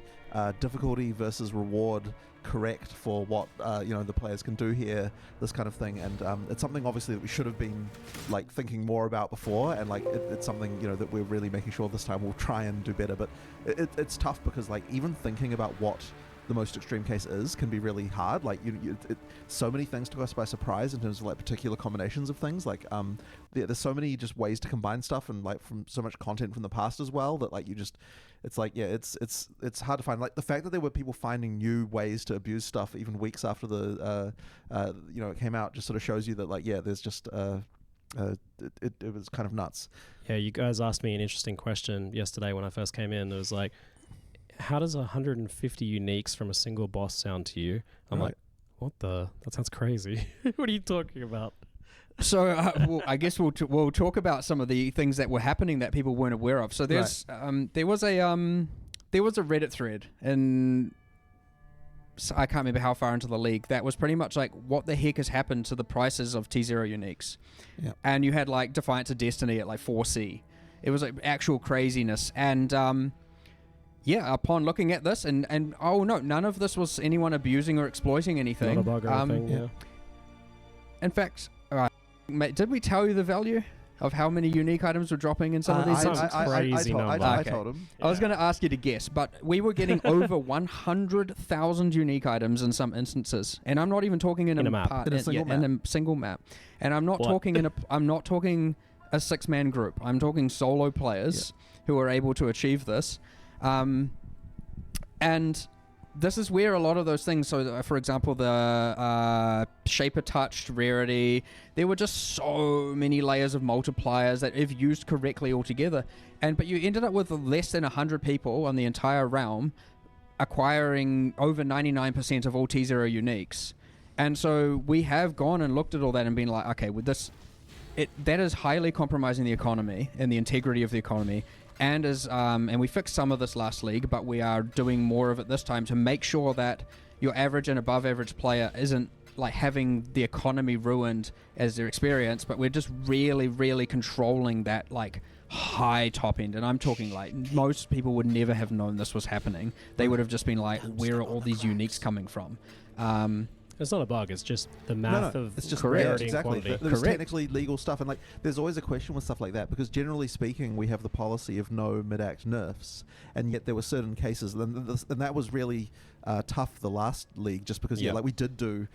S8: difficulty versus reward correct for what the players can do here, this kind of thing. And it's something obviously that we should have been like thinking more about before, and like it's something, you know, that we're really making sure this time we'll try and do better. But it's tough because like even thinking about what the most extreme case is can be really hard. Like so many things took us by surprise in terms of like particular combinations of things. Like there's so many just ways to combine stuff, and like from so much content from the past as well, that like it's like, yeah, it's hard to find. Like the fact that there were people finding new ways to abuse stuff even weeks after the it came out just sort of shows you that like, yeah, there's just it was kind of nuts.
S6: Yeah, you guys asked me an interesting question yesterday when I first came in. It was like, how does 150 uniques from a single boss sound to you? I'm like, that sounds crazy. What are you talking about?
S7: So I guess we'll talk about some of the things that were happening that people weren't aware of. So there's there was a Reddit thread, and so I can't remember how far into the league, that was pretty much like, what the heck has happened to the prices of T0 uniques? Yeah. And you had like Defiance of Destiny at like 4C. It was like actual craziness. And upon looking at this, and oh no, none of this was anyone abusing or exploiting anything.
S6: Not a bug or anything, yeah.
S7: In fact, mate, did we tell you the value of how many unique items were dropping in some of these?
S8: I told him.
S7: I was going to ask you to guess, but we were getting over 100,000 unique items in some instances, and I'm not even talking in a map, in a single map, and I'm not talking a 6-man group. I'm talking solo players who are able to achieve this. And this is where a lot of those things, so for example, the Shaper Touched rarity, there were just so many layers of multipliers that if used correctly altogether, but you ended up with less than 100 people on the entire realm acquiring over 99% of all T0 uniques. And so we have gone and looked at all that and been like, okay, with this, that is highly compromising the economy and the integrity of the economy. And and we fixed some of this last league, but we are doing more of it this time to make sure that your average and above average player isn't like having the economy ruined as their experience, but we're just really, really controlling that like high top end. And I'm talking like most people would never have known this was happening. They would have just been like, where are all these uniques coming from?
S6: It's not a bug, it's just the math of
S8: it's just
S6: rarity
S8: exactly.
S6: and quantity.
S8: There's technically legal stuff, and like there's always a question with stuff like that, because generally speaking we have the policy of no mid-act nerfs, and yet there were certain cases, and that was really tough the last league, just because like we did do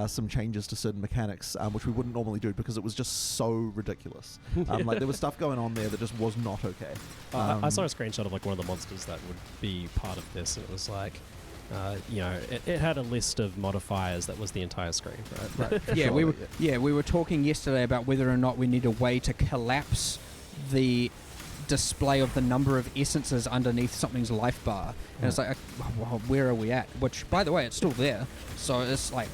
S8: some changes to certain mechanics, which we wouldn't normally do because it was just so ridiculous. Like there was stuff going on there that just was not okay.
S6: I saw a screenshot of like one of the monsters that would be part of this, and it was like, it had a list of modifiers that was the entire screen, right?
S7: Yeah, we were talking yesterday about whether or not we need a way to collapse the display of the number of essences underneath something's life bar, and it's like, well, where are we at? Which, by the way, it's still there, so it's like,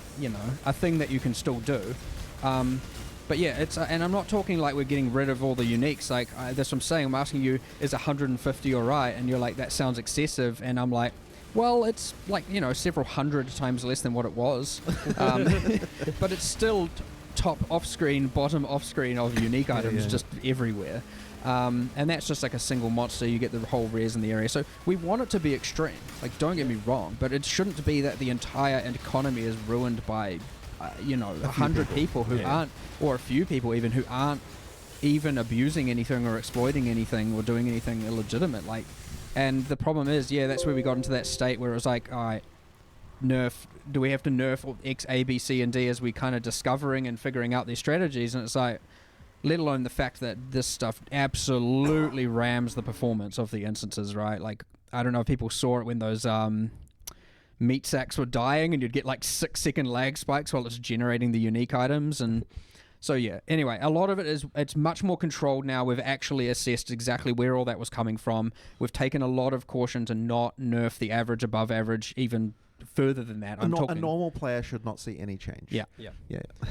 S7: a thing that you can still do. But yeah, it's and I'm not talking like we're getting rid of all the uniques. Like that's what I'm saying. I'm asking you, is 150 all right? And you're like, that sounds excessive, and I'm like, well, it's like, several hundred times less than what it was. But it's still top off-screen, bottom off-screen of unique items just everywhere. And that's just like a single monster. You get the whole rares in the area. So we want it to be extreme. Like, don't get me wrong, but it shouldn't be that the entire economy is ruined by, 100 people who aren't, or a few people even, who aren't even abusing anything or exploiting anything or doing anything illegitimate. Like, and the problem is, that's where we got into that state where it was like, all right, do we have to nerf X, A, B, C, and D as we kind of discovering and figuring out these strategies? And it's like, let alone the fact that this stuff absolutely rams the performance of the instances, right? Like, I don't know if people saw it when those meat sacks were dying and you'd get like 6-second lag spikes while it's generating the unique items. And so, yeah, anyway, a lot of it's much more controlled now. We've actually assessed exactly where all that was coming from. We've taken a lot of caution to not nerf the average above average even further than that.
S8: A normal player should not see any change.
S7: Yeah.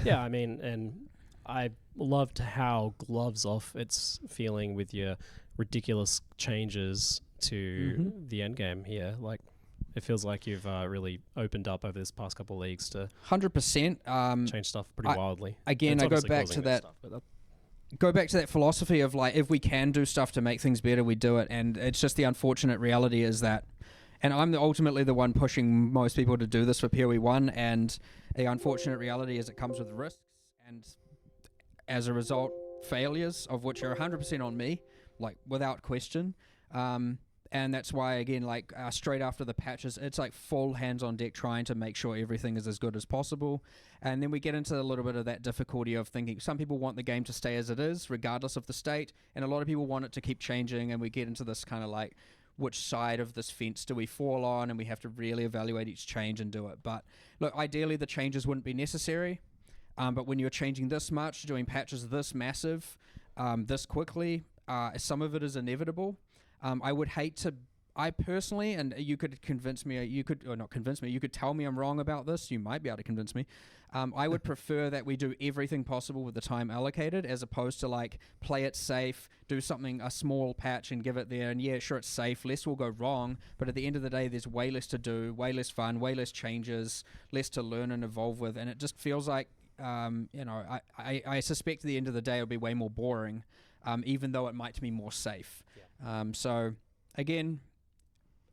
S6: Yeah, I mean, and I loved how Gloves Off it's feeling with your ridiculous changes to the end game here. Like, it feels like you've really opened up over this past couple of leagues to
S7: 100%.
S6: change stuff pretty wildly.
S7: Again,
S6: And
S7: I
S6: it's
S7: go back
S6: obviously
S7: to
S6: causing
S7: that.
S6: new stuff, but
S7: Go back to that philosophy of like, if we can do stuff to make things better, we do it. And it's just the unfortunate reality is that, and I'm ultimately the one pushing most people to do this for PoE1, and the unfortunate reality is it comes with risks, and as a result, failures, of which are 100% on me, like without question. And that's why, again, like straight after the patches, it's like full hands on deck trying to make sure everything is as good as possible. And then we get into a little bit of that difficulty of thinking some people want the game to stay as it is, regardless of the state, and a lot of people want it to keep changing. And we get into this kind of like, which side of this fence do we fall on? And we have to really evaluate each change and do it. But look, ideally, the changes wouldn't be necessary. But when you're changing this much, doing patches this massive, this quickly, some of it is inevitable. I would hate to, I personally, and you could convince me, you could tell me I'm wrong about this, you might be able to convince me. I would prefer that we do everything possible with the time allocated, as opposed to like, play it safe, do something, a small patch and give it there, and yeah, sure, it's safe, less will go wrong, but at the end of the day, there's way less to do, way less fun, way less changes, less to learn and evolve with, and it just feels like, I suspect at the end of the day it'll be way more boring, even though it might be more safe. So again,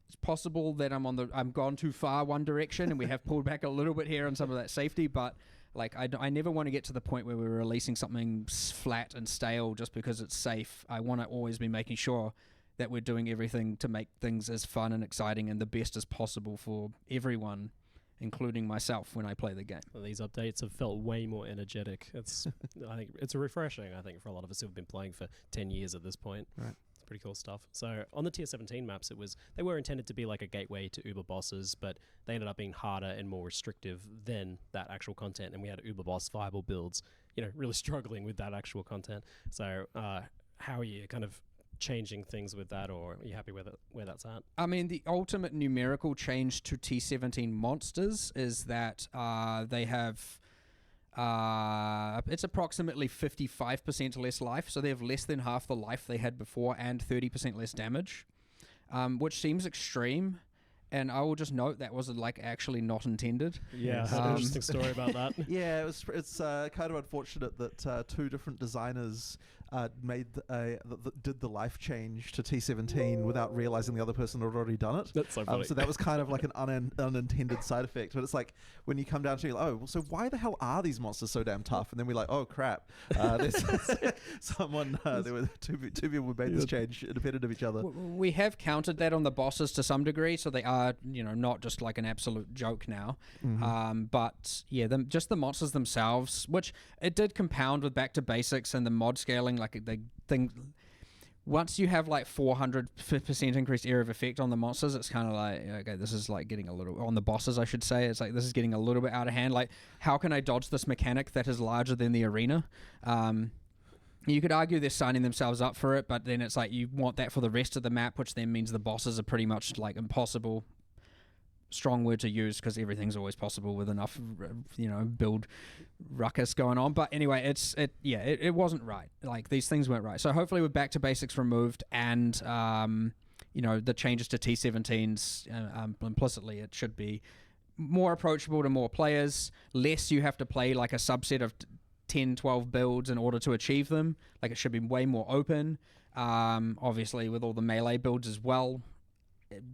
S7: it's possible that I'm gone too far one direction, and we have pulled back a little bit here on some of that safety. But like, I never want to get to the point where we're releasing something flat and stale just because it's safe. I want to always be making sure that we're doing everything to make things as fun and exciting and the best as possible for everyone, including myself when I play the game.
S6: Well, these updates have felt way more energetic. It's, I think it's refreshing, I think, for a lot of us who've been playing for 10 years at this point.
S8: Right.
S6: It's pretty cool stuff. So on the tier 17 maps, they were intended to be like a gateway to Uber bosses, but they ended up being harder and more restrictive than that actual content. And we had Uber boss viable builds, really struggling with that actual content. So how are you kind of changing things with that, or are you happy with it, where that's at?
S7: I mean, the ultimate numerical change to T17 monsters is that they have it's approximately 55% less life, so they have less than half the life they had before and 30% less damage, which seems extreme. And I will just note that was like actually not intended.
S6: Yeah, I had an interesting story about that.
S8: Yeah, it's kind of unfortunate that two different designers did the life change to T17 without realizing the other person had already done it.
S6: That's so funny.
S8: So that was kind of like an unintended side effect. But it's like when you come down to, so why the hell are these monsters so damn tough? And then we're like, oh crap, there's someone. There were two people who made this change independent of each other.
S7: We have counted that on the bosses to some degree, so they are not just like an absolute joke now. But yeah, just the monsters themselves, which it did compound with back to basics and the mod scaling, like the thing. Once you have like 400% increased area of effect on the monsters, it's kind of like, okay, this is like getting a little, on the bosses I should say, it's like this is getting a little bit out of hand. Like, how can I dodge this mechanic that is larger than the arena? You could argue they're signing themselves up for it, but then it's like you want that for the rest of the map, which then means the bosses are pretty much like impossible. Strong word to use because everything's always possible with enough, build ruckus going on. But anyway, it wasn't right. Like, these things weren't right. So hopefully with back to basics removed and the changes to T17s, implicitly it should be more approachable to more players. Less you have to play like a subset of 10, 12 builds in order to achieve them. Like, it should be way more open. Obviously with all the melee builds as well,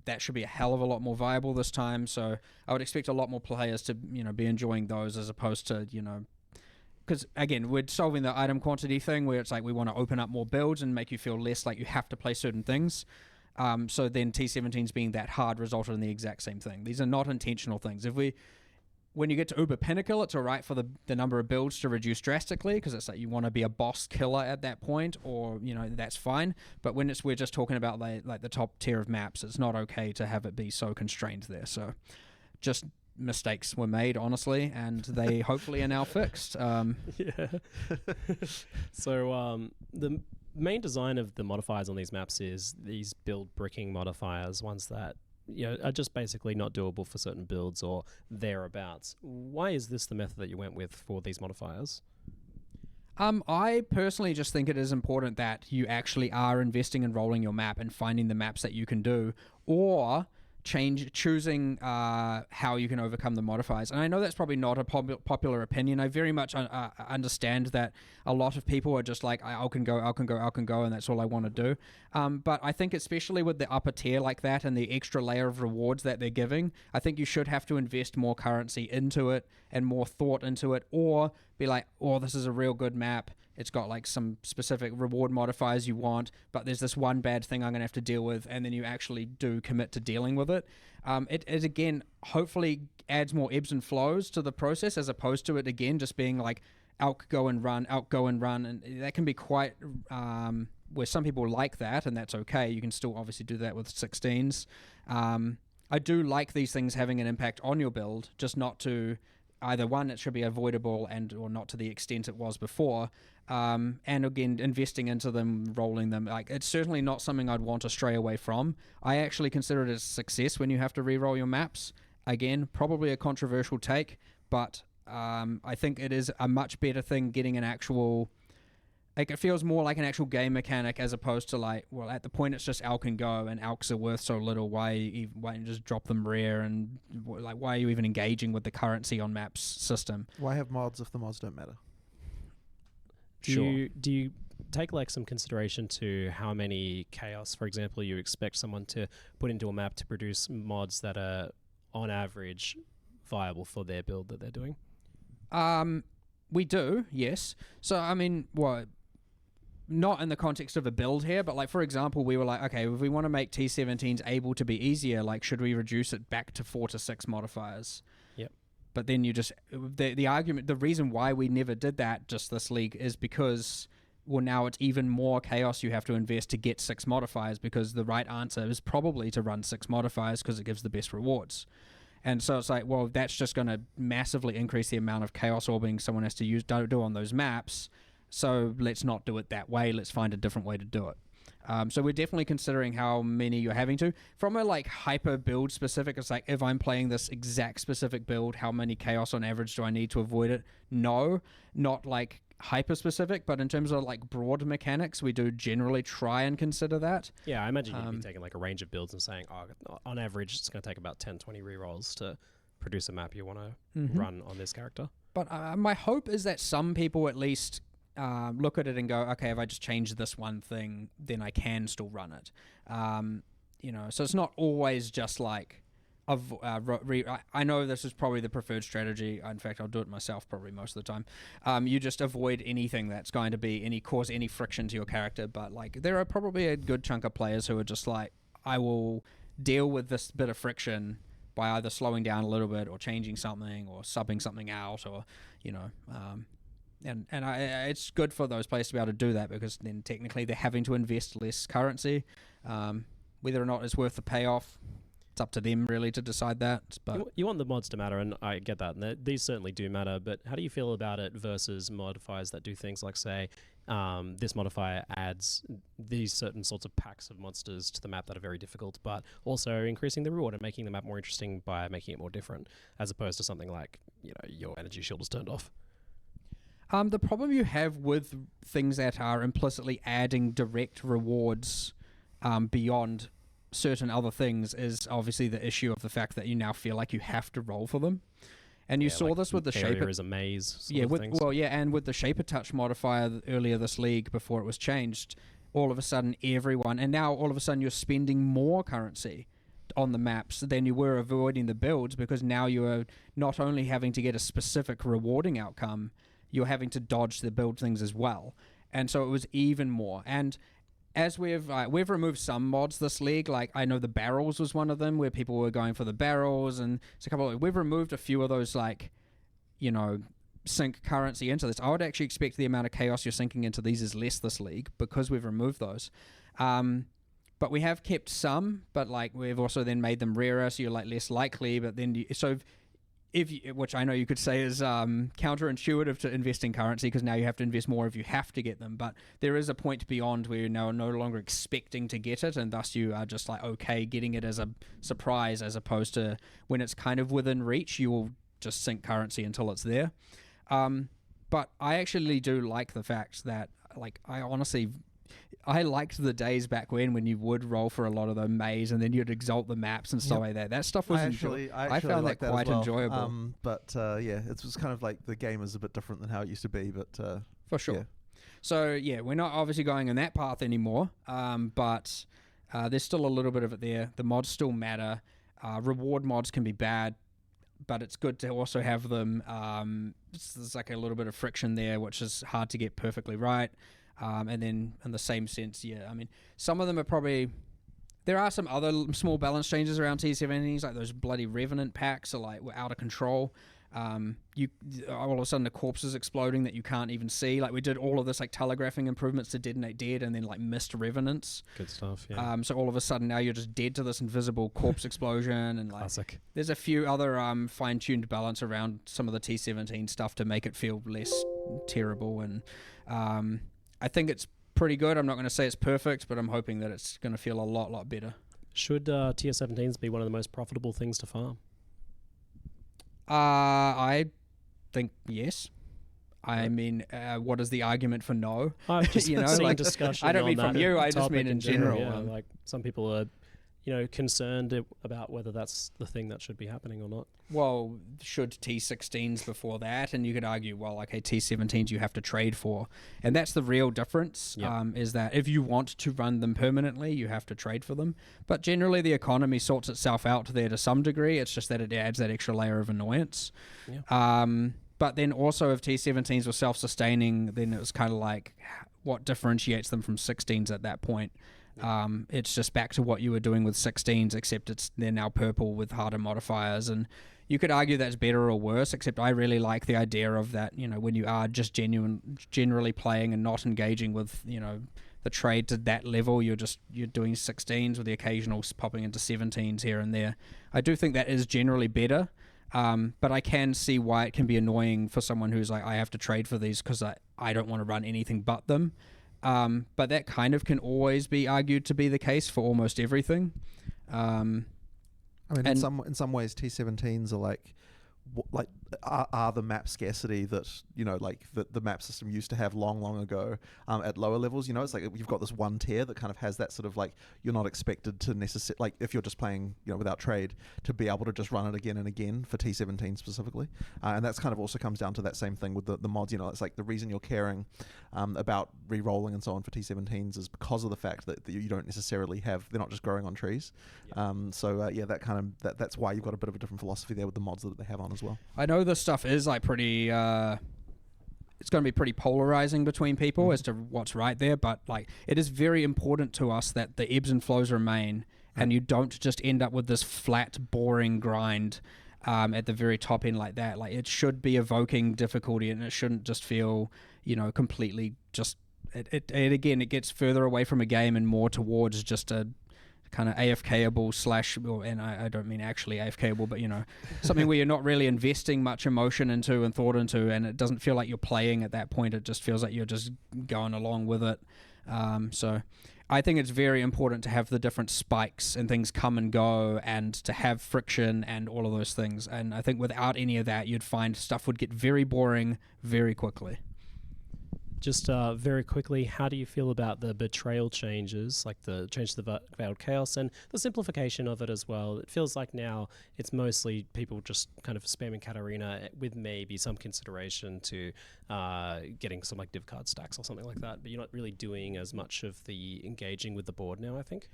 S7: that should be a hell of a lot more viable this time. So I would expect a lot more players to be enjoying those, as opposed to because again, we're solving the item quantity thing where it's like we want to open up more builds and make you feel less like you have to play certain things. So then T17's being that hard resulted in the exact same thing. These are not intentional things. when you get to Uber Pinnacle, it's all right for the number of builds to reduce drastically because it's like you want to be a boss killer at that point, or that's fine. But when we're just talking about like the top tier of maps, it's not okay to have it be so constrained there. So just mistakes were made, honestly, and they hopefully are now fixed.
S6: Yeah. So the main design of the modifiers on these maps is these build bricking modifiers, ones that are just basically not doable for certain builds or thereabouts. Why is this the method that you went with for these modifiers?
S7: I personally just think it is important that you actually are investing in rolling your map and finding the maps that you can do, or choosing how you can overcome the modifiers. And I know that's probably not a popular opinion. I very much understand that a lot of people are just like, I can go, and that's all I want to do. But I think especially with the upper tier like that and the extra layer of rewards that they're giving, I think you should have to invest more currency into it and more thought into it, or be like, oh, this is a real good map. It's got like some specific reward modifiers you want, but there's this one bad thing I'm going to have to deal with, and then you actually do commit to dealing with it. It again, hopefully adds more ebbs and flows to the process, as opposed to it, again, just being like out, go and run, and that can be quite... where some people like that, and that's okay. You can still obviously do that with 16s. I do like these things having an impact on your build, just not to... either one, it should be avoidable, or not to the extent it was before. And again, investing into them, rolling them, like it's certainly not something I'd want to stray away from. I actually consider it a success when you have to re-roll your maps. Again, probably a controversial take, but I think it is a much better thing getting an actual... like, it feels more like an actual game mechanic, as opposed to like, well, at the point it's just Alk and Go, and Alks are worth so little. Why you just drop them rare, and like, why are you even engaging with the currency on maps system?
S8: Why have mods if the mods don't matter?
S6: Do you take like some consideration to how many chaos, for example, you expect someone to put into a map to produce mods that are on average viable for their build that they're doing?
S7: We do, yes. So I mean, what? Not in the context of a build here, but like, for example, we were like, okay, if we want to make T17s able to be easier, like, should we reduce it back to 4 to 6 modifiers?
S6: Yep.
S7: But then you just, the argument, the reason why we never did that just this league is because, well, now it's even more chaos you have to invest to get 6 modifiers, because the right answer is probably to run 6 modifiers because it gives the best rewards. And so it's like, well, that's just going to massively increase the amount of chaos orbing someone has to do on those maps. So let's not do it that way. Let's find a different way to do it. So we're definitely considering how many you're having to. From a like hyper build specific, it's like, if I'm playing this exact specific build, how many chaos on average do I need to avoid it? No, not like hyper specific, but in terms of like broad mechanics, we do generally try and consider that.
S6: Yeah, I imagine you'd be taking like a range of builds and saying, oh, on average, it's going to take about 10, 20 rerolls to produce a map you want to run on this character. But
S7: my hope is that some people at least look at it and go, okay, if I just change this one thing, then I can still run it. So it's not always just like, I know this is probably the preferred strategy. In fact, I'll do it myself probably most of the time. You just avoid anything that's going to cause any friction to your character. But like, there are probably a good chunk of players who are just like, I will deal with this bit of friction by either slowing down a little bit, or changing something, or subbing something out, or it's good for those players to be able to do that, because then technically they're having to invest less currency. Whether or not it's worth the payoff, it's up to them really to decide that. But
S6: you want the mods to matter, and I get that. And these certainly do matter, but how do you feel about it versus modifiers that do things like, say, this modifier adds these certain sorts of packs of monsters to the map that are very difficult, but also increasing the reward and making the map more interesting by making it more different, as opposed to something like, your energy shield is turned off?
S7: The problem you have with things that are implicitly adding direct rewards beyond certain other things is obviously the issue of the fact that you now feel like you have to roll for them. And you saw this with the Shaper
S6: is a maze.
S7: And with the Shaper Touch modifier earlier this league, before it was changed, all of a sudden and now all of a sudden you're spending more currency on the maps than you were avoiding the builds, because now you are not only having to get a specific rewarding outcome, you're having to dodge the build things as well. And so it was even more. And as we've removed some mods this league, like I know the barrels was one of them where people were going for the barrels, and it's a couple we've removed a few of those, like, you know, sink currency into this. I would actually expect the amount of chaos you're sinking into these is less this league because we've removed those. But we have kept some, but like we've also then made them rarer, so you're like less likely. But then which I know you could say is counterintuitive to investing currency, because now you have to invest more if you have to get them. But there is a point beyond where you're now no longer expecting to get it, and thus you are just like okay getting it as a surprise, as opposed to when it's kind of within reach, you will just sink currency until it's there. But I actually do like the fact that, like, I liked the days back when you would roll for a lot of the maze and then you'd exalt the maps and stuff like that. That stuff was I found that quite enjoyable.
S8: Yeah, it was kind of like the game is a bit different than how it used to be, but
S7: for sure.
S8: Yeah.
S7: So yeah, we're not obviously going in that path anymore, but there's still a little bit of it there. The mods still matter. Reward mods can be bad, but it's good to also have them. There's like a little bit of friction there, which is hard to get perfectly right. And then in the same sense, yeah, I mean, some of them are probably... There are some other small balance changes around T17s, like those bloody Revenant packs are like out of control. All of a sudden the corpses exploding that you can't even see. Like we did all of this like telegraphing improvements to Detonate Dead and then like missed Revenants.
S6: Good stuff, yeah.
S7: So all of a sudden now you're just dead to this invisible corpse explosion, and like
S6: classic. There's
S7: a few other fine-tuned balance around some of the T17 stuff to make it feel less terrible, and I think it's pretty good. I'm not going to say it's perfect, but I'm hoping that it's going to feel a lot better.
S6: Should tier 17s be one of the most profitable things to farm?
S7: I think yes. I mean, what is the argument for no?
S6: I've just seen discussion.
S7: I don't mean from you. I just mean in general.
S6: Yeah, like some people are, concerned about whether that's the thing that should be happening or not.
S7: Well, should T16s before that? And you could argue, well, okay, T17s you have to trade for. And that's the real difference, is that if you want to run them permanently, you have to trade for them. But generally the economy sorts itself out there to some degree. It's just that it adds that extra layer of annoyance. Yeah. But then also if T17s were self-sustaining, then it was kind of like what differentiates them from 16s at that point. It's just back to what you were doing with 16s, except they're now purple with harder modifiers, and you could argue that's better or worse, except I really like the idea of that, when you are just generally playing and not engaging with, the trade to that level, you're doing 16s with the occasional popping into 17s here and there. I do think that is generally better, but I can see why it can be annoying for someone who's like, I have to trade for these because I don't want to run anything but them. But that kind of can always be argued to be the case for almost everything.
S8: I mean, in some ways, T17s are are the map scarcity that the map system used to have long ago at lower levels. It's like you've got this one tier that kind of has that sort of like you're not expected to necessarily, like if you're just playing without trade, to be able to just run it again and again for T17 specifically, and that's kind of also comes down to that same thing with the mods. It's like the reason you're caring about re-rolling and so on for T17s is because of the fact that you don't necessarily have, they're not just growing on trees. That's why you've got a bit of a different philosophy there with the mods that they have on as well.
S7: I know this stuff is like pretty it's going to be pretty polarizing between people as to what's right there, but like it is very important to us that the ebbs and flows remain, and you don't just end up with this flat boring grind at the very top end like that. Like it should be evoking difficulty, and it shouldn't just feel completely just it gets further away from a game and more towards just a kind of AFKable and I don't mean actually AFKable, but something where you're not really investing much emotion into and thought into, and it doesn't feel like you're playing at that point. It just feels like you're just going along with it. So I think it's very important to have the different spikes and things come and go, and to have friction and all of those things. And I think without any of that, you'd find stuff would get very boring very quickly.
S6: Just very quickly, how do you feel about the betrayal changes, like the change to the Veiled Chaos and the simplification of it as well? It feels like now it's mostly people just kind of spamming Katarina with maybe some consideration to getting some like div card stacks or something like that, but you're not really doing as much of the engaging with the board now, I think.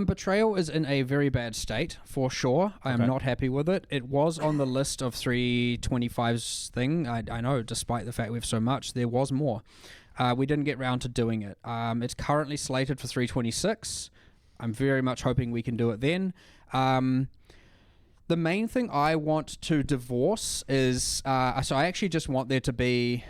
S7: Betrayal is in a very bad state, for sure. I am not happy with it. It was on the list of 325's thing. I know, despite the fact we have so much, there was more. We didn't get round to doing it. It's currently slated for 326. I'm very much hoping we can do it then. The main thing I want to divorce is, so I actually just want there to be,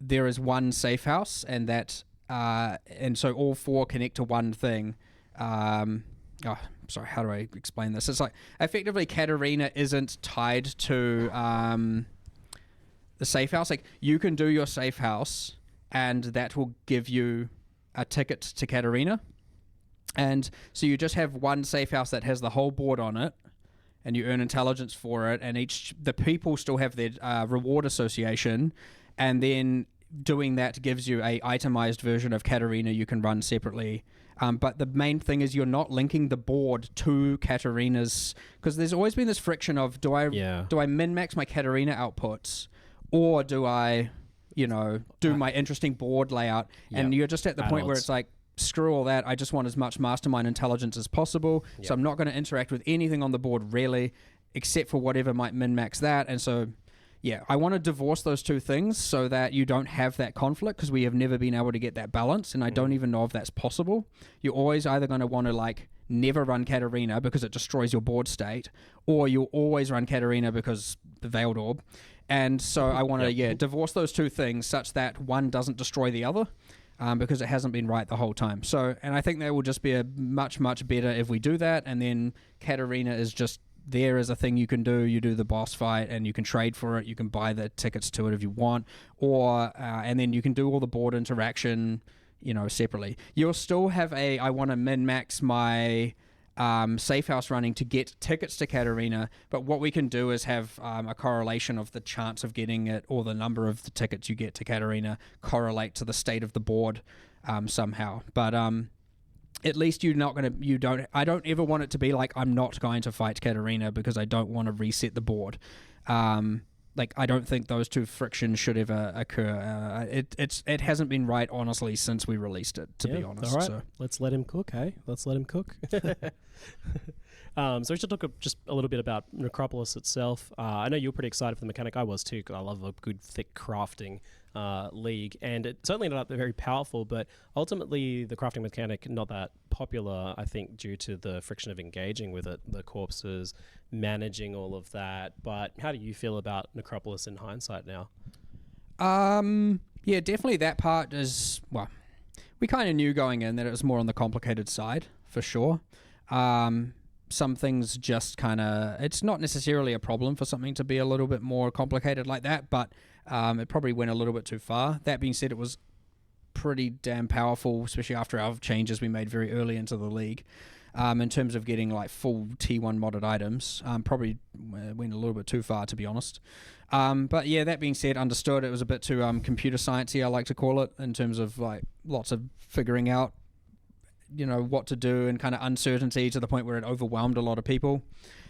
S7: there is one safe house, and that, and so all 4 connect to one thing. Sorry, how do I explain this? It's like, effectively, Katarina isn't tied to the safe house. Like, you can do your safe house, and that will give you a ticket to Katarina. And so you just have one safe house that has the whole board on it, and you earn intelligence for it, and the people still have their reward association, and then doing that gives you a itemized version of Katarina you can run separately. But the main thing is you're not linking the board to Katarina's, because there's always been this friction of do I min-max my Katarina outputs, or do I, do my interesting board layout? And you're just at the point where it's like, screw all that. I just want as much mastermind intelligence as possible. Yep. So I'm not going to interact with anything on the board really, except for whatever might min-max that. And so, yeah, I want to divorce those two things so that you don't have that conflict, because we have never been able to get that balance, and I don't even know if that's possible. You're always either going to want to never run Katarina because it destroys your board state, or you'll always run Katarina because the Veiled Orb. And so I want to, divorce those two things such that one doesn't destroy the other. Because it hasn't been right the whole time. So, and I think that will just be a much, much better if we do that. And then Katarina is just there as a thing you can do. You do the boss fight and you can trade for it. You can buy the tickets to it if you want. Or, and then you can do all the board interaction, separately. You'll still have I want to min-max my safe house running to get tickets to Katarina, but what we can do is have a correlation of the chance of getting it, or the number of the tickets you get to Katarina correlate to the state of the board somehow. But at least I don't ever want it to be like I'm not going to fight Katarina because I don't want to reset the board. I don't think those two frictions should ever occur. It hasn't been right, honestly, since we released it, to be honest.
S6: All right,
S7: so.
S6: Let's let him cook, hey? Let's let him cook. So we should talk just a little bit about Necropolis itself. I know you were pretty excited for the mechanic. I was too, because I love a good, thick crafting league. And it certainly ended up very powerful, but ultimately the crafting mechanic, not that popular, I think, due to the friction of engaging with it, the corpses, managing all of that. But how do you feel about Necropolis in hindsight now?
S7: Yeah, definitely that part is, well, we kind of knew going in that it was more on the complicated side, for sure. Some things just kind of, it's not necessarily a problem for something to be a little bit more complicated like that, but it probably went a little bit too far. That being said, it was pretty damn powerful, especially after our changes we made very early into the league. In terms of getting full T1 modded items, probably went a little bit too far, to be honest. But yeah, that being said, understood it was a bit too computer sciencey, I like to call it, in terms of lots of figuring out what to do, and kind of uncertainty to the point where it overwhelmed a lot of people.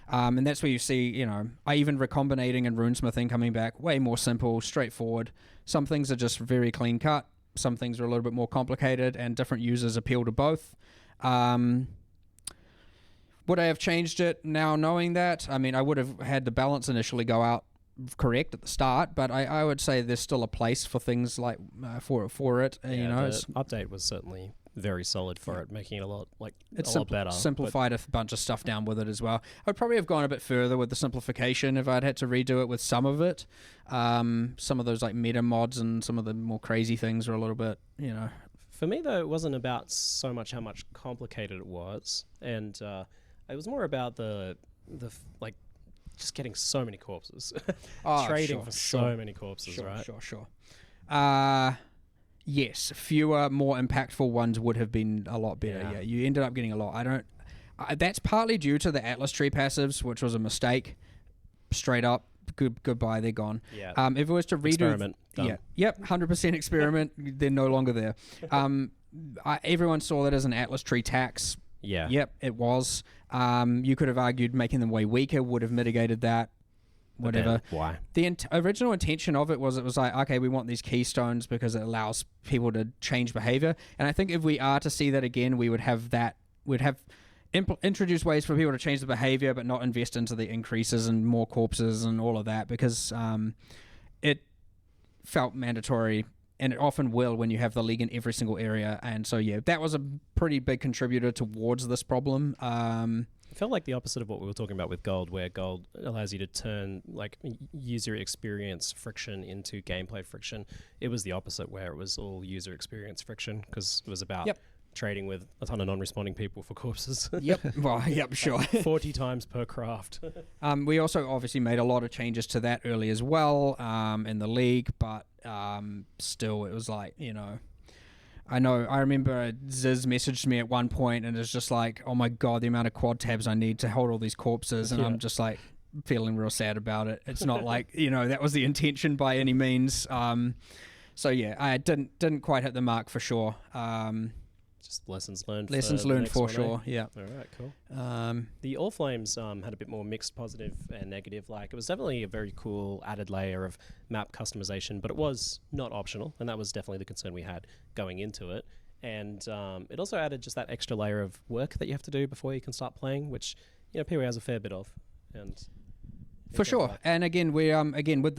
S7: And that's where you see, even recombinating and runesmithing coming back way more simple, straightforward. Some things are just very clean cut. Some things are a little bit more complicated, and different users appeal to both. Would I have changed it now knowing that? I mean, I would have had the balance initially go out correct at the start, but I would say there's still a place for things like for it.
S6: The update was certainly very solid for it, making it a lot better.
S7: Simplified a bunch of stuff down with it as well. I'd probably have gone a bit further with the simplification if I'd had to redo it with some of it. Some of those meta mods and some of the more crazy things are a little bit,
S6: For me though, it wasn't about so much how much complicated it was, and it was more about the just getting so many corpses, trading for so many corpses, right?
S7: Sure. Yes, fewer, more impactful ones would have been a lot better. Yeah, you ended up getting a lot. That's partly due to the Atlas Tree passives, which was a mistake. Straight up, goodbye, they're gone.
S6: Yeah.
S7: If it was to redo,
S6: experiment, done.
S7: 100% experiment. They're no longer there. Everyone saw that as an Atlas Tree tax.
S6: Yeah.
S7: Yep, it was. You could have argued making them way weaker would have mitigated that. Whatever.
S6: Why?
S7: The original intention of it was okay, we want these keystones because it allows people to change behavior. And I think if we are to see that again, we would have that. We'd have introduce ways for people to change the behavior, but not invest into the increases and more corpses and all of that, because it felt mandatory and it often will when you have the league in every single area. And so, yeah, that was a pretty big contributor towards this problem.
S6: It felt like the opposite of what we were talking about with Gold, where Gold allows you to turn like user experience friction into gameplay friction. It was the opposite, where it was all user experience friction, because it was about trading with a ton of non-responding people for corpses.
S7: Sure.
S6: 40 times per craft.
S7: We also obviously made a lot of changes to that early as well in the league, but still it was like, I remember Ziz messaged me at one point and it's just like, oh my god, the amount of quad tabs I need to hold all these corpses, and I'm just like feeling real sad about it. It's not like, that was the intention by any means. So yeah, I didn't quite hit the mark for sure.
S6: Just lessons learned.
S7: Lessons learned for sure. Yeah.
S6: All right. Cool. The All Flames had a bit more mixed positive and negative. Like, it was definitely a very cool added layer of map customization, but it was not optional, and that was definitely the concern we had going into it. And it also added just that extra layer of work that you have to do before you can start playing, which PoE has a fair bit of. And
S7: for sure. And again, we with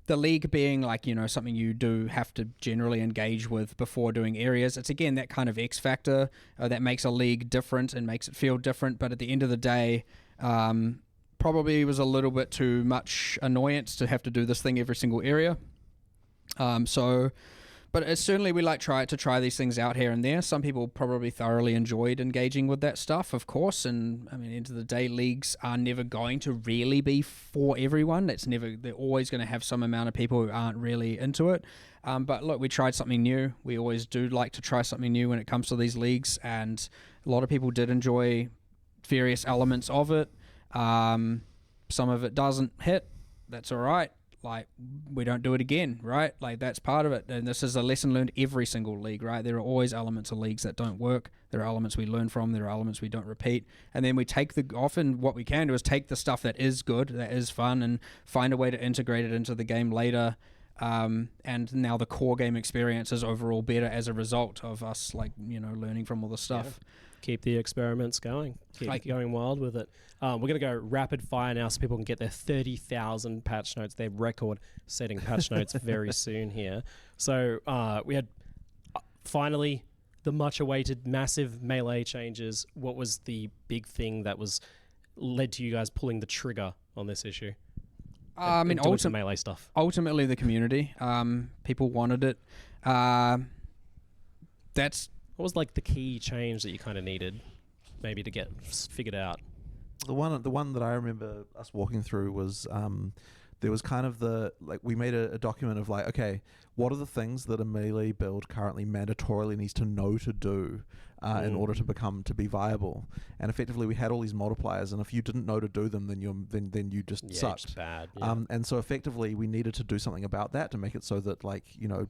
S7: the league being like, something you do have to generally engage with before doing areas. It's again that kind of X factor that makes a league different and makes it feel different. But at the end of the day, probably was a little bit too much annoyance to have to do this thing every single area. But it's certainly we try these things out here and there. Some people probably thoroughly enjoyed engaging with that stuff, of course. And I mean, end of the day, leagues are never going to really be for everyone. They're always going to have some amount of people who aren't really into it. But look, we tried something new. We always do like to try something new when it comes to these leagues, and a lot of people did enjoy various elements of it. Some of it doesn't hit. That's all right. Like, we don't do it again, right? Like, that's part of it. And this is a lesson learned every single league, right? There are always elements of leagues that don't work. There are elements we learn from. There are elements we don't repeat. And then we often what we can do is take the stuff that is good, that is fun, and find a way to integrate it into the game later. And now the core game experience is overall better as a result of us, learning from all the stuff.
S6: Yeah. Keep the experiments going. Keep going wild with it. We're going to go rapid fire now so people can get their 30,000 patch notes, their record-setting patch notes very soon here. So we had finally the much-awaited massive melee changes. What was the big thing that led to you guys pulling the trigger on this issue? Ultimately melee stuff.
S7: Ultimately, the community. People wanted it.
S6: What was the key change that you kind of needed, maybe to get figured out?
S8: The one that I remember us walking through was there was kind of we made a document of okay, what are the things that a melee build currently mandatorily needs to know to do in order to be viable, and effectively we had all these multipliers, and if you didn't know to do them, then you just sucked.
S6: Just bad. Yeah.
S8: And so effectively we needed to do something about that to make it so that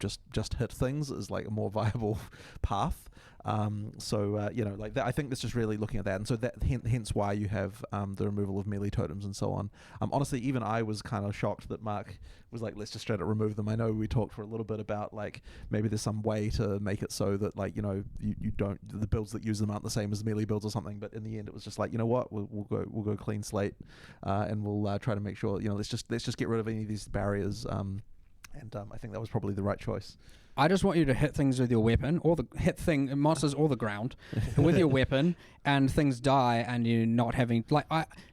S8: just hit things is a more viable path. I think this is really looking at that, and so that hence why you have the removal of melee totems and so on. Honestly, even I was kind of shocked that Mark was let's just straight up remove them. I know we talked for a little bit about maybe there's some way to make it so that you don't, the builds that use them aren't the same as melee builds or something, but in the end it was just you know what, we'll go clean slate, and we'll try to make sure let's just get rid of any of these barriers, and I think that was probably the right choice.
S7: I just want you to hit things with your weapon, or monsters or the ground with your weapon, and things die, and you're not having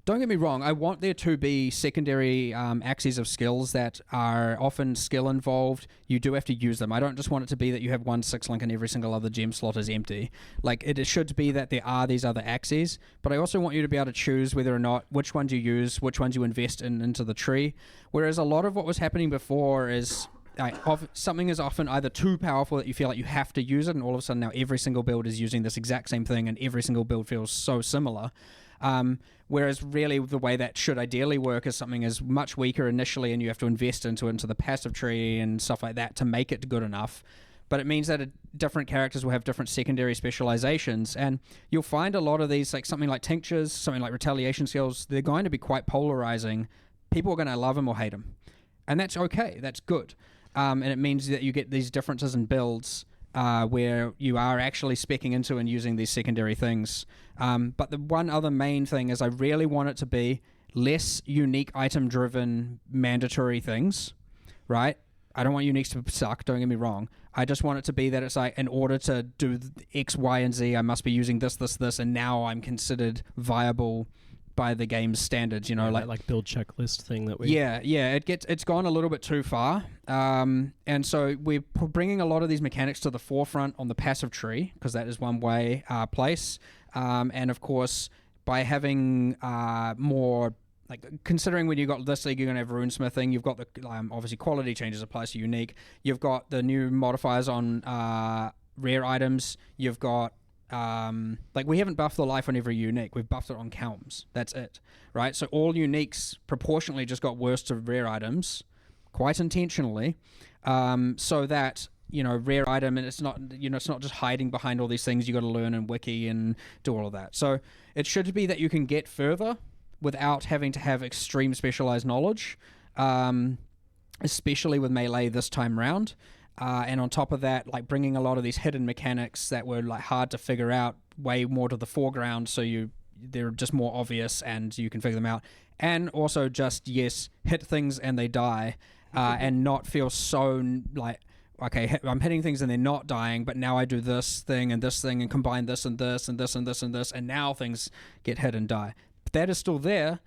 S7: don't get me wrong. I want there to be secondary axes of skills that are often skill involved. You do have to use them. I don't just want it to be that you have 1 6-link and every single other gem slot is empty. It should be that there are these other axes, but I also want you to be able to choose whether or not which ones you use, which ones you invest into the tree. Whereas a lot of what was happening before is something is often either too powerful that you feel like you have to use it, and all of a sudden now every single build is using this exact same thing, and every single build feels so similar. Whereas really the way that should ideally work is something is much weaker initially, and you have to invest into the passive tree and stuff like that to make it good enough. But it means that different characters will have different secondary specializations, and you'll find a lot of these, something like tinctures, something like retaliation skills, they're going to be quite polarizing. People are going to love them or hate them, and that's okay. That's good. And it means that you get these differences in builds where you are actually speccing into and using these secondary things. But the one other main thing is I really want it to be less unique item-driven mandatory things, right? I don't want uniques to suck, don't get me wrong. I just want it to be that it's like, in order to do X, Y, and Z, I must be using this, and now I'm considered viable by the game's standards, you know,
S6: like build checklist thing that we...
S7: Yeah, it's gone a little bit too far. And so we're bringing a lot of these mechanics to the forefront on the passive tree, because that is one way place. And of course, by having more... Like, considering when you got this league, you're going to have runesmithing. You've got the obviously quality changes applies to unique. You've got the new modifiers on rare items. You've got like, we haven't buffed the life on every unique. We've buffed it on Kelms. That's it, right? So all uniques proportionally just got worse to rare items, quite intentionally, so that, you know, rare item, and it's not, you know, it's not just hiding behind all these things you got to learn and wiki and do all of that. So it should be that you can get further without having to have extreme specialized knowledge, especially with melee this time round. And on top of that, like, bringing a lot of these hidden mechanics that were like hard to figure out way more to the foreground, so they're just more obvious and you can figure them out. And also just, yes, hit things and they die, and not feel so like, okay, I'm hitting things and they're not dying, but now I do this thing and combine this and this and this and this and this, and now things get hit and die. That is still there,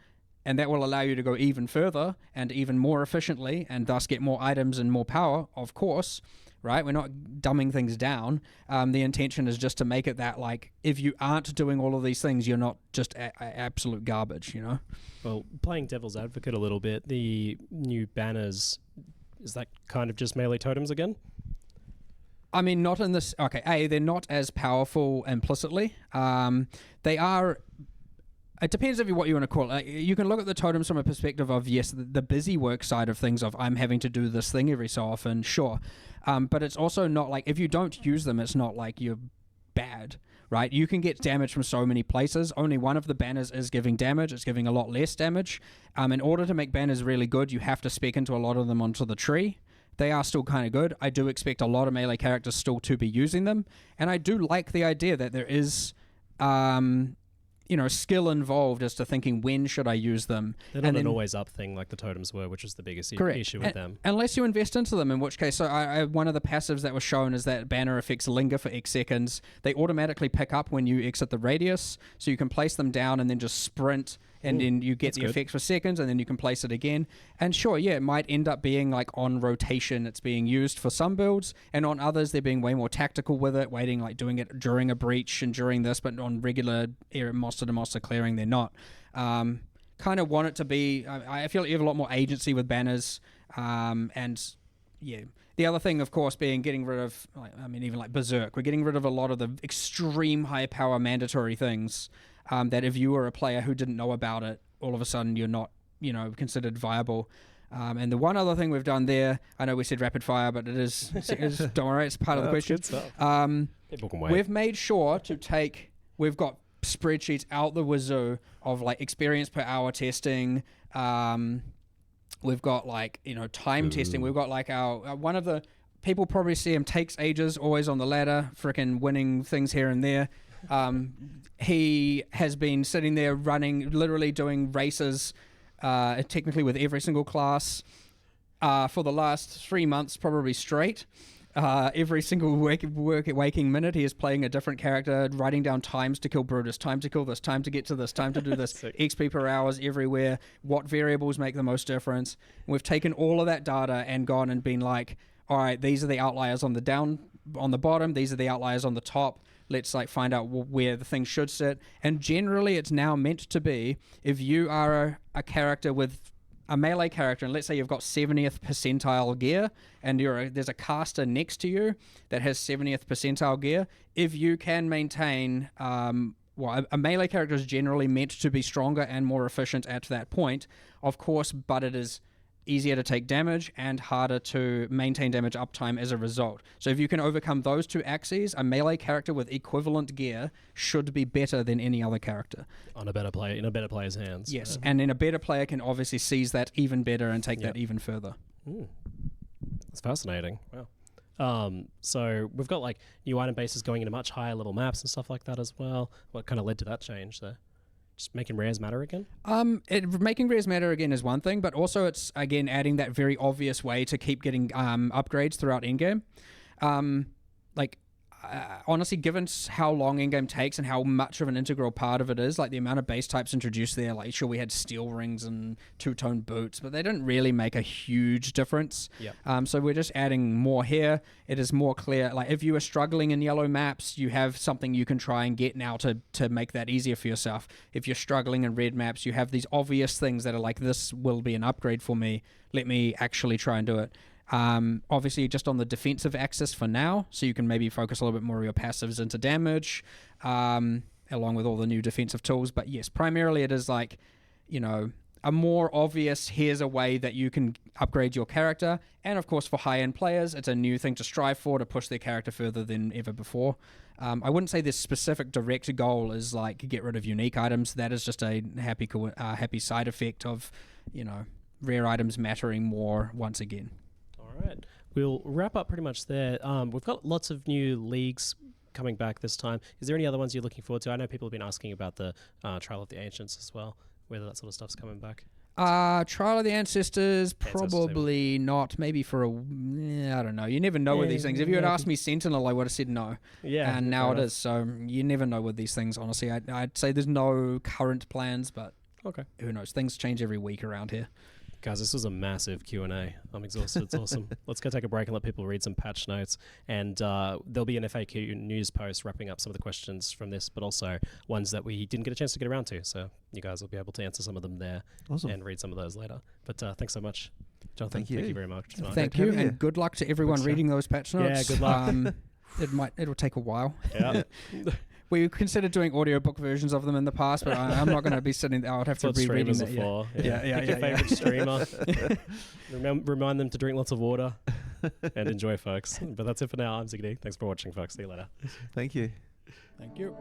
S7: and that will allow you to go even further and even more efficiently, and thus get more items and more power, of course, right? We're not dumbing things down. The intention is just to make it that, like, if you aren't doing all of these things, you're not just absolute garbage, you know?
S6: Well, playing devil's advocate a little bit, the new banners, is that kind of just melee totems again?
S7: I mean, not in this... Okay, they're not as powerful implicitly. They are... It depends on what you want to call it. You can look at the totems from a perspective of, yes, the busy work side of things, of I'm having to do this thing every so often, sure. But it's also not like, if you don't use them, it's not like you're bad, right? You can get damage from so many places. Only one of the banners is giving damage. It's giving a lot less damage. In order to make banners really good, you have to spec into a lot of them onto the tree. They are still kind of good. I do expect a lot of melee characters still to be using them. And I do like the idea that there is... you know, skill involved as to thinking, when should I use them?
S6: They're not an always up thing like the totems were, which is the biggest issue with them.
S7: Unless you invest into them, in which case, so one of the passives that was shown is that banner effects linger for X seconds. They automatically pick up when you exit the radius, so you can place them down and then just sprint, and then you get the effects for seconds, and then you can place it again. And sure, yeah, it might end up being like on rotation, it's being used for some builds, and on others they're being way more tactical with it, doing it during a breach and during this, but on regular monster to monster clearing they're not. Kind of want it to be... I feel like you have a lot more agency with banners, and yeah. The other thing, of course, being getting rid of, even like Berserk. We're getting rid of a lot of the extreme high power mandatory things, that if you were a player who didn't know about it, all of a sudden you're not, you know, considered viable. And the one other thing we've done there, I know we said rapid fire, but don't worry, it's part of the question.
S6: People can wait.
S7: We've made sure to we've got spreadsheets out the wazoo of like experience per hour testing. We've got like, you know, time testing. We've got like our one of the people probably see him takes ages, always on the ladder, freaking winning things here and there. He has been sitting there running, literally doing races, technically with every single class, for the last 3 months, probably straight. Every single waking minute, he is playing a different character, writing down times to kill Brutus, time to kill this, time to get to this, time to do this, XP per hours everywhere, what variables make the most difference. And we've taken all of that data and gone and been like, all right, these are the outliers on the bottom, these are the outliers on the top. Let's like find out where the thing should sit. And generally, it's now meant to be, if you are a character with a melee character, and let's say you've got 70th percentile gear, and there's a caster next to you that has 70th percentile gear, if you can maintain, a melee character is generally meant to be stronger and more efficient at that point, of course, but it is easier to take damage and harder to maintain damage uptime as a result. So if you can overcome those two axes, a melee character with equivalent gear should be better than any other character.
S6: On a better player, in a better player's hands.
S7: Yes, and then a better player can obviously seize that even better and take that even further.
S6: That's fascinating. Wow. So we've got like new item bases going into much higher level maps and stuff like that as well. What kind of led to that change there? Just making rares matter again?
S7: Making rares matter again is one thing, but also it's, again, adding that very obvious way to keep getting upgrades throughout endgame. Honestly, given how long endgame takes and how much of an integral part of it is, like the amount of base types introduced there, like sure we had steel rings and two-tone boots, but they didn't really make a huge difference.
S6: Yep.
S7: So we're just adding more here. It is more clear. Like if you are struggling in yellow maps, you have something you can try and get now to make that easier for yourself. If you're struggling in red maps, you have these obvious things that are like, this will be an upgrade for me. Let me actually try and do it. Obviously just on the defensive axis for now, so you can maybe focus a little bit more of your passives into damage, along with all the new defensive tools. But yes, primarily it is like, a more obvious, here's a way that you can upgrade your character. And of course for high-end players, it's a new thing to strive for, to push their character further than ever before. I wouldn't say this specific direct goal is like get rid of unique items. That is just a happy side effect of, rare items mattering more once again.
S6: All right. We'll wrap up pretty much there. We've got lots of new leagues coming back this time. Is there any other ones you're looking forward to? I know people have been asking about the Trial of the Ancients as well, whether that sort of stuff's coming back.
S7: Trial of the Ancestors, probably not. Maybe for I don't know. You never know with these things. If you had asked me Sentinel, I would have said no.
S6: Yeah.
S7: And now it is. So you never know with these things, honestly. I'd say there's no current plans, but
S6: okay.
S7: Who knows? Things change every week around here.
S6: Guys, this was a massive Q&A. I'm exhausted. It's awesome. Let's go take a break and let people read some patch notes. And there'll be an FAQ news post wrapping up some of the questions from this, but also ones that we didn't get a chance to get around to. So you guys will be able to answer some of them there and read some of those later. But thanks so much, Jonathan. Thank you very much.
S7: Thank you, and good luck to everyone reading those patch notes.
S6: Yeah, good luck.
S7: It'll take a while.
S6: Yeah.
S7: We considered doing audiobook versions of them in the past, but I'm not going to be sitting there. I would have to be reading that.
S6: Pick your favorite streamer. Remind them to drink lots of water and enjoy, folks. But that's it for now. I'm Ziggy. Thanks for watching, folks. See you later.
S8: Thank you.
S7: Thank you.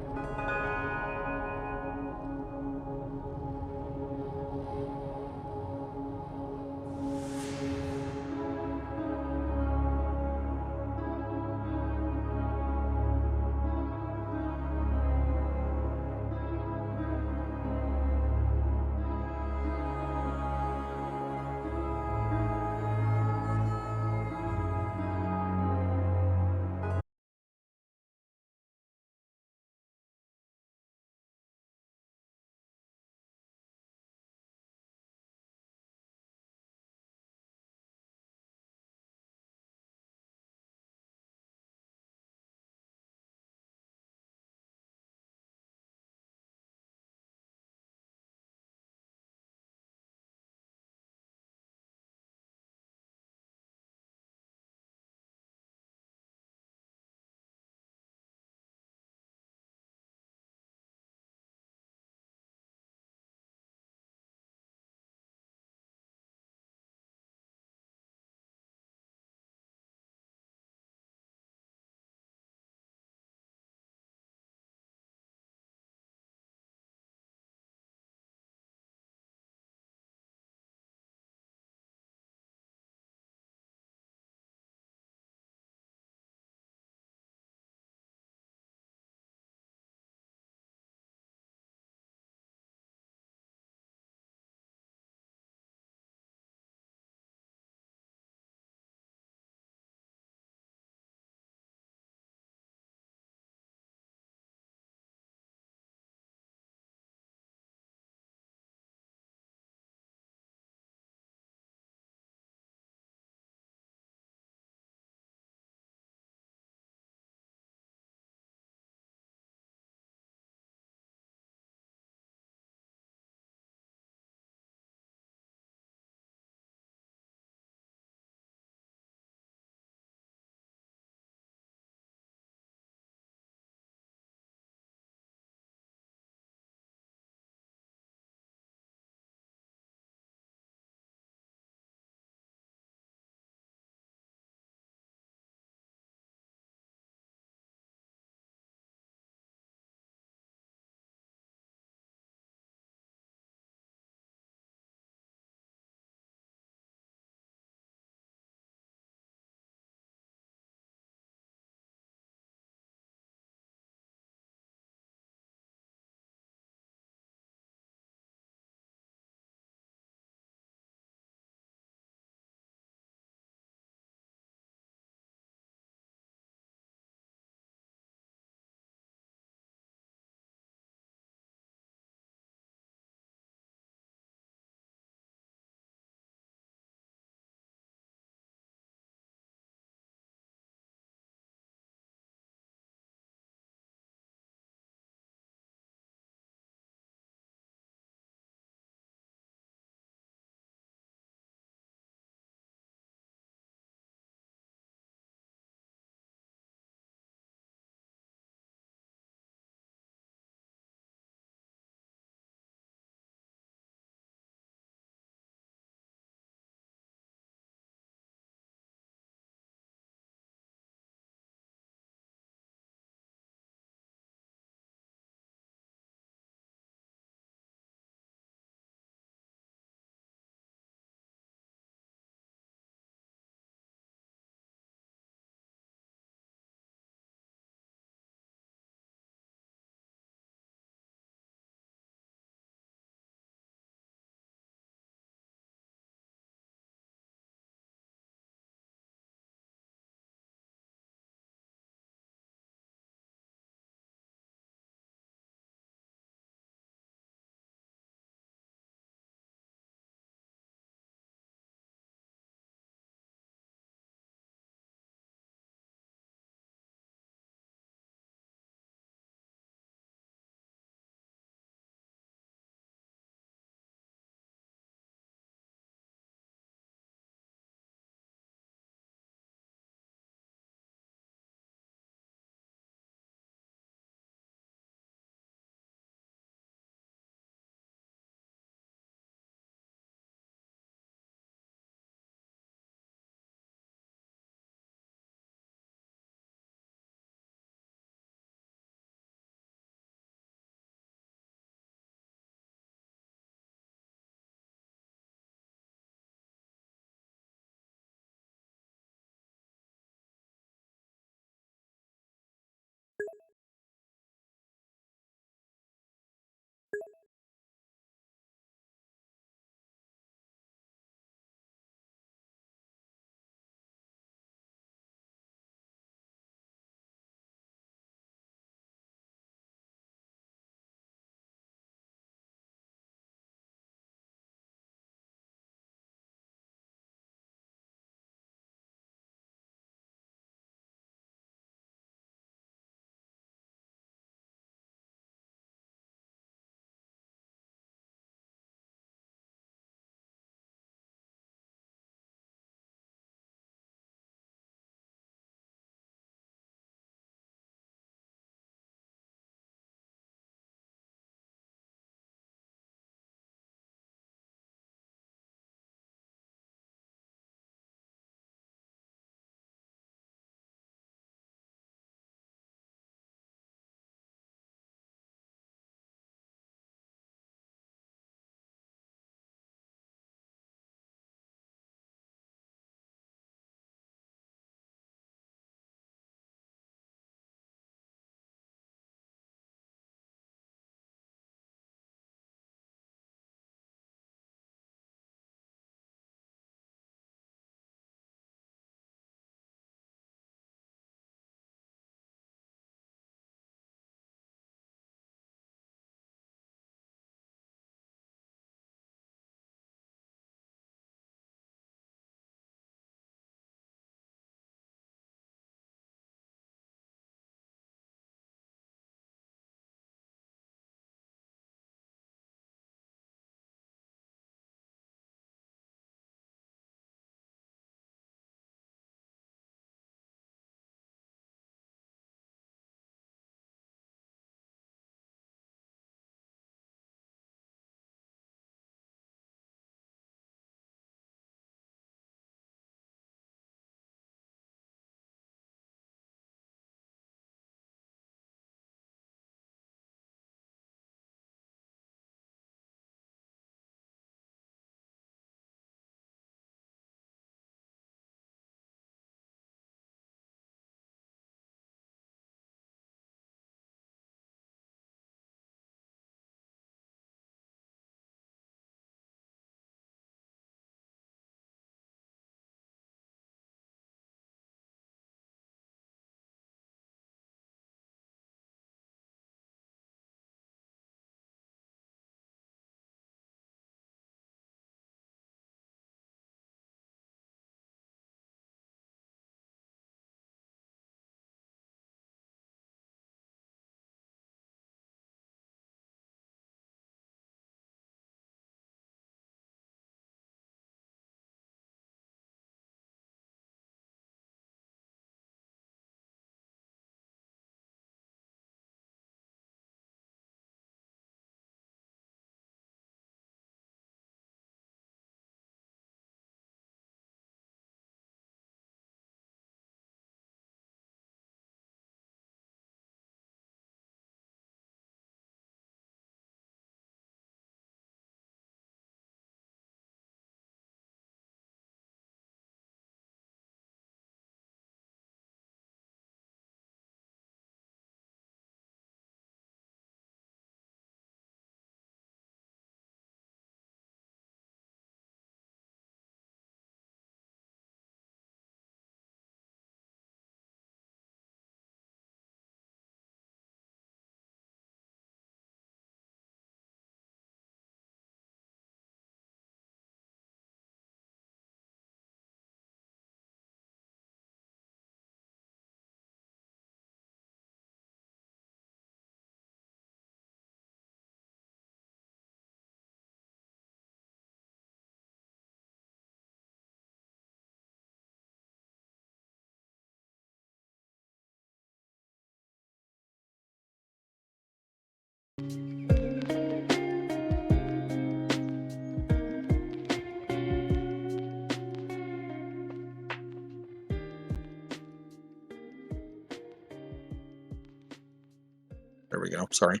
S9: There we go. Sorry.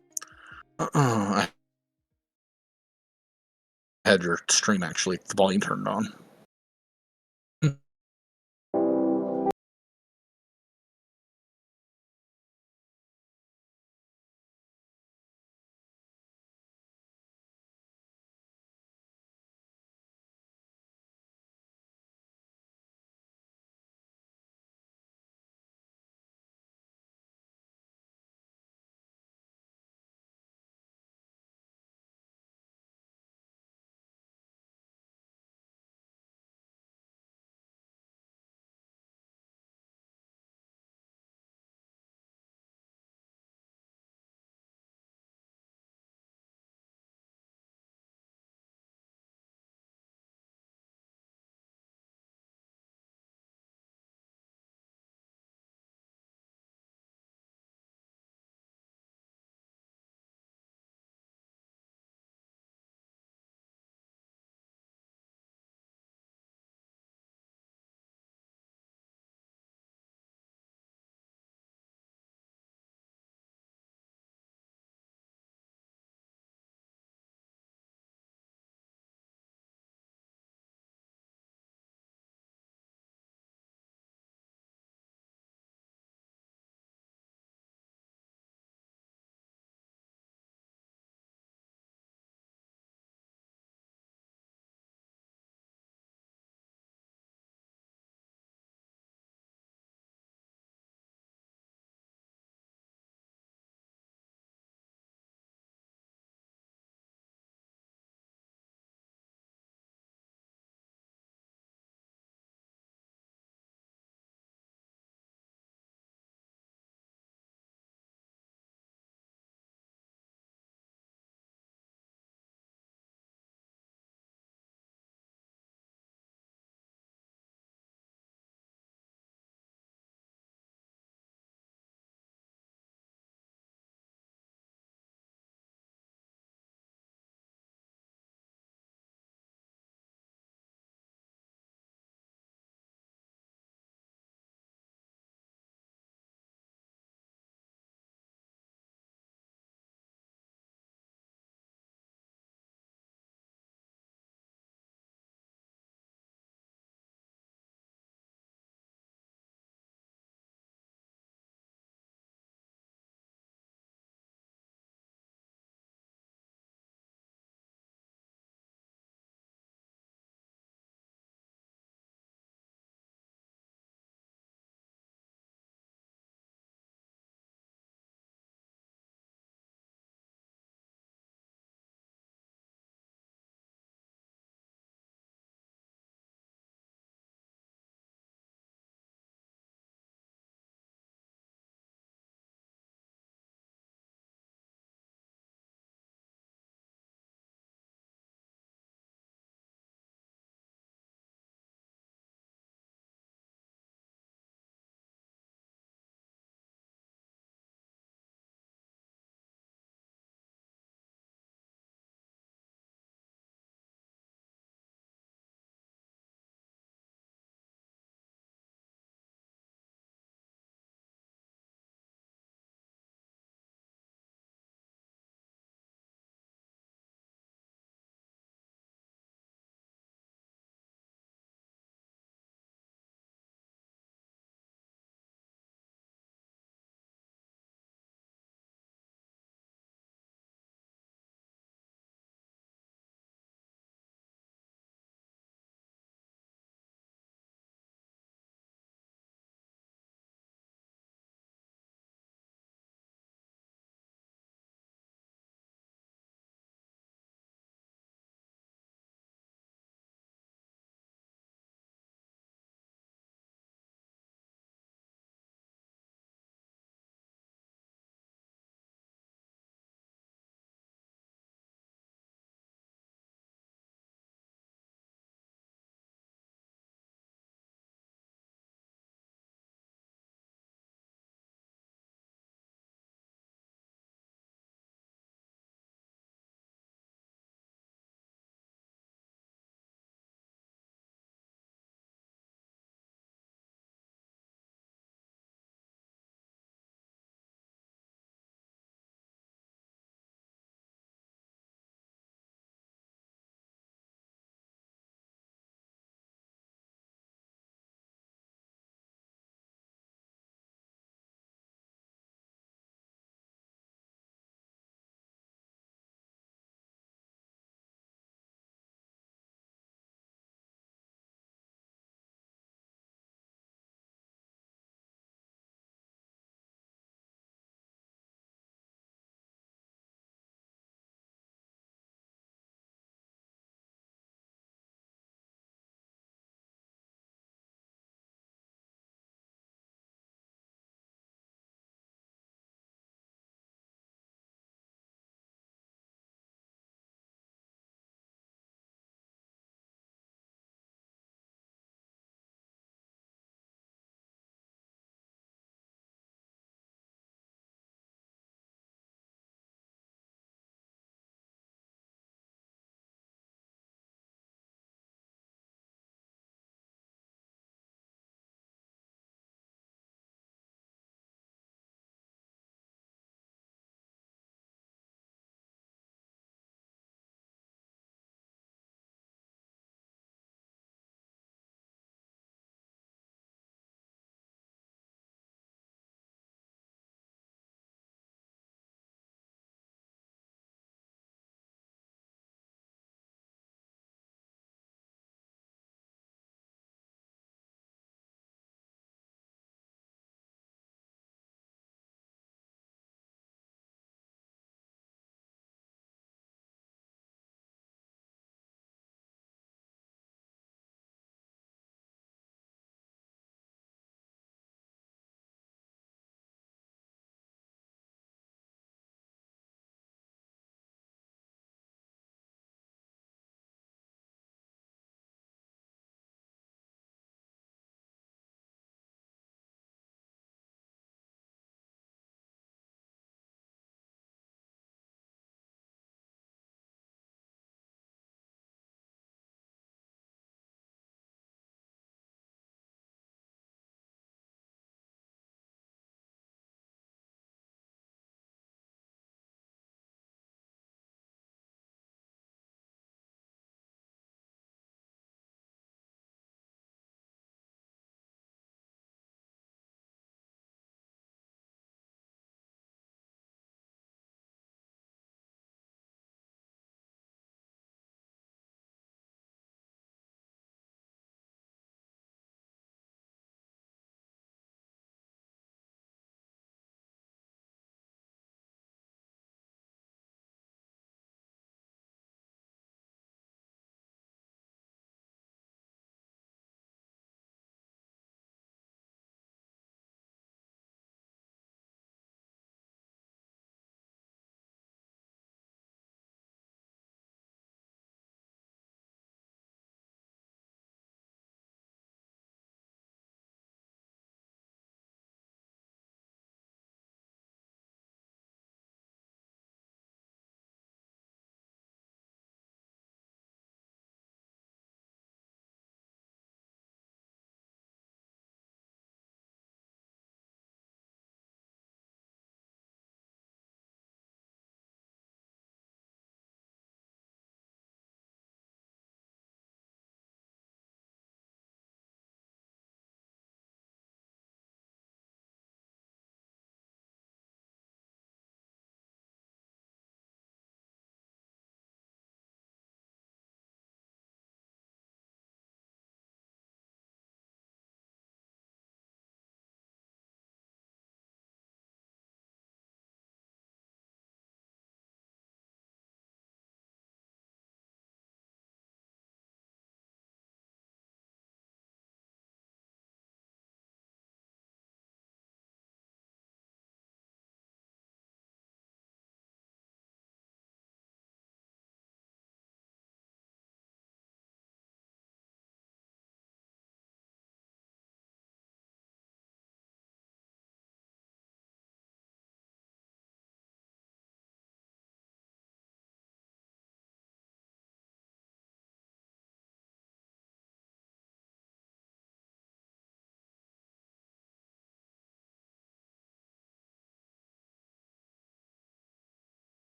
S9: I had your stream actually, the volume turned on.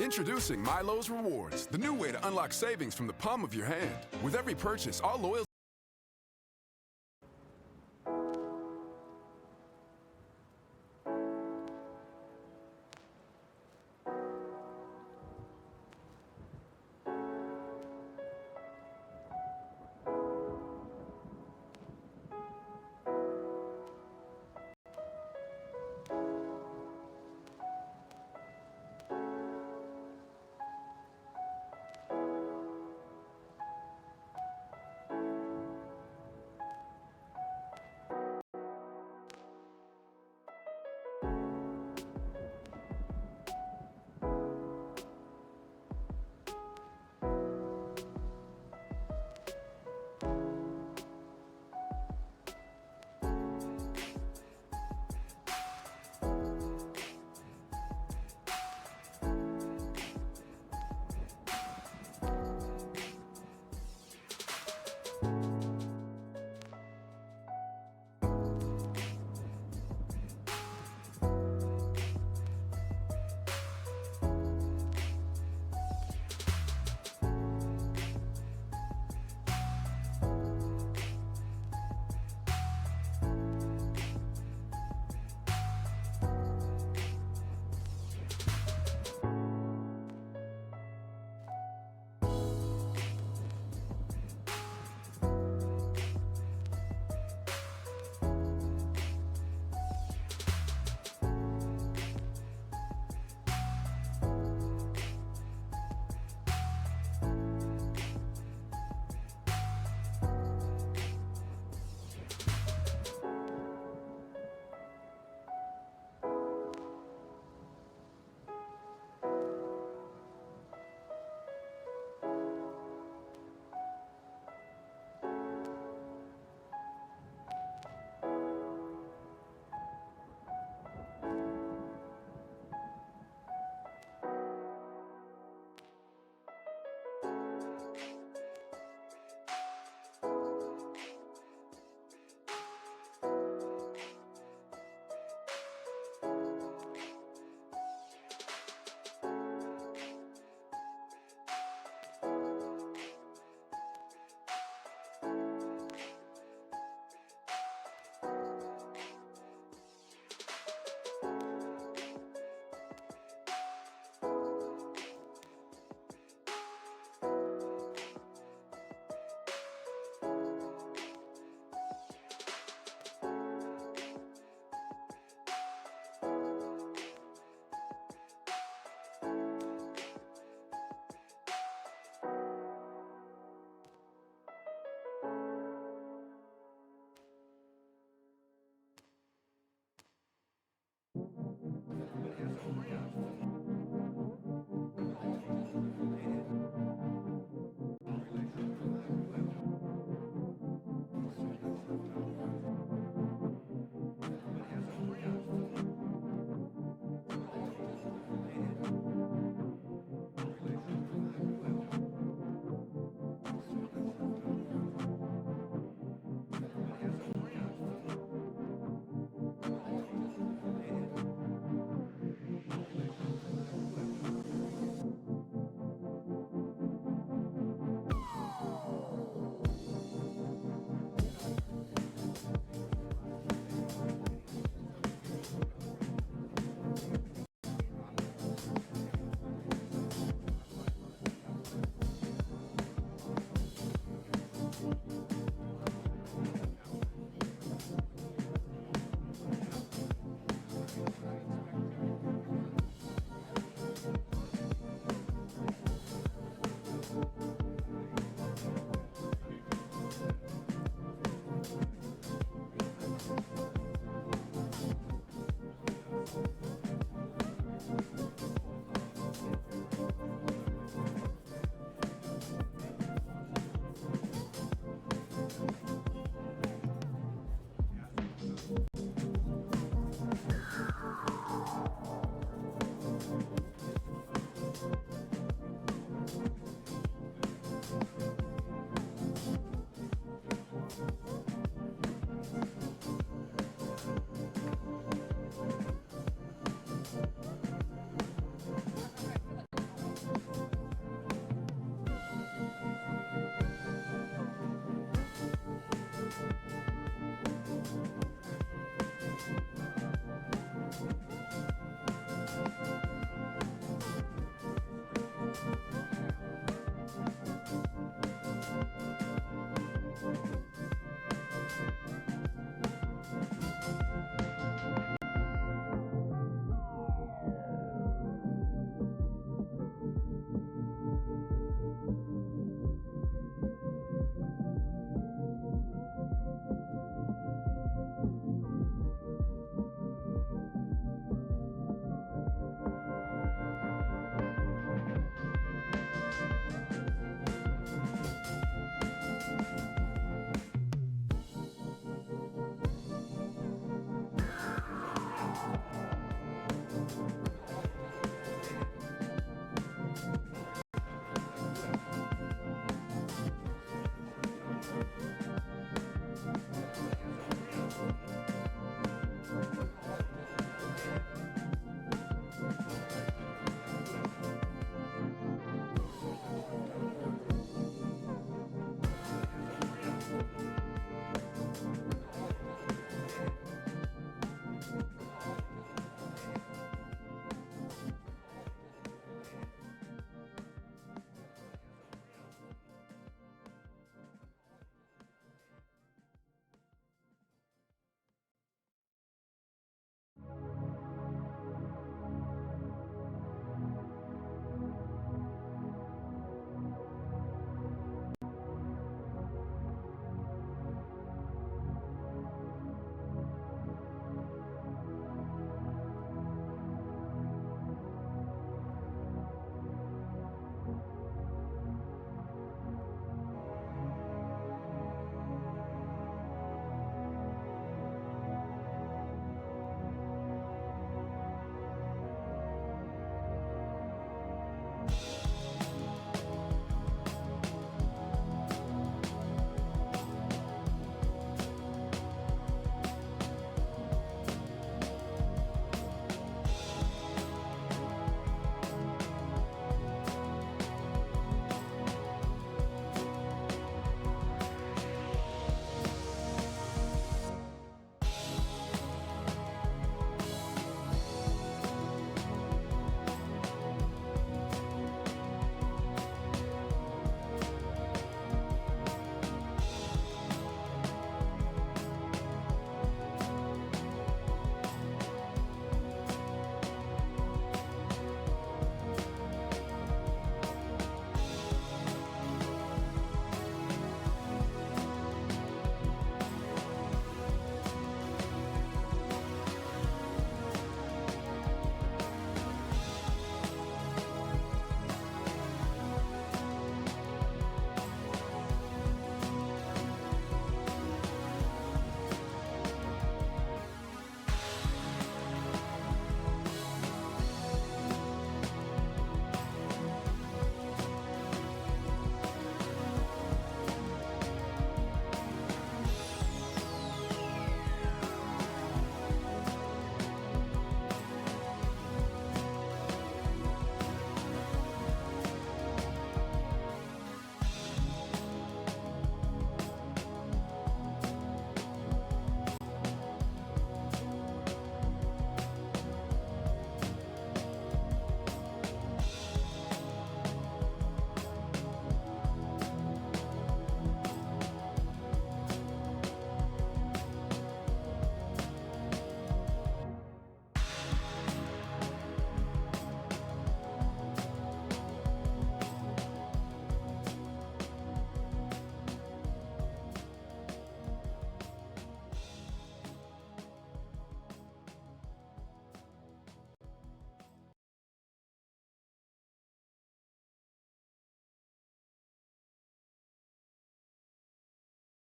S10: Introducing Milo's Rewards, the new way to unlock savings from the palm of your hand. With every purchase, all loyalty.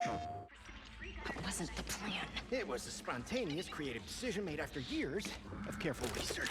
S11: That wasn't the plan.
S12: It was a spontaneous, creative decision made after years of careful research.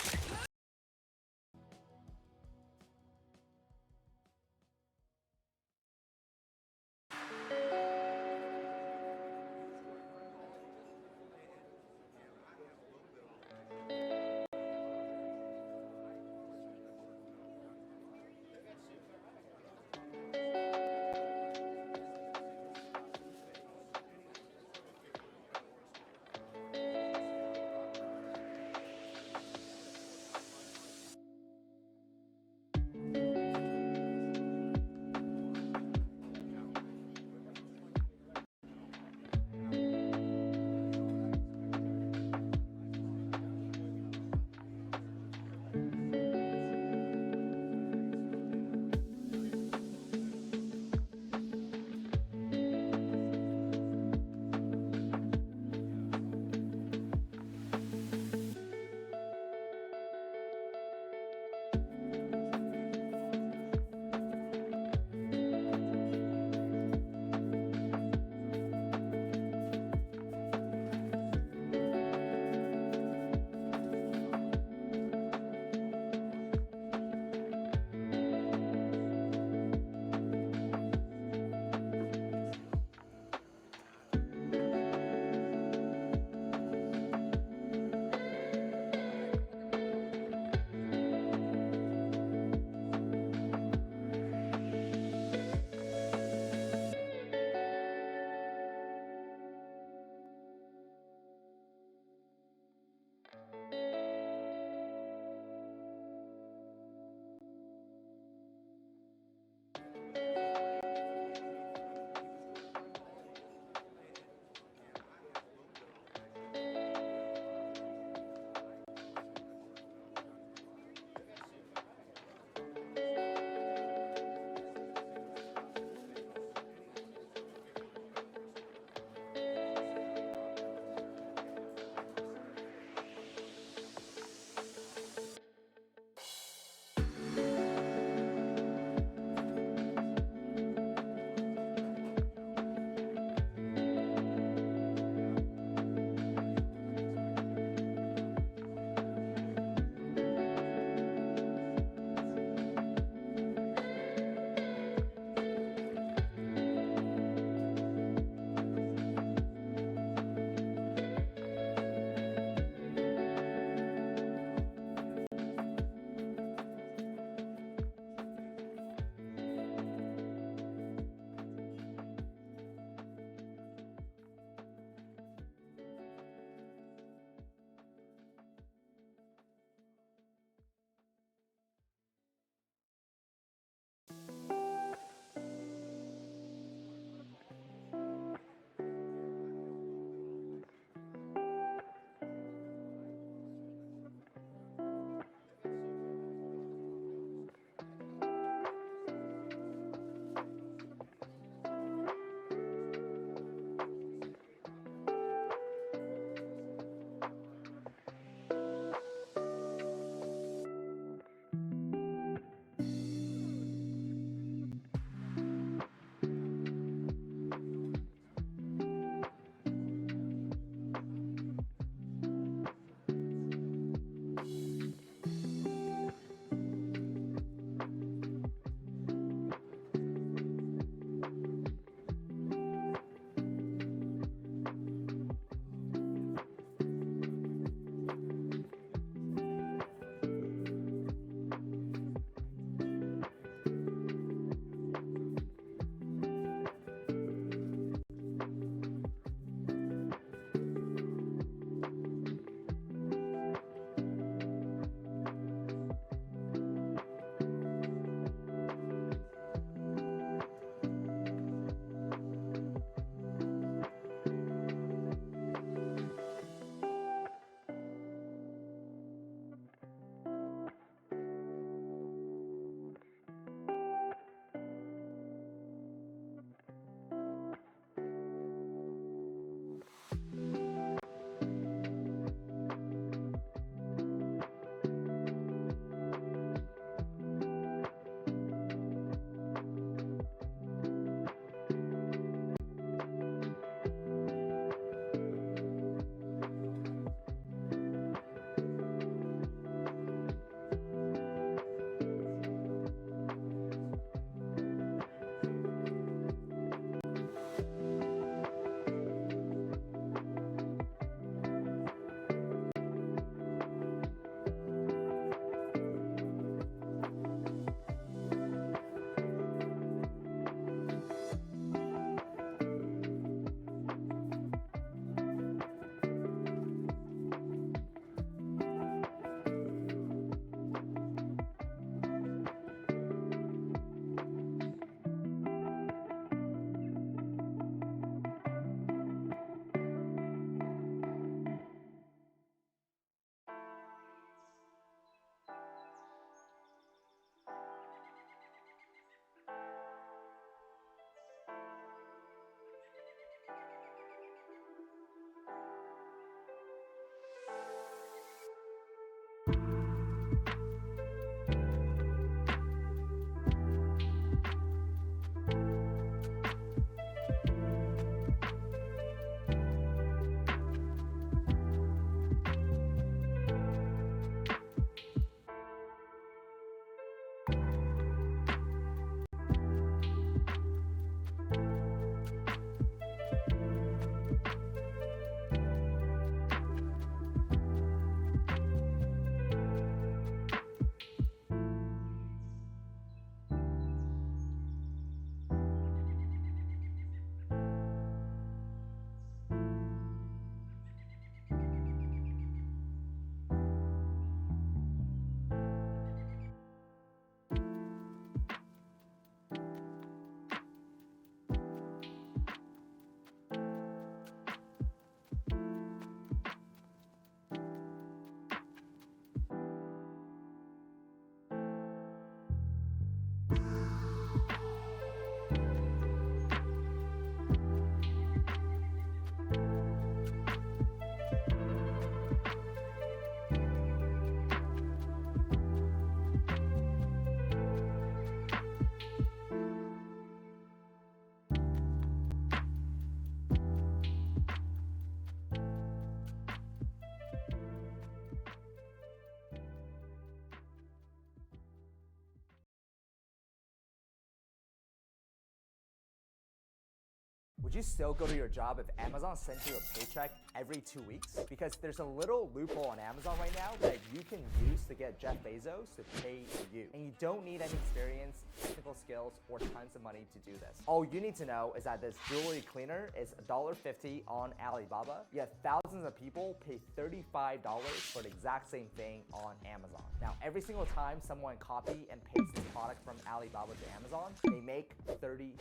S11: Would you still go to your job if Amazon sent you a paycheck every 2 weeks? Because there's a little loophole on Amazon right now that you can use to get Jeff Bezos to pay you. And you don't need any experience, technical skills, or tons of money to do this. All you need to know is that this jewelry cleaner is $1.50 on Alibaba, yet thousands of people pay $35 for the exact same thing on Amazon. Now, every single time someone copy and paste this product from Alibaba to Amazon, they make 30.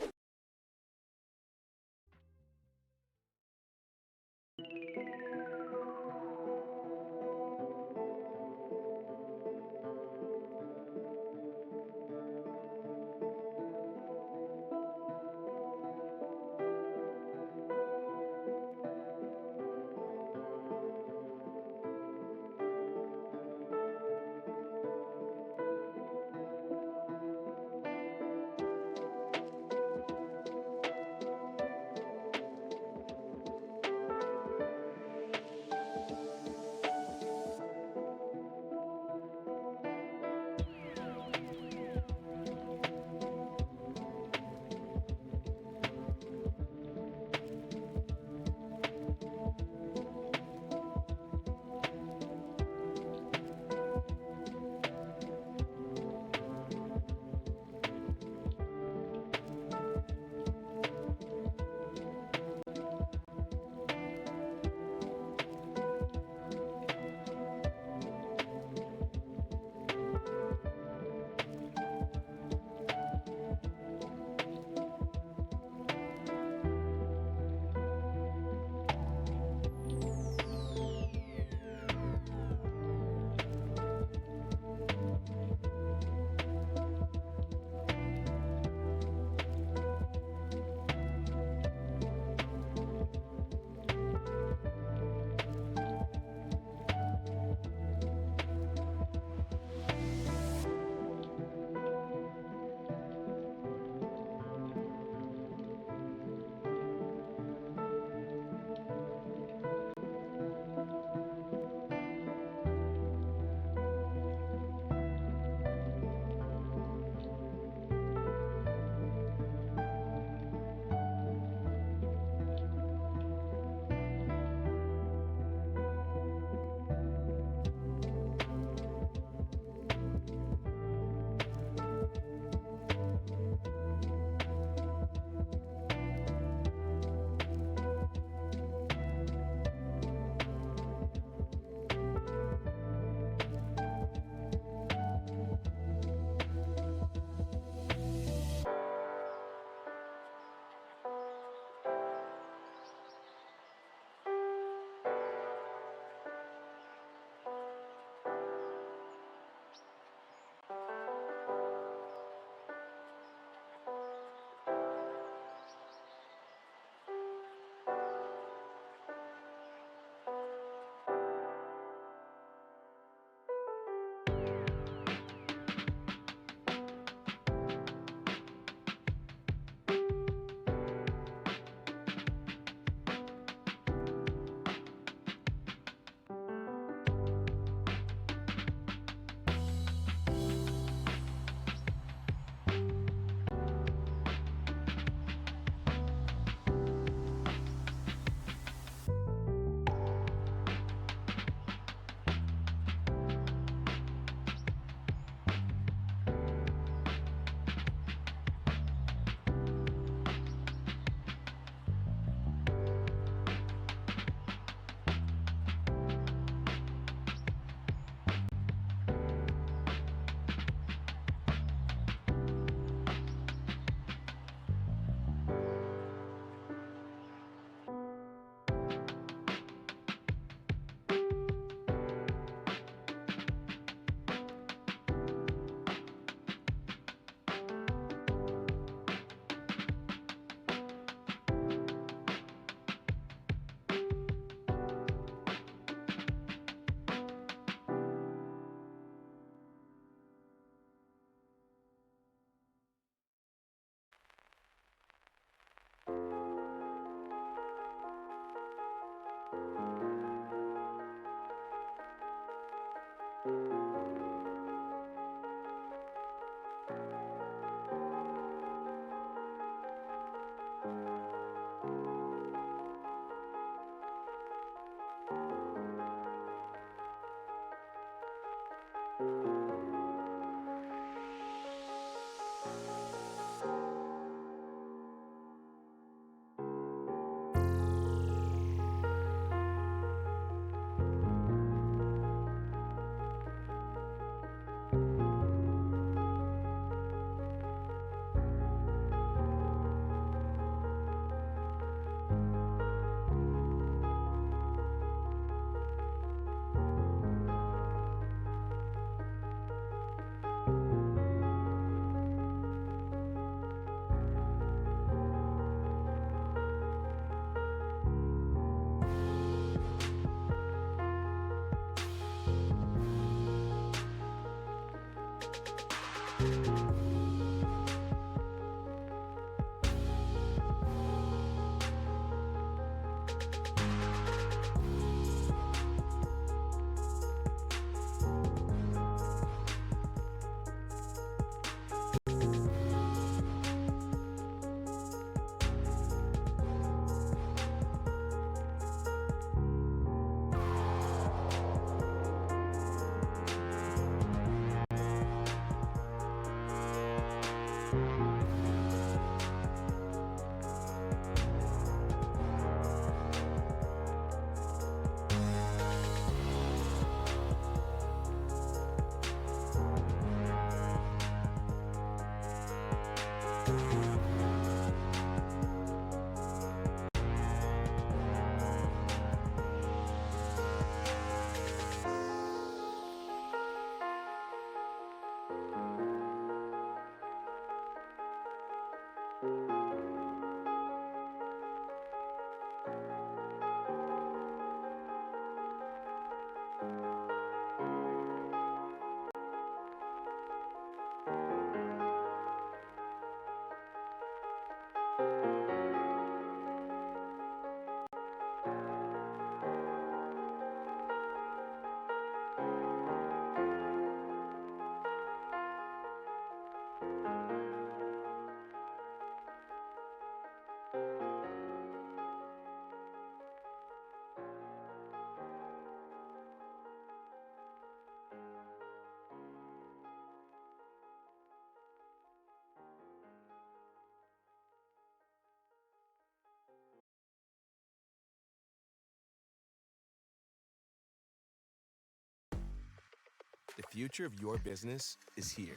S13: future of your business is here.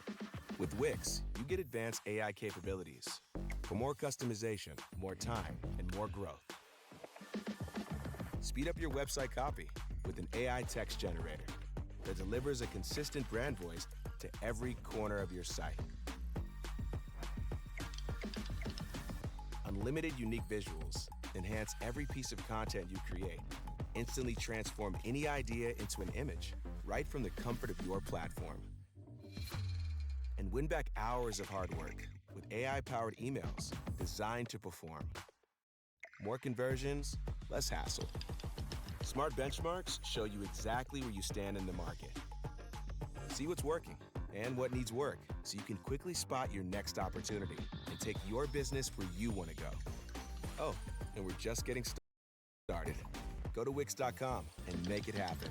S13: With Wix, you get advanced AI capabilities for more customization, more time, and more growth. Speed up your website copy with an AI text generator that delivers a consistent brand voice to every corner of your site. Unlimited unique visuals enhance every piece of content you create. Instantly transform any idea into an image right from the comfort of your platform. And win back hours of hard work with AI-powered emails designed to perform. More conversions, less hassle. Smart benchmarks show you exactly where you stand in the market. See what's working and what needs work so you can quickly spot your next opportunity and take your business where you want to go. Oh, and we're just getting started. Go to Wix.com and make it happen.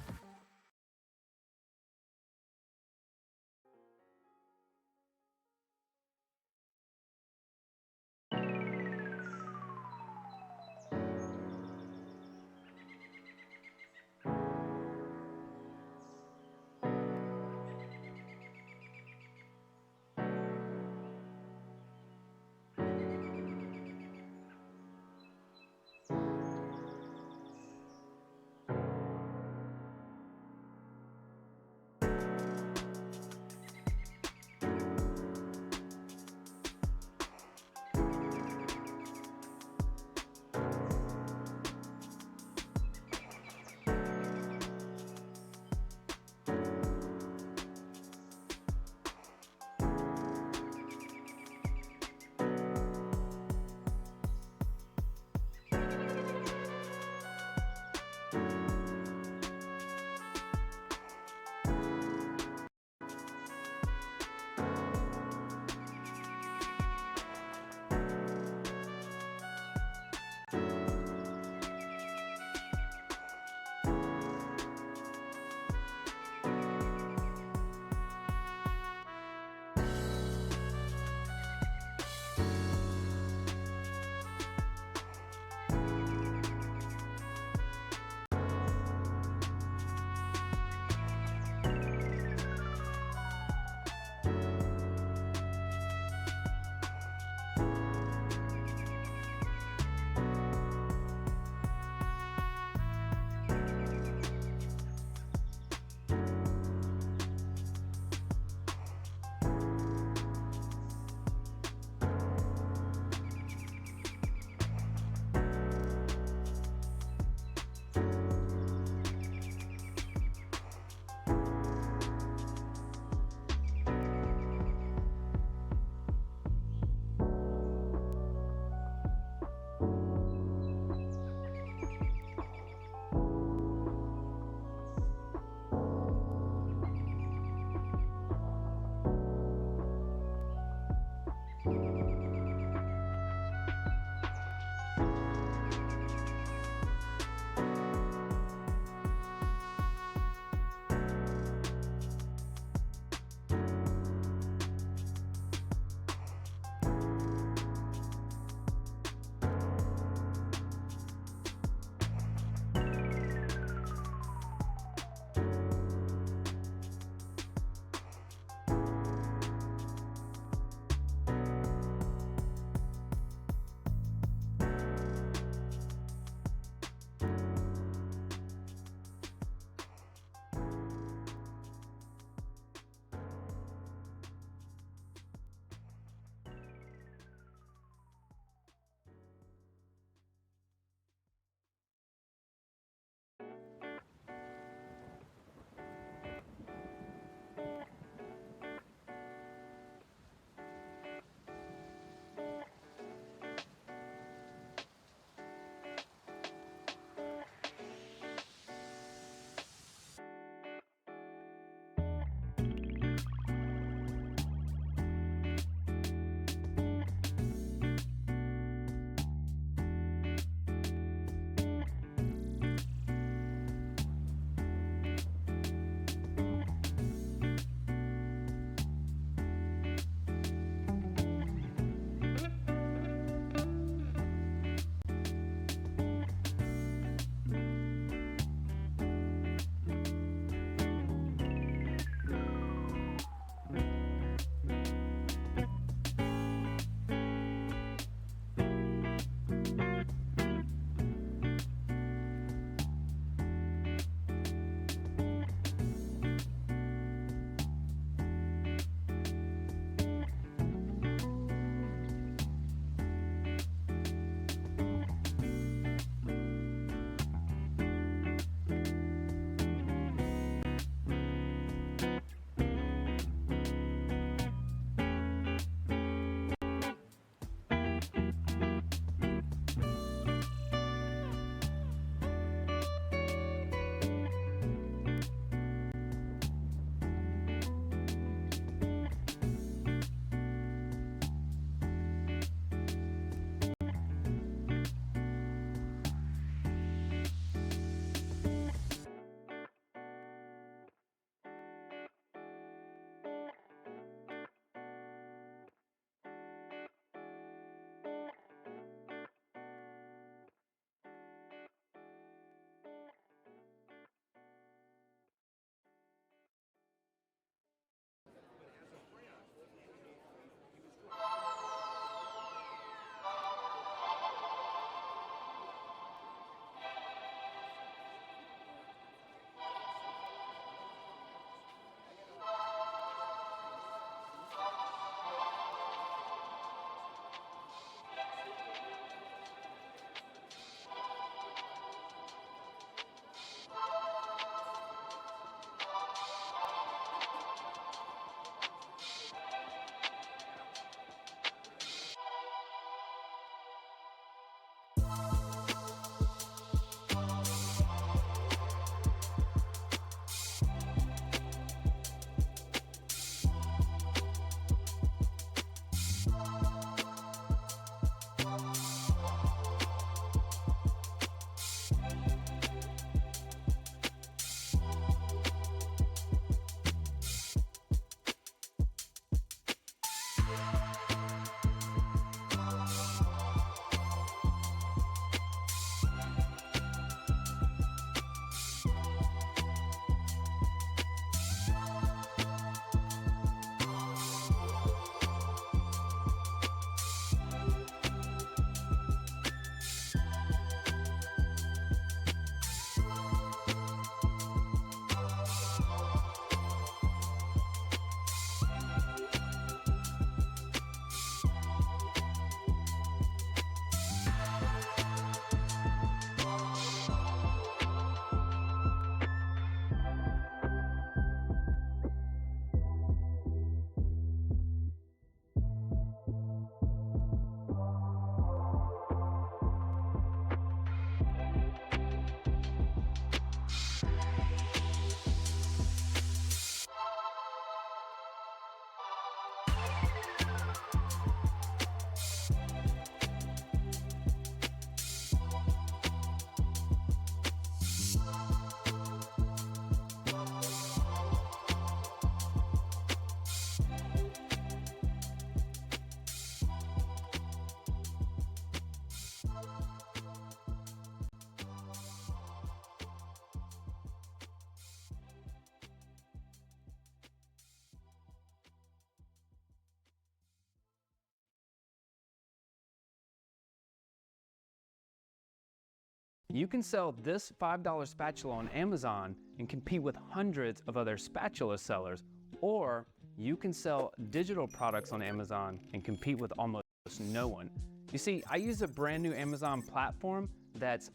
S14: You can sell this $5 spatula on Amazon and compete with hundreds of other spatula sellers, or you can sell digital products on Amazon and compete with almost no one. You see, I use a brand new Amazon platform that's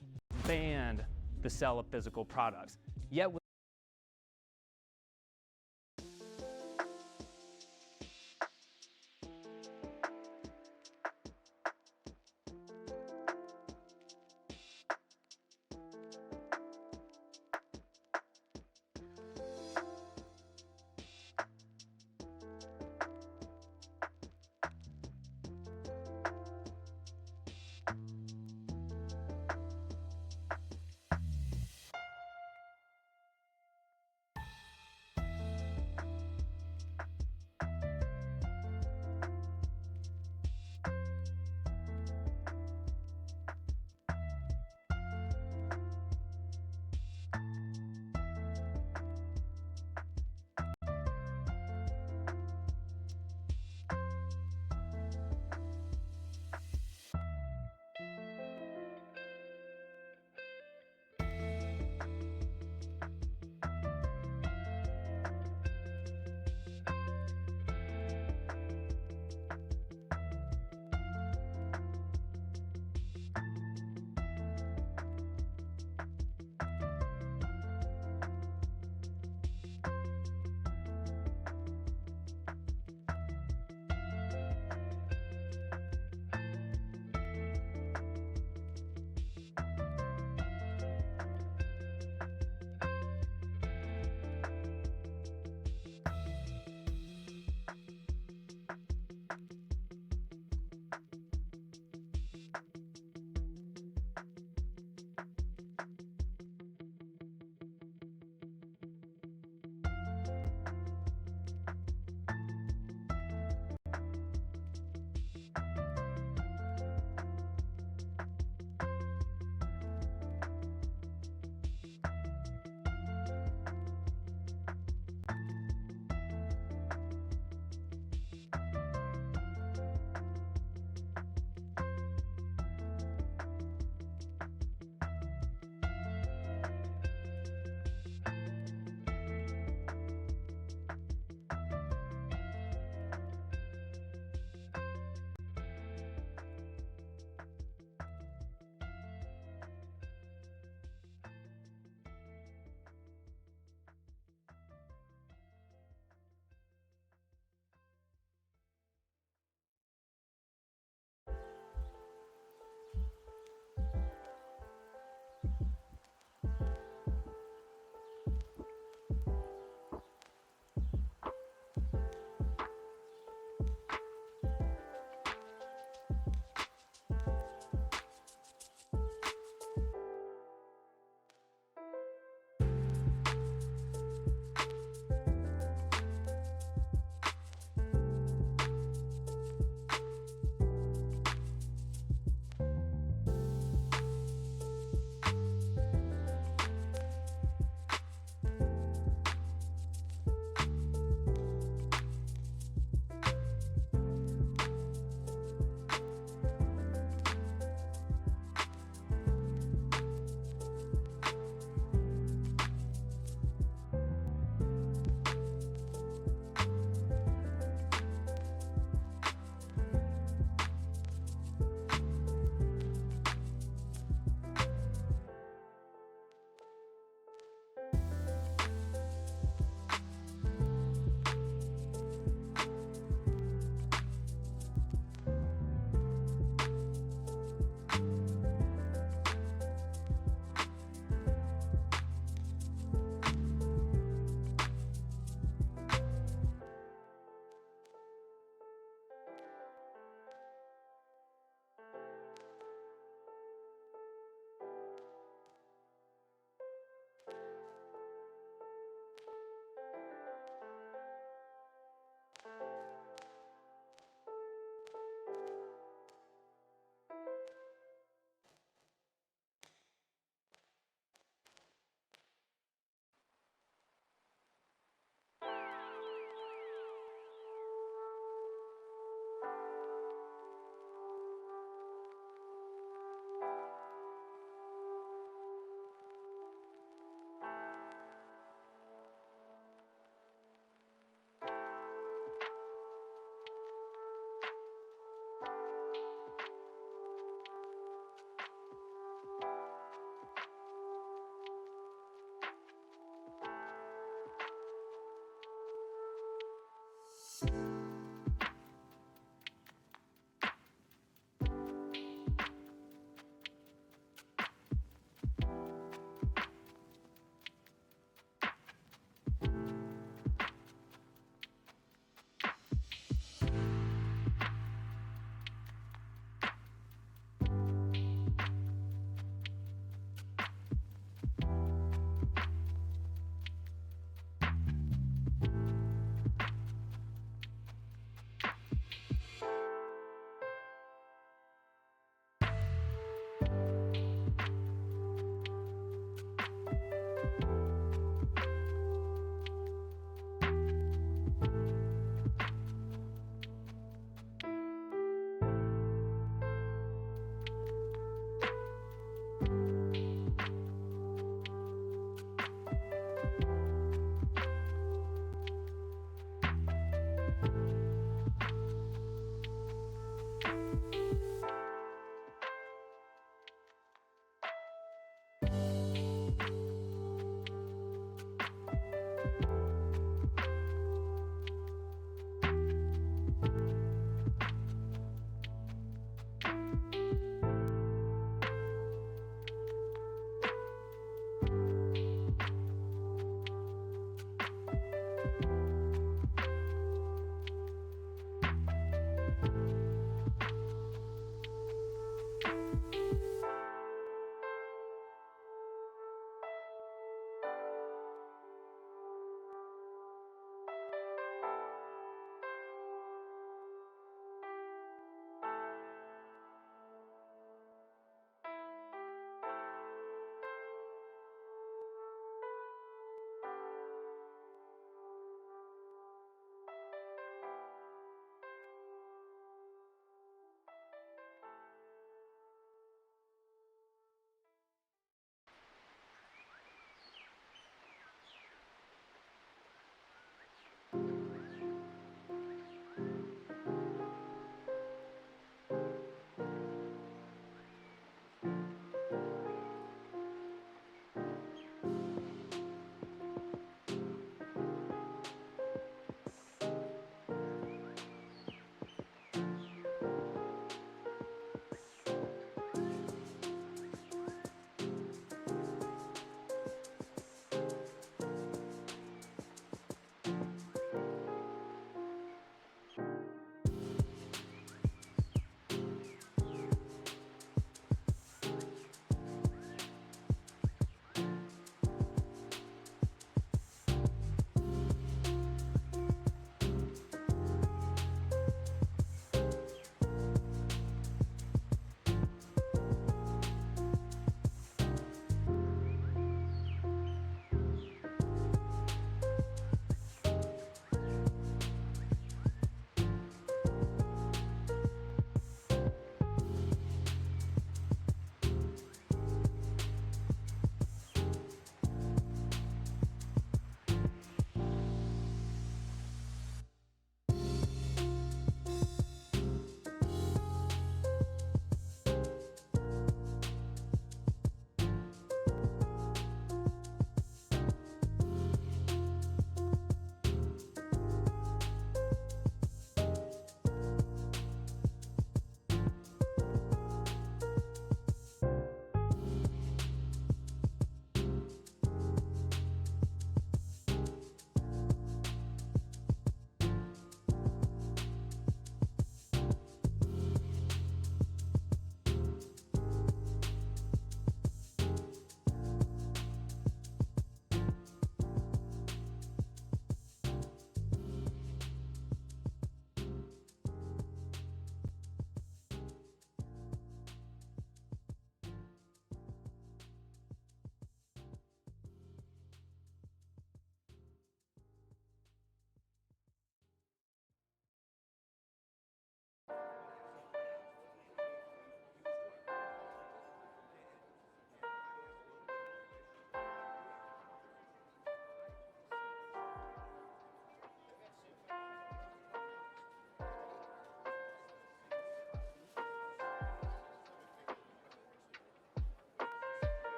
S14: banned the sale of physical products. Yet with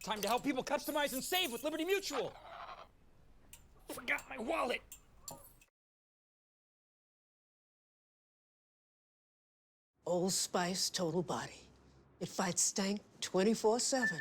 S15: Time to help people customize and save with Liberty Mutual. Forgot my wallet.
S16: Old Spice Total Body. It fights stank 24/7.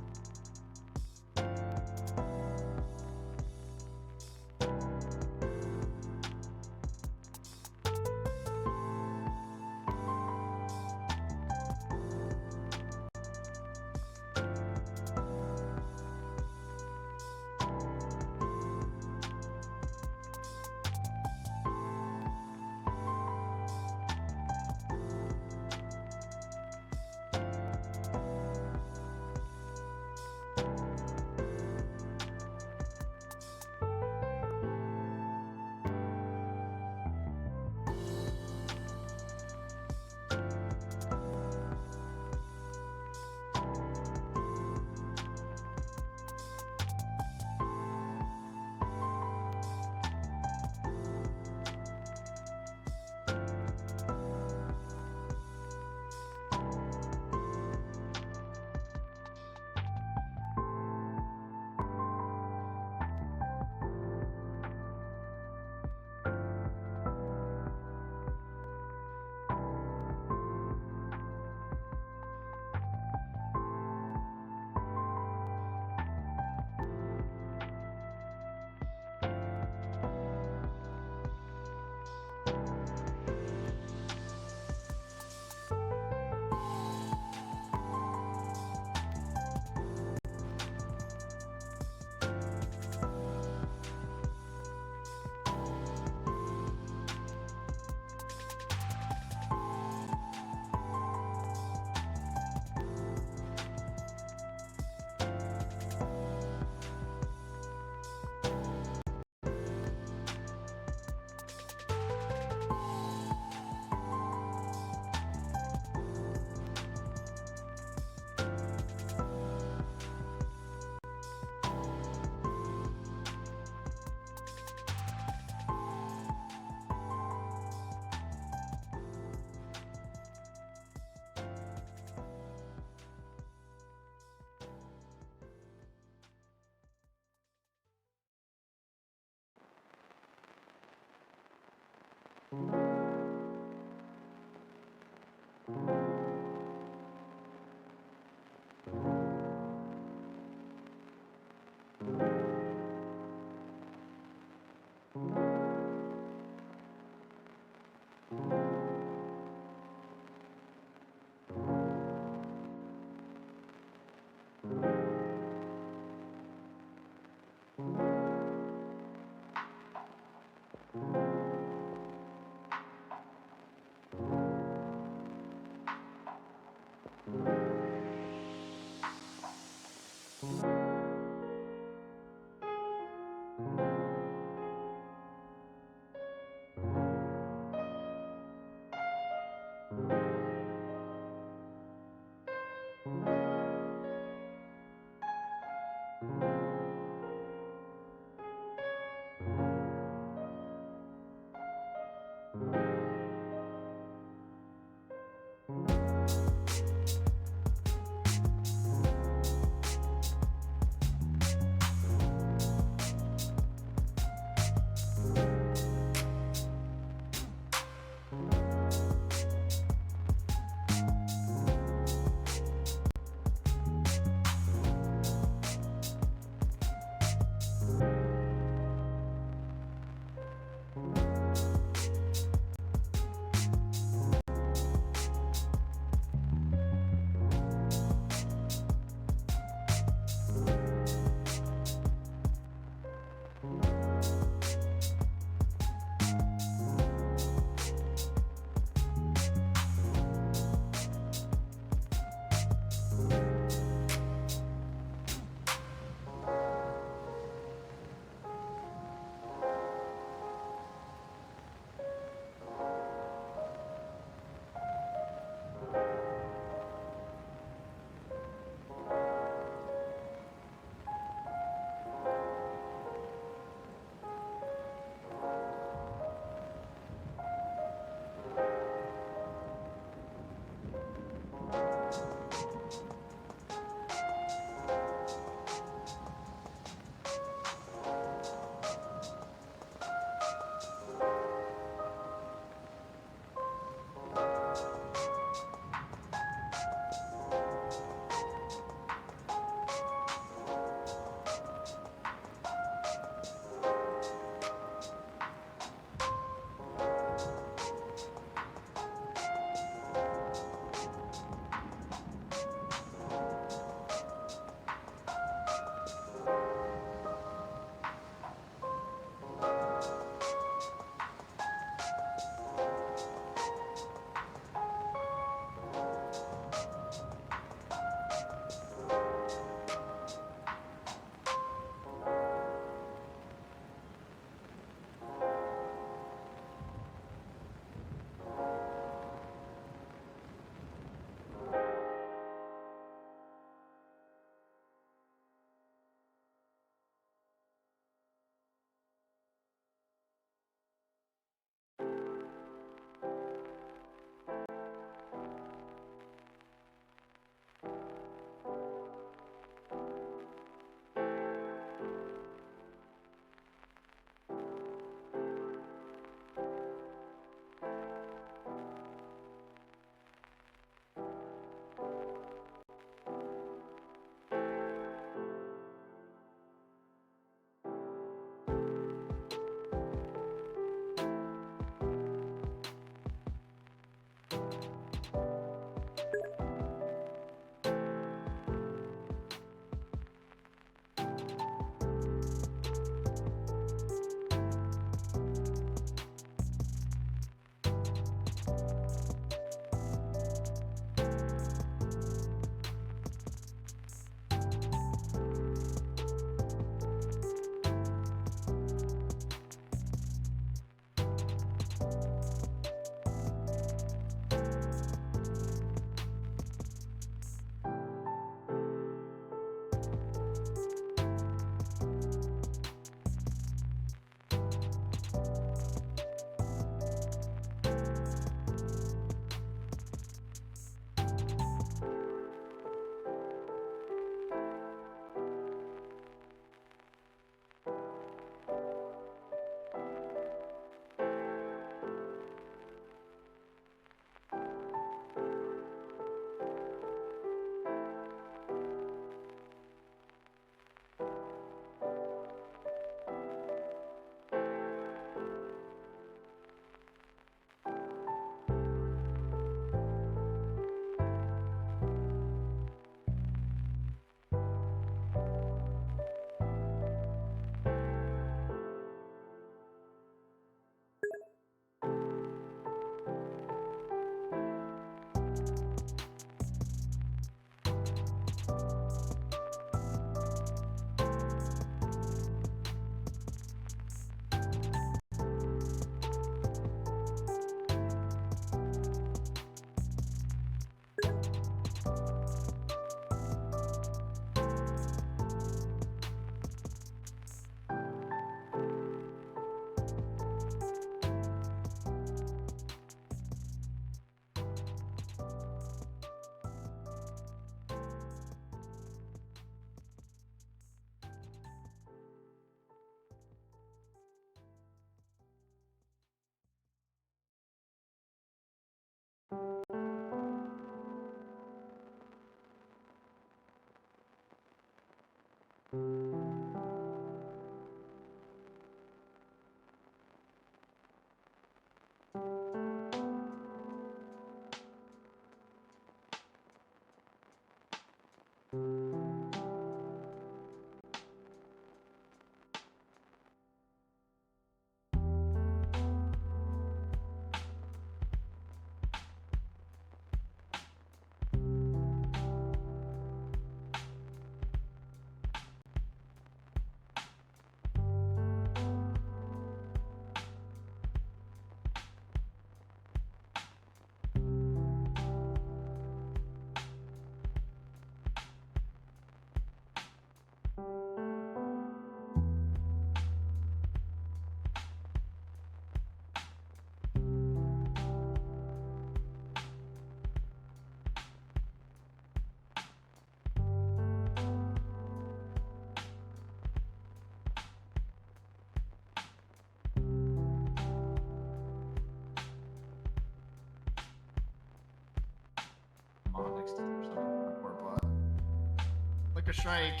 S17: Strike.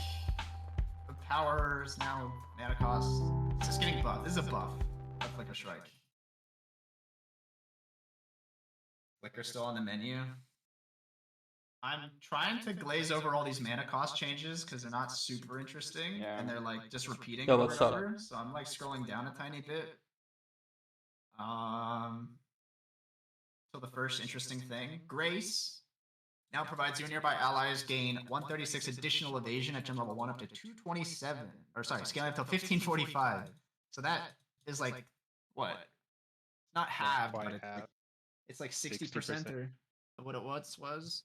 S17: The power is now mana cost. It's just getting buffed. This is a buff of Flicker Strike. Flicker still on the menu. I'm trying to glaze over all these mana cost changes because they're not super interesting and they're like just repeating over and over. So I'm like scrolling down a tiny bit. So the first interesting thing, Grace now provides you and nearby allies gain 136 additional evasion at gem level 1 up to 227. Or sorry, scaling up to 1545. So that is like what? It's not half, but it's like 60% or what it was.